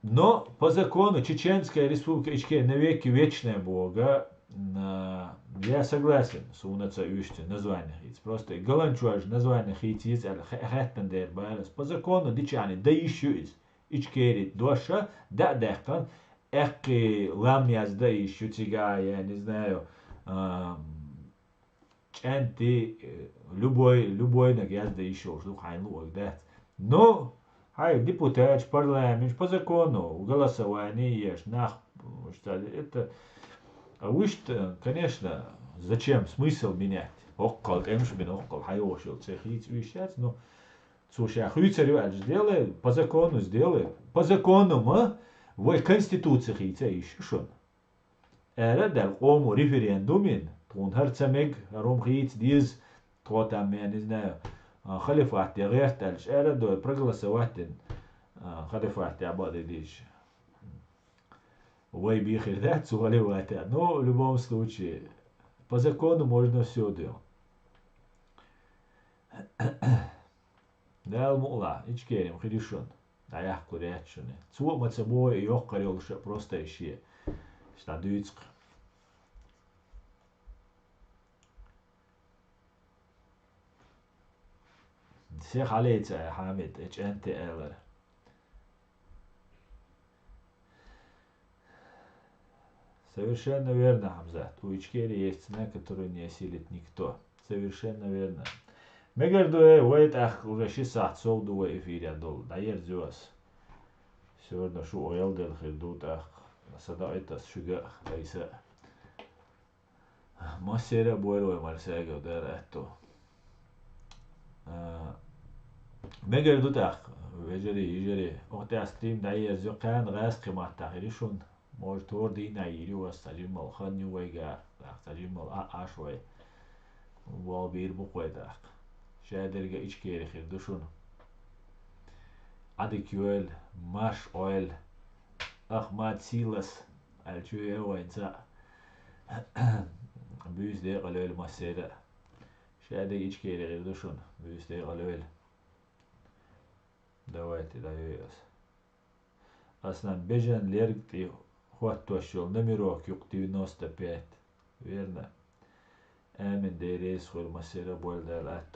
но по закону Чеченская республика Ичкерия навеки вечная Бога. Я согласен с унаца ющте название хиц. Просто галанчуаж название хитиц, хэттендер байлас. По закону дичани, да еще из Ичкерии доша, да дехкан, эхки ламяз да еще тига, я не знаю, ченти, любой нагяз да еще, что хайну, да. Но, депутат, парламент, по закону, голосование есть, это, конечно, зачем смысл менять? Оккол, эмшбин, оккол, хайошил, цехиц, вещать, но, слушай, хуйцарю сделай, по закону сделай, по закону, в конституции хица еще шон. Дал кому референдумен, тун харцамег, ром хиц, диз, то там, я не знаю, халифат я гертальш эрадо проголосовать халифат я бодидиш вой бихер да цугаливать. Но в любом случае по закону можно все делать. Дал мула ичкерим хидишон да я курячуне цу мацабой ёккарил просто ищи штадуицк. Все халейца Хамид, HNTL. Совершенно верно, Хамзат. У Ичкерии есть цена, которую не осилит никто. Совершенно верно. Мегардуэ, уэйтах уже 6 солду в эфире дол. Дайер зюас. Сегодня шу оялдел хилдутах. Садаитас шугах дайса. Массера буэлуэ марсэгэ дэр этто. Мегардутах. Вежери. Охтя стрим дайер зюкан газ кематах иришун. Может орди на ирю астажимал ханю вайгар. Астажимал ашвай. Валбир буквайдах. Шадерга ичкери хирдушун. Адикюэл, маш ойл. Ахмад Силас. Алчуэ вайнца. Бюз де галуэл массера. Шадерга ичкери хирдушун. Бюз де галуэл. Давайте даёс. Аснан бежан лергти хваттуашол номерок юк 95. Верно. Амин дерес хол массера болдал атто.